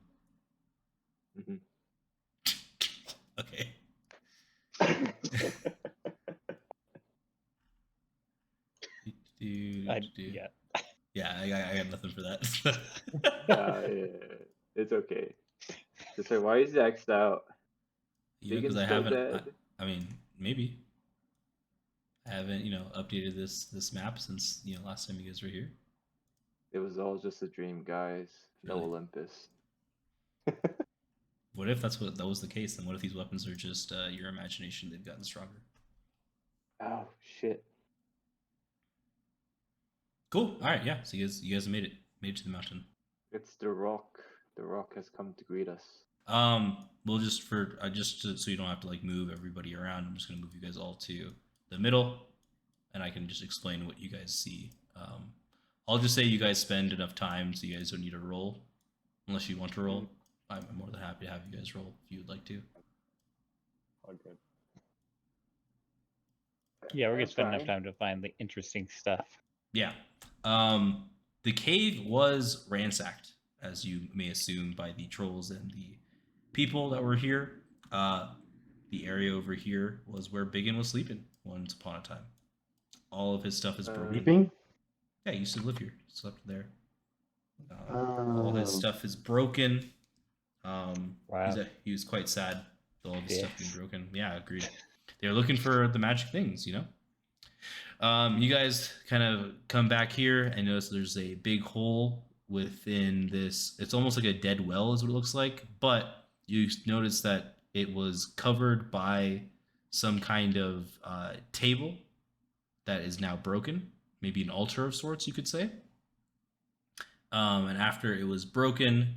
Mhm. Okay. Yeah. Yeah, I got nothing for that. Yeah, it's okay. Just like, why is he X'd out? Because BigYin's I still haven't. dead. I mean, maybe. I haven't, updated this map since last time you guys were here. It was all just a dream, guys. No Really? Olympus. What if that was the case? Then what if these weapons are just your imagination? They've gotten stronger. Oh shit. Cool. All right. Yeah. So you guys made it to the mountain. It's the rock. The rock has come to greet us. We'll just so you don't have to move everybody around. I'm just gonna move you guys all to the middle, and I can just explain what you guys see. I'll just say you guys spend enough time so you guys don't need to roll, unless you want to roll. I'm more than happy to have you guys roll if you would like to. All good. Yeah, we're gonna That's spend enough fine. time to find the interesting stuff. Yeah. The cave was ransacked, as you may assume, by the trolls and the people that were here. The area over here was where BigYin was sleeping once upon a time. All of his stuff is broken. Sleeping? Yeah, he used to live here. Slept there. All his stuff is broken. Wow. He was quite sad with all of his stuff being Yes. broken. Yeah, agreed. They were looking for the magic things, You guys kind of come back here and notice there's a big hole within this. It's almost like a dead well is what it looks like, but you notice that it was covered by some kind of table that is now broken, maybe an altar of sorts, you could say. And after it was broken,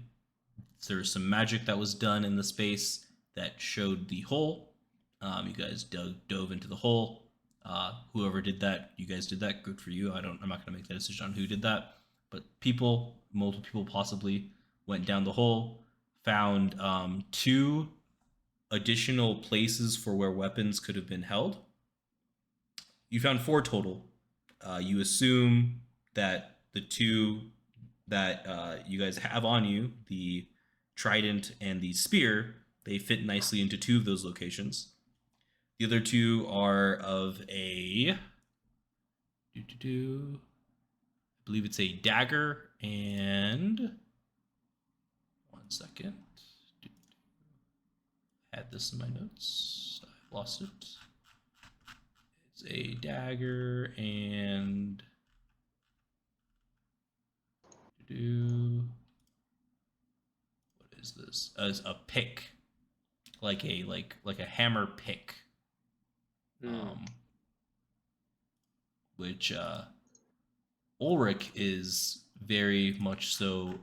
there was some magic that was done in the space that showed the hole. You guys dove into the hole. Whoever did that, you guys did that. Good for you. I'm not gonna make that decision on who did that, but multiple people possibly went down the hole, found 2 additional places for where weapons could have been held. You found 4 total. You assume that the 2 that you guys have on you, the trident and the spear, they fit nicely into 2 of those locations. The other 2 are of I believe it's a dagger and... One second. I had this in my notes. I lost it. It's a dagger and... What is this? It's a pick. Like a hammer pick. Which Ulrich is very much so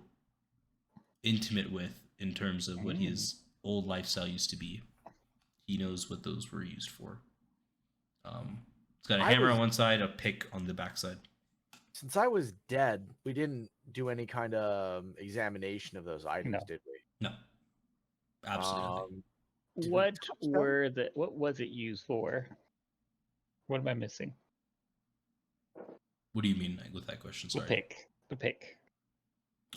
intimate with in terms of what his old lifestyle used to be. He knows what those were used for. It's got a hammer on one side, a pick on the back side. Since I was dead, we didn't do any kind of examination of those items, No. did we? No, absolutely nothing. Did we What touch them? what was it used for? What am I missing? What do you mean with that question? The Sorry. pick. the pick.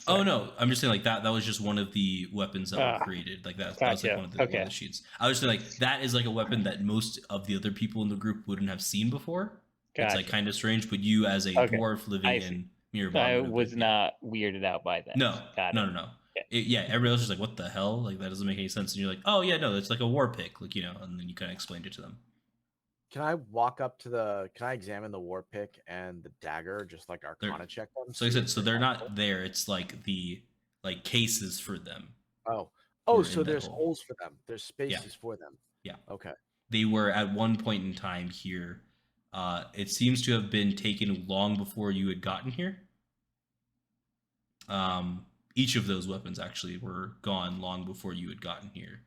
Oh no, I'm just saying like that was just one of the weapons that were Ah, created. Like that was like gotcha. one of the Okay. sheets. I was just saying like that is like a weapon that most of the other people in the group wouldn't have seen before. It's like Gotcha. kind of strange, but you as a Okay, dwarf living I see. in Mirabon I would have was been, not weirded out by that. No, Got no, it. no, no. Yeah. Yeah, everybody else is like, what the hell? Like that doesn't make any sense. And you're like, oh yeah, no, it's like a war pick, like and then you kind of explained it to them. Can I walk up to the? Can I examine the war pick and the dagger? Just like Arcana check them. So like I see said, if so they're they're helpful? not there. It's like the cases for them. Oh, were so in that there's hole. holes for them. There's spaces for them. Yeah. Okay. They were at one point in time here. It seems to have been taken long before you had gotten here. Each of those weapons actually were gone long before you had gotten here.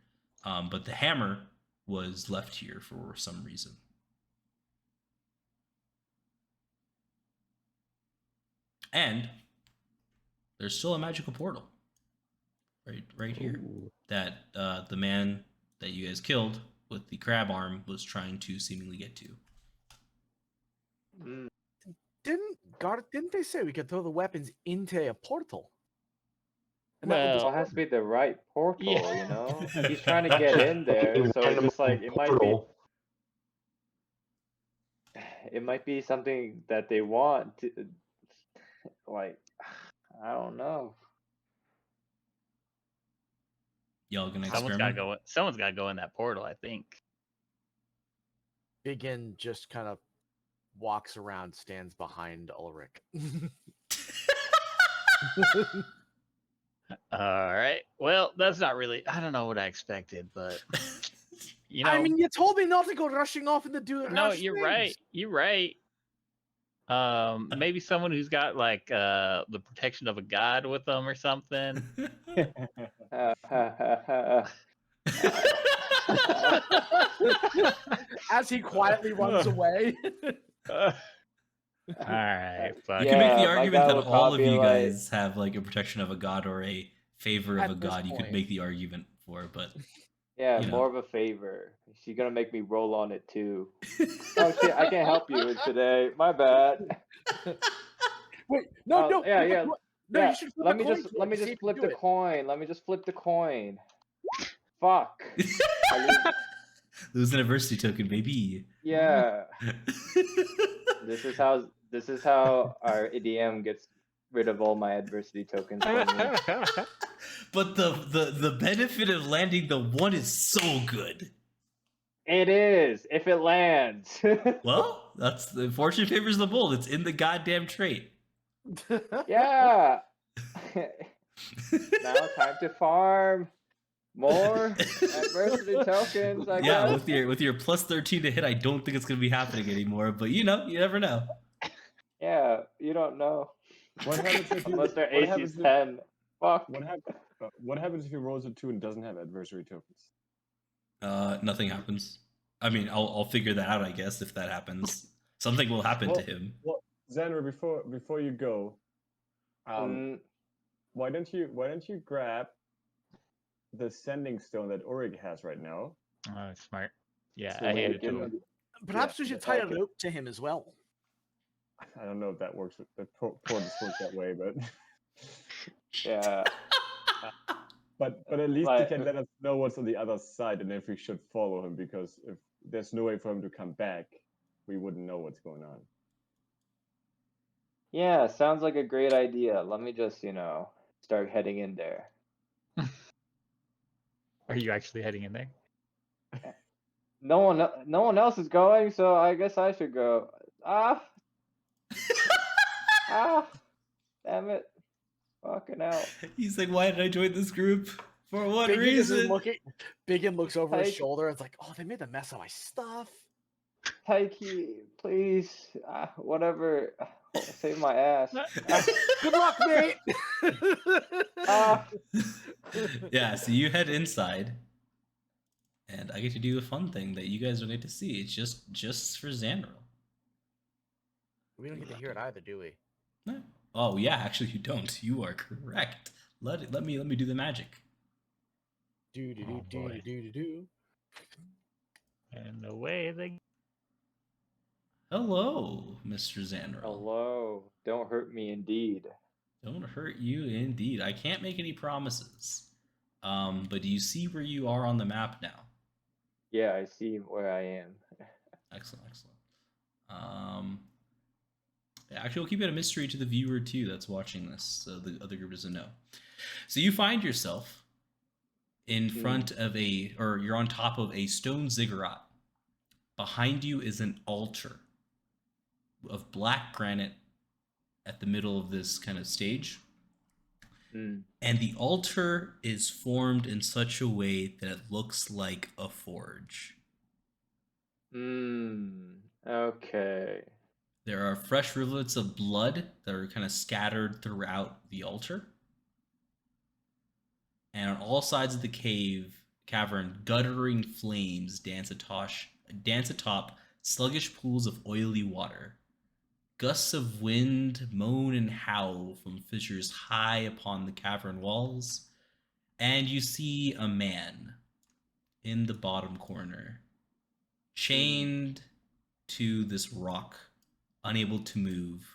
But the hammer was left here for some reason. And there's still a magical portal right here. Ooh. That the man that you guys killed with the crab arm was trying to seemingly get to. Mm. Didn't they say we could throw the weapons into a portal? And Well, that Well, it has to be the right portal, Yeah. you know? He's trying to get in there, so it's just like it might be something that they want to, like, I don't know. Y'all gonna Someone's got to experiment? go. Someone's got to go in that portal. I think. BigYin just kind of walks around, stands behind Ulrich. All right. Well, that's not really. I don't know what I expected, but I mean, you told me not to go rushing off into do no, rash you're things. right. You're right. Maybe someone who's got like the protection of a god with them or something. As he quietly runs away. All right. Fuck You can make the Yeah, my argument guy that would all of probably you like- guys have like a protection of a god or a favor of At a this god. You could point. make the argument for, but Yeah, you know. more of a favor. She's gonna make me roll on it too. Oh shit, I can't help you today. My bad. Wait, no, Oh, no. yeah, you- yeah, No, yeah. you should flip Let a me coin just to let it me to see just if you flip do the it. coin. Let me just flip the coin. Fuck. I lose- lose an adversity token, baby. yeah. This is how our EDM gets rid of all my adversity tokens for me. But the benefit of landing the one is so good. It is if it lands. Well, that's the fortune favors the bold. It's in the goddamn trait. Yeah. Now time to farm more adversity tokens. I Yeah, guess. with your plus 13 to hit, I don't think it's gonna be happening anymore. But you never know. Yeah, you don't know. What happens if you, Unless their what AC happens is if- 10. Fuck. what happens if he rolls a 2 and doesn't have adversary tokens? Nothing happens. I mean, I'll figure that out, I guess, if that happens. Something will happen to him. Well, Zanril, before you go, why don't you grab the sending stone that Ulrich has right now? Oh, smart. Yeah, So I we handed can- to him. Perhaps we should tie a okay. rope to him as well. I don't know if that works. The portals work that way, but Yeah. but at least Like- he can let us know what's on the other side and if we should follow him, because if there's no way for him to come back, we wouldn't know what's going on. Yeah, sounds like a great idea. Let me just, start heading in there. Are you actually heading in there? No one else is going, so I guess I should go. Ah, damn it. Fucking hell. He's like, why did I join this group? For what BigYin is reason? BigYin looks over his Like- shoulder. It's like, oh, they made a mess of my stuff. Taiki, please. Whatever. Save my ass. Good luck, mate. Ah. Yeah, so you head inside, and I get to do a fun thing that you guys don't get to see. It's just for Zanril. We don't get to hear it either, do we? No. Oh yeah, actually you don't. You are correct. Let me do the magic. Do do Oh, do boy. do do do. And away they. Hello, Mr. Zanril. Hello. Don't hurt me indeed. Don't hurt you indeed. I can't make any promises. But do you see where you are on the map now? Yeah, I see where I am. Excellent, excellent. Actually, we'll keep it a mystery to the viewer too that's watching this, so the other group doesn't know. So you find yourself in front of you're on top of a stone ziggurat. Behind you is an altar of black granite at the middle of this kind of stage. And the altar is formed in such a way that it looks like a forge. Okay. There are fresh rivulets of blood that are kind of scattered throughout the altar. And on all sides of the cavern, guttering flames dance atop sluggish pools of oily water. Gusts of wind moan and howl from fissures high upon the cavern walls. And you see a man in the bottom corner, chained to this rock, unable to move,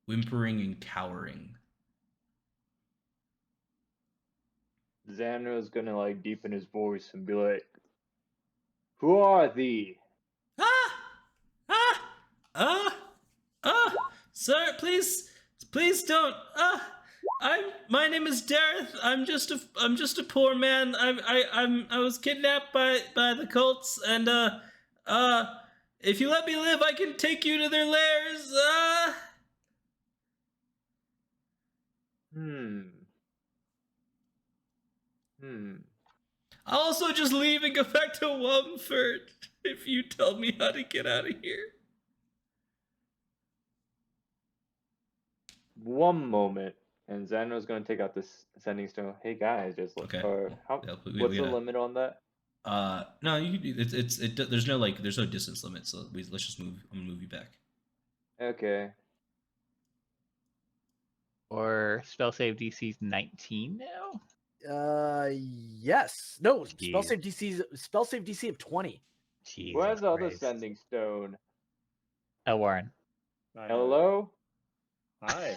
whimpering and cowering. Zanril's gonna like deepen his voice and be like, "Who are thee?" Sir, please don't. My name is Dareth. I'm just a poor man. I was kidnapped by the cults, and if you let me live, I can take you to their lairs. I'll also just leave and go back to Womford if you tell me how to get out of here. One moment, and Zanril's gonna take out this sending stone. Hey guys, just look. Okay. Or how? Yeah, What's the limit on that? No, there's no distance limit, so let's just move. I'm gonna move you back. Okay. Or spell save DC's 19 now. Yes. No. Spell Jeez. save DC of 20. Jesus Where's the other Christ. sending stone? Elwarin. Hello? Hi.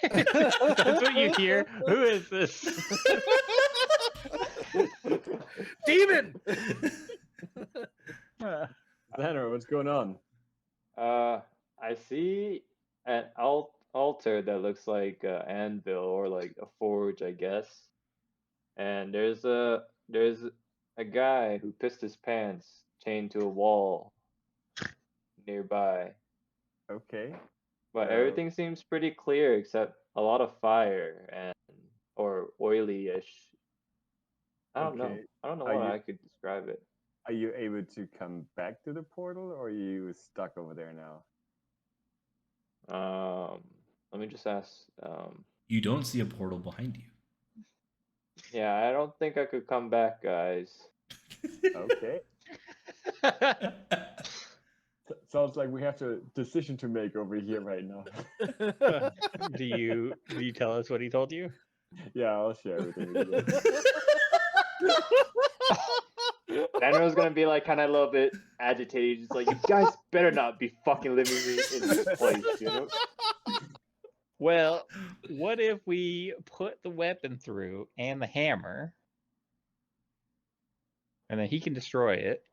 That's what you hear. Who is this? Demon. Zanril, what's going on? I see an altar that looks like an anvil or like a forge, I guess. And there's a guy who pissed his pants chained to a wall nearby. Okay. But everything seems pretty clear except a lot of fire or oily-ish. I don't know. Okay. I don't know Are how you- I could describe it. Are you able to come back to the portal, or are you stuck over there now? Let me just ask. You don't see a portal behind you. Yeah, I don't think I could come back, guys. Okay. Sounds like we have a decision to make over here right now. Do you tell us what he told you? Yeah, I'll share everything with you. Daniel's gonna be like kind of a little bit agitated. He's like, "You guys better not be fucking leaving me in this place," you know? Well, what if we put the weapon through and the hammer, and then he can destroy it?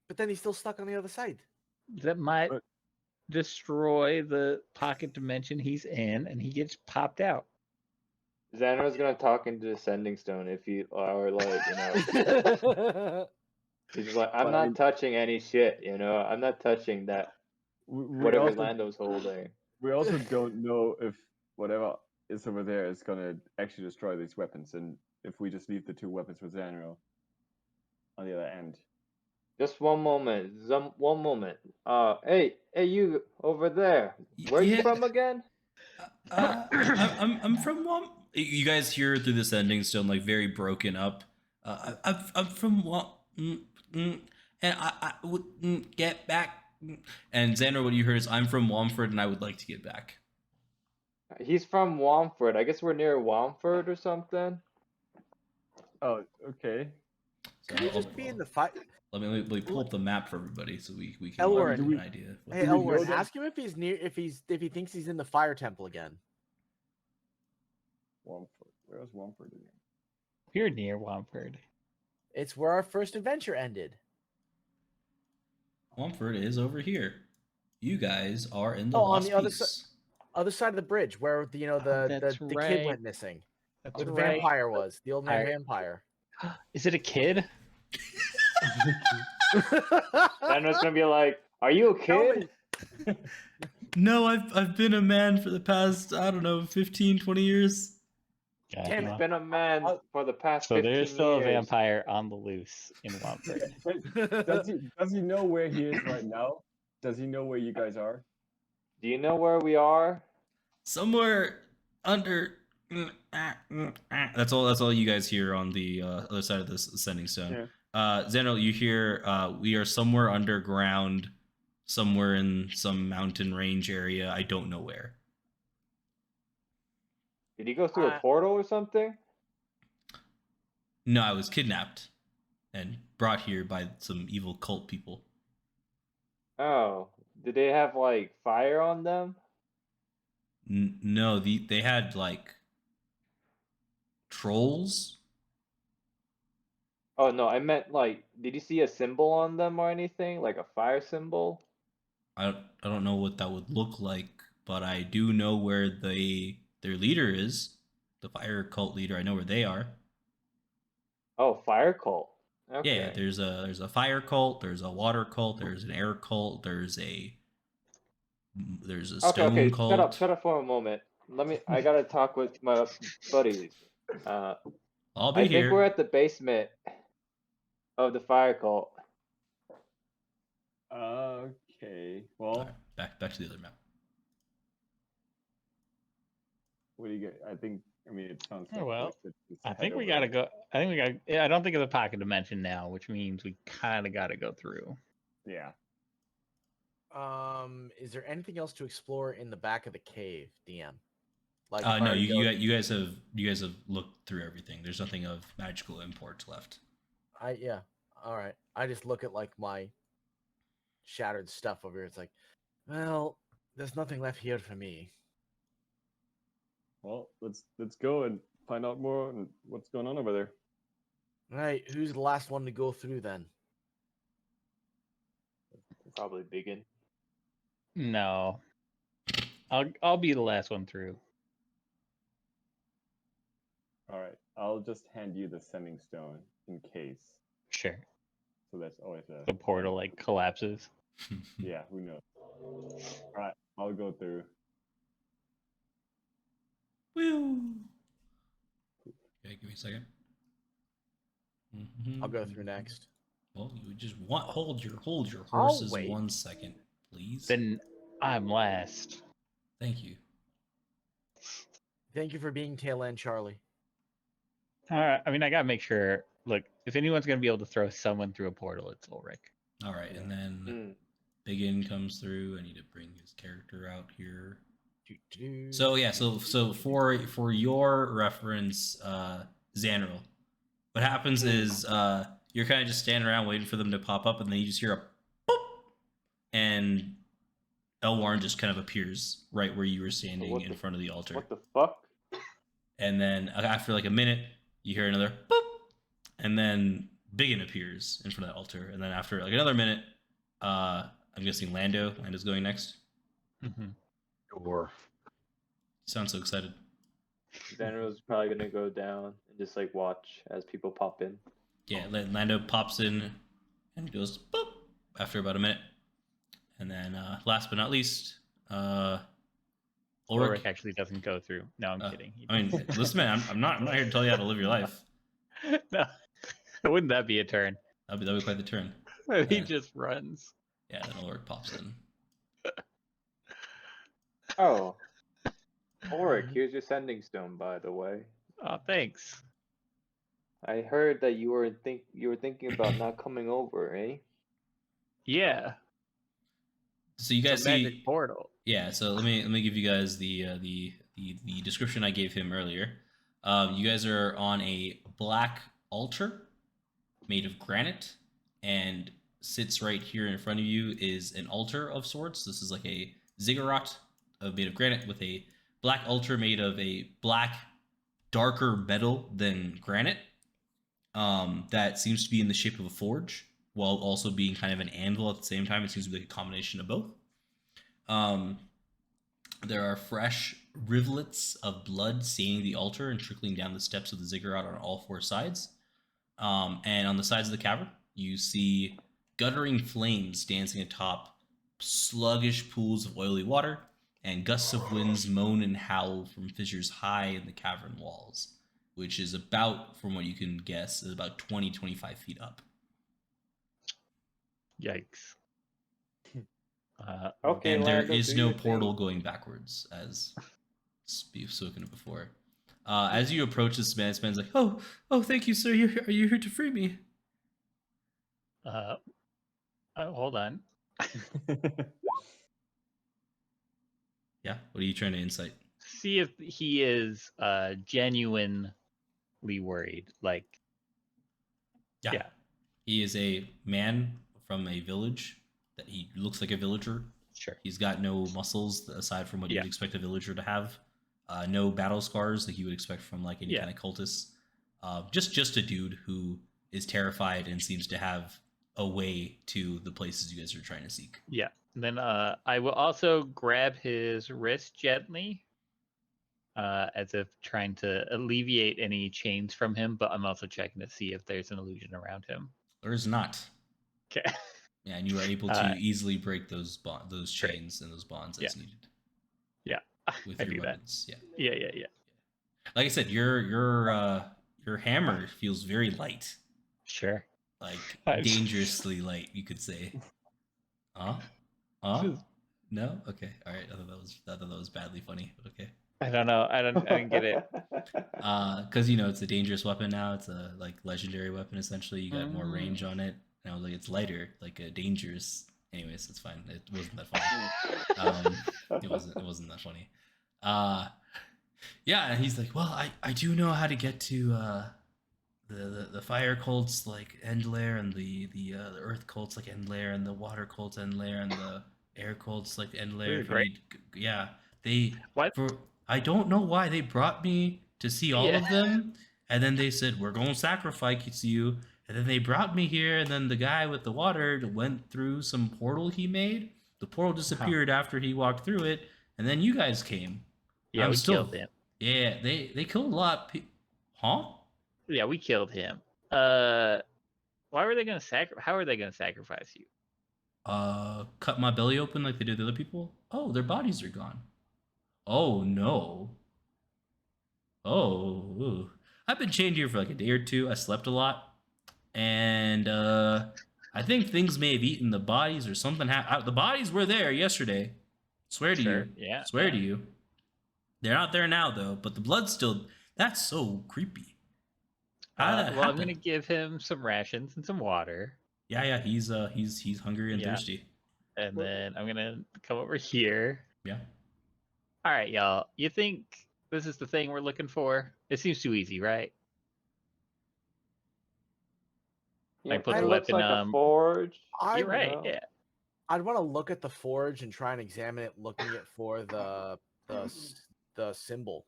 But then he's still stuck on the other side. That might But- destroy the pocket dimension he's in, and he gets popped out. Xander's gonna talk into the sending stone if he or like he's like, "I'm But not touching any shit," you know. I'm not touching that whatever also, Lando's holding. we also don't know if whatever is over there is gonna actually destroy these weapons, and if we just leave the two weapons with Zanril on the other end. Just one moment. One moment. Hey, you over there. Where you Yeah. from again? I'm from Wom. You guys hear through this ending stone like very broken up. I'm from Wom. And I would get back. And Xander, what you heard is I'm from Womford and I would like to get back. He's from Womford. I guess we're near Womford or something. Oh, okay. So Could we just be in the fight? let me pull up the map for everybody so we can Elwarin, get do an we- idea. of what Hey, Do we know Elwarin, that- ask him if he's near, if he thinks he's in the fire temple again. Womford. Where's Womford again? You're near Womford. It's where our first adventure ended. Womford is over here. You guys are in the Oh, on Lost the other Peaks. Other side of the bridge, where the that's the kid right. went missing. That's Where the right. vampire was, the old man Alright. vampire. Is it a kid? Daniel's gonna be like, "Are you a Tell kid?" me. No, I've been a man for the past, I don't know, 15, 20 years. Yeah, Damn well, He's been a man for the past so 15 there's still years. a vampire on the loose in Womford. Does he know where he is right now? Does he know where you guys are? Do you know where we are? Somewhere under. That's all you guys hear on the other side of this ascending stone. Zanril, you hear we are somewhere underground, somewhere in some mountain range area. I don't know where. Did he go through a portal or something? No, I was kidnapped and brought here by some evil cult people. Oh, did they have like fire on them? No, they had like trolls. Oh no, I meant like, did you see a symbol on them or anything, like a fire symbol? I don't know what that would look like, but I do know where their leader is, the fire cult leader. I know where they are. Oh, fire cult. Okay. Yeah, there's a fire cult, there's a water cult, there's an air cult, there's a stone Okay. cult. Shut up for a moment. I gotta talk with my buddies. I'll be I here. think we're at the basement of the fire cult. Okay. Well, All right, back to the other map. what do you get? I mean, it sounds like Oh, well, it's I head think we over gotta there. go. I think we got. Yeah, I don't think it's a pocket dimension now, which means we kind of gotta go through. Yeah. Is there anything else to explore in the back of the cave, DM? Like, if I No, were to go- you guys have looked through everything. There's nothing of magical import left. yeah. All right. I just look at like my shattered stuff over here. It's like, well, there's nothing left here for me. Well, let's go and find out more and what's going on over there. All right. Who's the last one to go through then? Probably BigYin. No, I'll be the last one through. All right. I'll just hand you the sending stone in case. Sure. So that's always a The portal like collapses. yeah. Who knows? All right. I'll go through. Woo. Okay, give me a second. I'll go through next. Well, you just hold your I'll horses wait. 1 second, please. Then I'm last. Thank you. Thank you for being tail end, Charlie. All right. I mean, I gotta make sure. Look, if anyone's gonna be able to throw someone through a portal, it's Ulrich. All right, and then Mm. BigYin comes through. I need to bring his character out here. Doo-doo. So yeah, so for your reference, Zanril, what happens is you're kind of just standing around waiting for them to pop up, and then you just hear a boop, and Elwarin just kind of appears right where you were standing in front of the altar. What the fuck? And then after like a minute, you hear another boop, and then BigYin appears in front of the altar. And then after like another minute, I'm guessing Lando's going next. Mm-hmm. Sure. Sounds so excited. Zanrill's probably gonna go down and just like watch as people pop in. Yeah, Lando pops in and goes boop after about a minute. And then last but not least, Ulrich Ulrich. actually doesn't go through. No, I'm kidding. He I mean, does. listen, man, I'm not here to tell you how to live your life. No, wouldn't that be a turn? That'd be quite the turn. He Yeah. just runs. Yeah, then Ulrich pops in. Oh, Ulrich, here's your sending stone, by the way. Oh, thanks. I heard that you were thinking about not coming over, eh? Yeah. So you guys It's a magic see, portal. yeah. So let me give you guys the description I gave him earlier. You guys are on a black altar made of granite, and sits right here in front of you is an altar of sorts. This is like a ziggurat made of granite with a black altar made of a black darker metal than granite. That seems to be in the shape of a forge, while also being kind of an anvil at the same time. It seems to be like a combination of both. There are fresh rivulets of blood staining the altar and trickling down the steps of the ziggurat on all four sides. And on the sides of the cavern, you see guttering flames dancing atop sluggish pools of oily water, and gusts of winds moan and howl from fissures high in the cavern walls, which is about, from what you can guess, is about 20-25 feet up. Yikes. Okay, And there Lando, is do no your portal thing. going backwards, as we've spoken of before. As you approach this man's like, oh, thank you, sir. Are you here to free me? Oh, hold on. Yeah. What are you trying to insight? See if he is genuinely worried. Like, yeah. He is a man from a village that he looks like a villager. Sure. He's got no muscles aside from what Yeah. you'd expect a villager to have. No battle scars like you would expect from like any Yeah. kind of cultist. Just a dude who is terrified and seems to have a way to the places you guys are trying to seek. Yeah. And then I will also grab his wrist gently, as if trying to alleviate any chains from him, but I'm also checking to see if there's an illusion around him. There is not. Okay. Yeah, and you are able to easily break those those Great. chains and those bonds as Yeah. needed. Yeah. With I your do weapons. that. Yeah. Yeah. Like I said, your hammer feels very light. Sure. Like I'm- dangerously light, you could say. No? Okay. All right. I thought that was badly funny, but okay. I don't know. I didn't get it. Because it's a dangerous weapon now. It's a like legendary weapon essentially. You got more range on it. And I was like, it's lighter, like a dangerous. Anyways, it's fine. It wasn't that funny. It wasn't that funny. Yeah, and he's like, well, I do know how to get to the fire cults like Endlair, and the earth cults like Endlair, and the water cults Endlair, and the air cults like Endlair. Great. Yeah, they. What? I don't know why they brought me to see all of them, and then they said we're gonna sacrifice you, and then they brought me here, and then the guy with the water went through some portal he made. The portal disappeared after he walked through it, and then you guys came. Yeah, we killed him. Yeah, they killed a lot of people. Huh? Yeah, we killed him. Why were they gonna How are they gonna sacrifice you? Cut my belly open like they did the other people. Oh, their bodies are gone. Oh no. Oh, ooh. I've been chained here for like a day or two. I slept a lot, and I think things may have eaten the bodies or something. The bodies were there yesterday. Swear to you. Yeah. Swear to you. They're not there now though, but the blood's still. That's so creepy. How did that well, happen? I'm gonna give him some rations and some water. Yeah, he's hungry and Yeah. thirsty. And then I'm gonna come over here. Yeah. All right, y'all. You think this is the thing we're looking for? It seems too easy, right? Yeah, put it the looks weapon, like a forge. You're right. know. Yeah. I'd want to look at the forge and try and examine it, looking it for the symbol.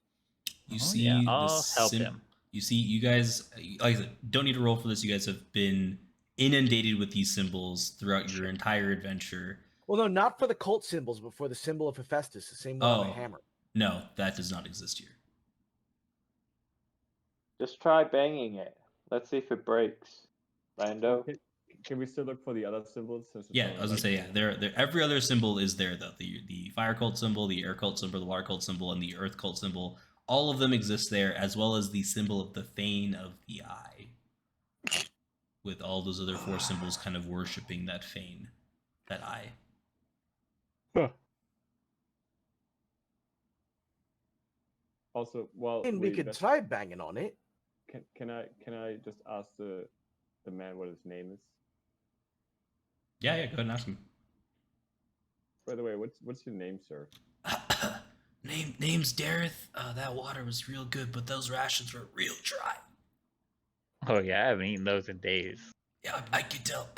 You see, yeah, the I'll help him. You see, you guys, like I said, don't need to roll for this. You guys have been inundated with these symbols throughout your entire adventure. Well, no, not for the cult symbols, but for the symbol of Hephaestus, the same one on the hammer. No, that does not exist here. Just try banging it. Let's see if it breaks. Lando. Can we still look for the other symbols? Since it's Yeah, only I was gonna say, yeah, there. Every other symbol is there though. The fire cult symbol, the air cult symbol, the water cult symbol, and the earth cult symbol. All of them exist there, as well as the symbol of the Fane of the Eye, with all those other four symbols kind of worshiping that Fane, that eye. Also, well, And we could try banging on it. Can I just ask the man what his name is? Yeah, go ahead and ask him. By the way, what's your name, sir? Name's Dareth. That water was real good, but those rations were real dry. Oh yeah, I haven't eaten those in days. Yeah, I could tell.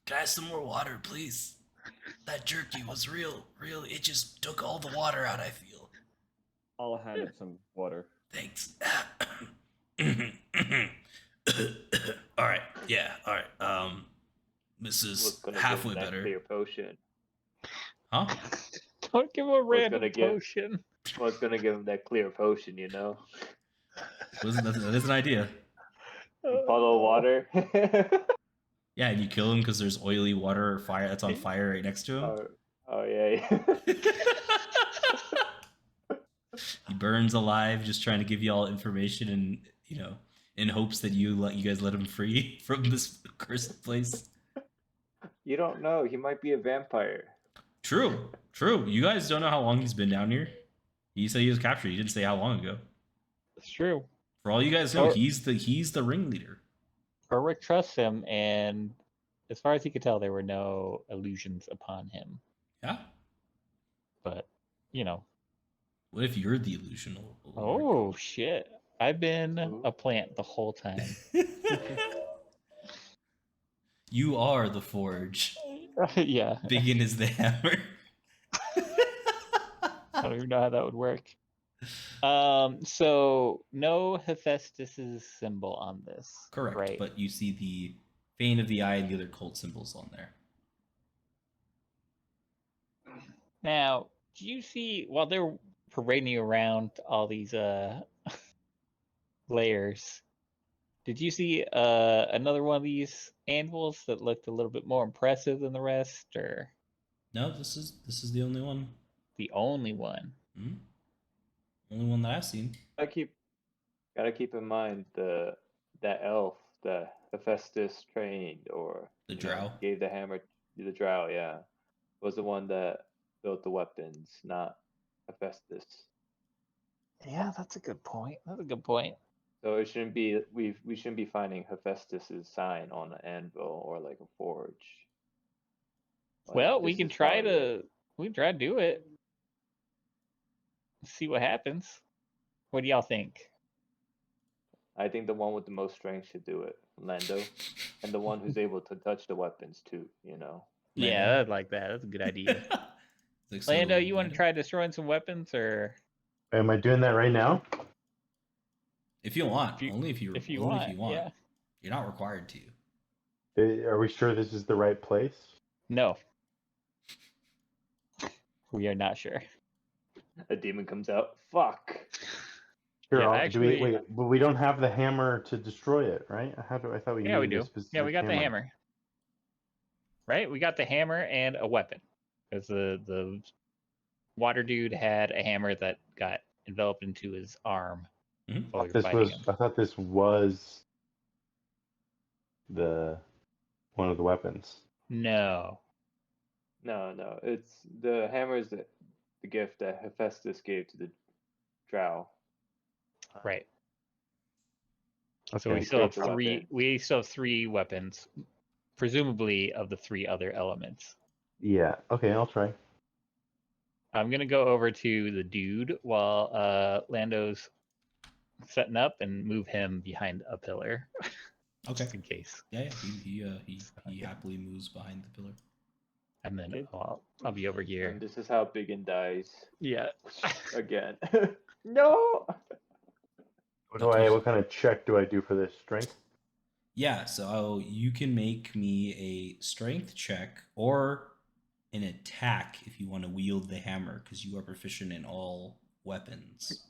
Can I have some more water, please? That jerky was real. It just took all the water out, I feel. I'll hand him some water. Thanks. All right. Yeah. All right. This Was is gonna give him halfway that better. clear potion. Huh? Don't give him a random gonna get- potion. I was gonna give him that clear potion, That is an idea. Follow water. Yeah, and you kill him because there's oily water or fire that's on fire right next to him. Oh yeah. He burns alive, just trying to give you all information, and in hopes that you guys let him free from this cursed place. You don't know. He might be a vampire. True. You guys don't know how long he's been down here. He said he was captured. He didn't say how long ago. It's true. For all you guys know, Or- he's the ringleader. Ulrich trusts him, and as far as he could tell, there were no illusions upon him. Yeah. But, What if you're the illusion? Oh, shit. I've been a plant the whole time. You are the forge. Yeah. BigYin is the hammer. I don't even know how that would work. So no Hephaestus's symbol on this. Correct, right? but you see the Bane of the Eye and the other cult symbols on there. Now, do you see while they're parading around all these layers? Did you see another one of these anvils that looked a little bit more impressive than the rest, or No, this is the only one. the only one? Hmm? Only one that I've seen. Gotta keep in mind that elf, the Hephaestus trained, or The drow. gave the hammer to the drow. Yeah, was the one that built the weapons, not Hephaestus. Yeah, that's a good point. That's a good point. So it shouldn't be we shouldn't be finding Hephaestus's sign on an anvil or like a forge. Like, Well, we this can is try probably it. to do it. See what happens. What do y'all think? I think the one with the most strength should do it, Lando, and the one who's able to touch the weapons too. Yeah, I'd like that. That's a good idea. Like, Lando, so, you want to try destroying some weapons, or Am I doing that right now? If you want, If you- only if you if you want. yeah. You're not required to. Are we sure this is the right place? No. We are not sure. A demon comes out. Fuck. Sure. Yeah, Do actually- wait, but we don't have the hammer to destroy it, right? I thought we Yeah, we needed a do. specific Yeah, we got the hammer. Right? We got the hammer and a weapon. Because the water dude had a hammer that got enveloped into his arm Mhm. while we were fighting him. I thought this was one of the weapons. No. No. It's the hammer is the gift that Hephaestus gave to the drow. Right. So Okay. we still have Create the three. weapon. We still have three weapons, presumably of the three other elements. Yeah. Okay, I'll try. I'm gonna go over to the dude while Lando's setting up and move him behind a pillar, Okay. just in case. Yeah. He happily moves behind the pillar. And then Okay. I'll be over here. And this is how BigYin dies Yeah. again. No. What kind of check do I do for this? Strength? Yeah. So you can make me a strength check or an attack if you want to wield the hammer, because you are proficient in all weapons.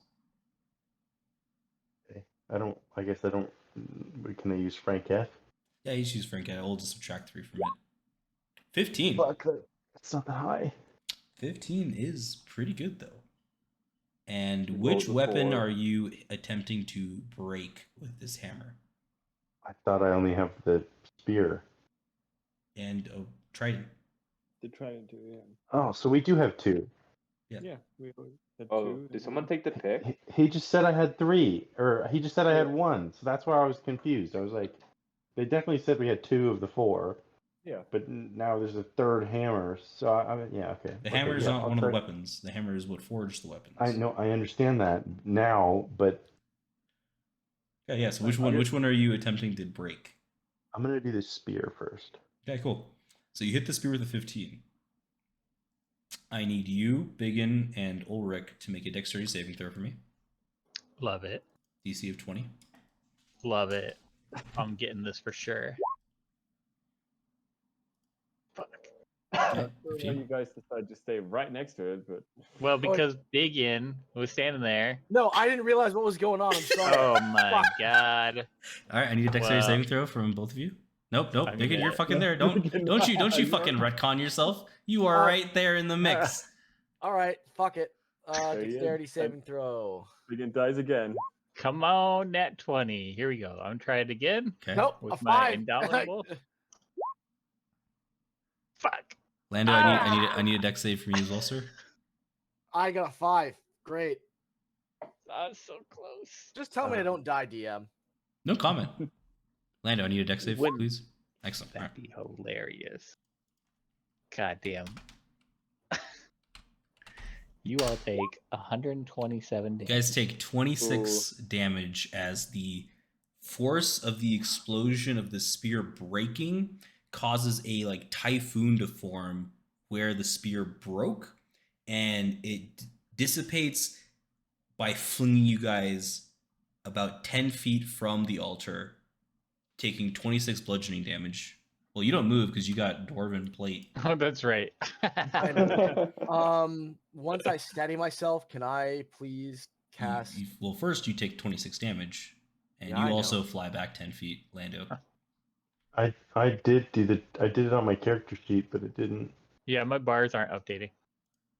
Okay. I guess I don't. Can I use Frank F? Yeah, you choose Frank. I'll just subtract 3 from it. 15. Fuck, that's not that high. 15 is pretty good though. And You which rolled a weapon 4. are you attempting to break with this hammer? I thought I only have the spear. And a trident. To try and do, yeah. Oh, so we do have two. Yeah, we had Oh, two. did someone take the pick? He just said I had 3, or he just said I had 1, so that's why I was confused. I was like, they definitely said we had 2 of the 4, Yeah. but now there's a third hammer. So yeah, okay. The Okay, hammer is yeah, not I'll one of the try- weapons. The hammer is what forged the weapons. I know, I understand that now, but Yeah. So which one are you attempting to break? I'm gonna do the spear first. Okay, cool. So you hit the spear with a 15. I need you, BigYin, and Ulrich to make a dexterity saving throw for me. Love it. DC of 20. Love it. I'm getting this for sure. Fuck. I don't know why you guys decided to stay right next to it, but Well, because BigYin was standing there. No, I didn't realize what was going on. I'm sorry. Oh my god. All right, I need a dexterity Well, saving throw from both of you. Nope. I'm Biggin, gonna- you're fucking there. Don't you fucking retcon yourself. You are right there in the mix. All right, fuck it. There he is. Dexterity saving throw. Begin dies again. Come on, nat 20. Here we go. I'm trying it again. Okay. Nope, With a my 5. indomitable. Fuck. Lando, I need a dex save from you as well, sir. I got a 5. Great. That's so close. Just tell me I don't die, DM. No comment. Lando, I need a dex save, Wouldn't- please. Excellent. All That'd right. be hilarious. God damn. You all take 127 You damage. guys take 26 damage as the force of the explosion of the spear breaking causes a like typhoon to form where the spear broke, and it dissipates by flinging you guys about 10 feet from the altar, taking 26 bludgeoning damage. Well, you don't move because you got dwarven plate. Oh, that's right. Once I steady myself, can I please cast? Well, first you take 26 damage, and Yeah, I you know. also fly back 10 feet, Lando. I did it on my character sheet, but it didn't. Yeah, my bars aren't updating.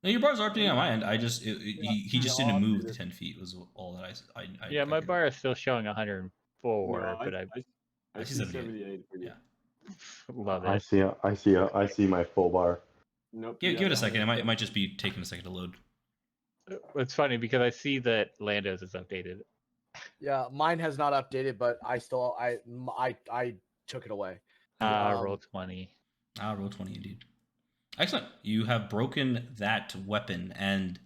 No, your bars are updating on my end. I just he just No, didn't move it the is. 10 feet was all that I Yeah, my figured. bar is still showing 104, No, but I I see see 78. 78 for you. Yeah. love I it. see my full bar. Nope. Give you it a have second. It 100. might just be taking a second to load. It's funny because I see that Lando's is updated. Yeah, mine has not updated, but I still I took it away. Roll 20. Roll 20 indeed. Excellent. You have broken that weapon, and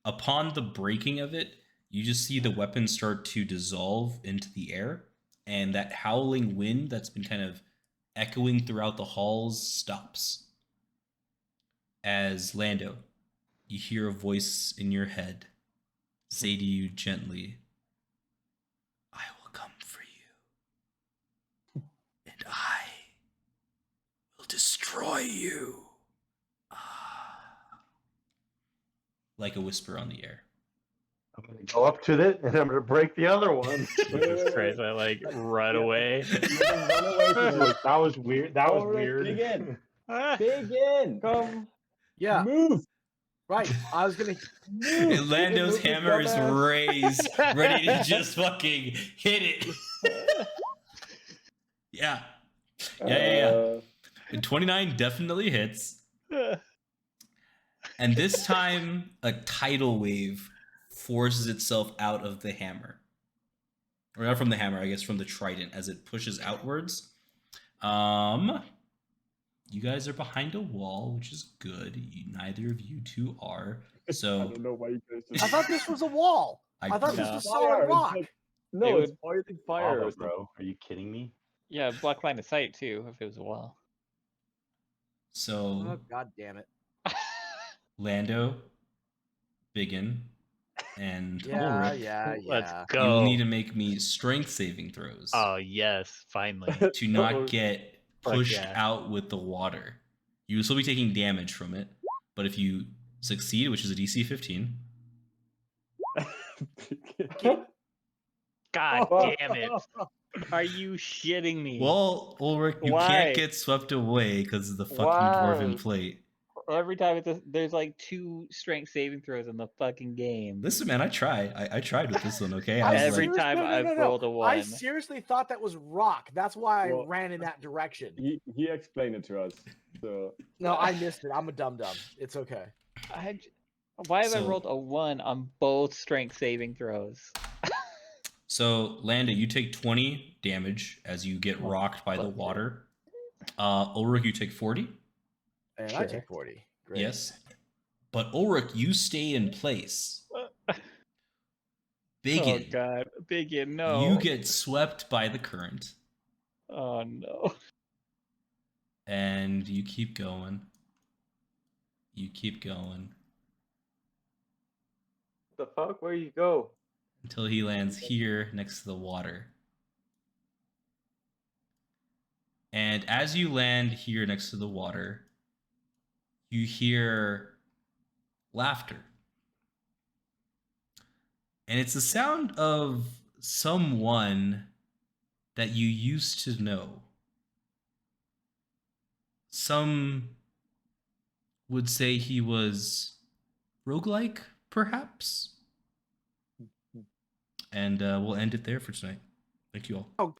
upon the breaking of it, you just see the weapon start to dissolve into the air, and that howling wind that's been kind of echoing throughout the halls stops. As Lando, you hear a voice in your head say to you gently, "I will come for you, and I will destroy you." Like a whisper on the air. I'm gonna go up to it and I'm gonna break the other one. Jesus Christ, I like run away. Run away from it. That was weird. That was Ulrich, weird. dig in. Dig in. Come. Yeah, Move. right. I was gonna. Move. Lando's Move, you hammer is dumbass. raised, ready to just fucking hit it. Yeah. And 29 definitely hits. And this time, a tidal wave forces itself out of the hammer. Or not from the hammer, I guess from the trident as it pushes outwards. You guys are behind a wall, which is good. Neither of you two are. I So don't know why you guys I just. thought this was a wall. I thought this No. was Fire, solid it's rock. like- No, It it's boiling fire. Lava, or something. bro. Are you kidding me? Yeah, block line of sight too, if it was a wall. so Oh, God damn it. Lando, BigYin, and Yeah, Ulrich, yeah, Let's yeah. you will go. need to make me strength saving throws Oh yes, finally. to not get Fuck pushed yeah. out with the water. You will still be taking damage from it, but if you succeed, which is a DC 15, God damn it. Are you shitting me? well, Ulrich, you Why? can't get swept away because of the fucking Why? dwarven plate. Every time there's like 2 strength saving throws in the fucking game. Listen, man, I tried. I tried with this one. Okay, I I was Every like, time I've rolled a I 1. seriously thought that was rock. That's why Well, I ran in that direction. He explained it to us. So No, I missed it. I'm a dum dum. It's okay. Why have I So- rolled a 1 on both strength saving throws? so Lando, you take 20 damage as you get rocked by the fuck yeah. water. Ulrich, you take 40. And I Sure. take 40. Great. Yes. But Ulrich, you stay in place. Oh BigYin, god, BigYin, no. you get swept by the current, Oh no. and you keep going. You keep going. The fuck? Where you go? until he lands here next to the water. And as you land here next to the water, you hear laughter. And it's the sound of someone that you used to know. Some would say he was roguelike, perhaps. And we'll end it there for tonight. Thank you all.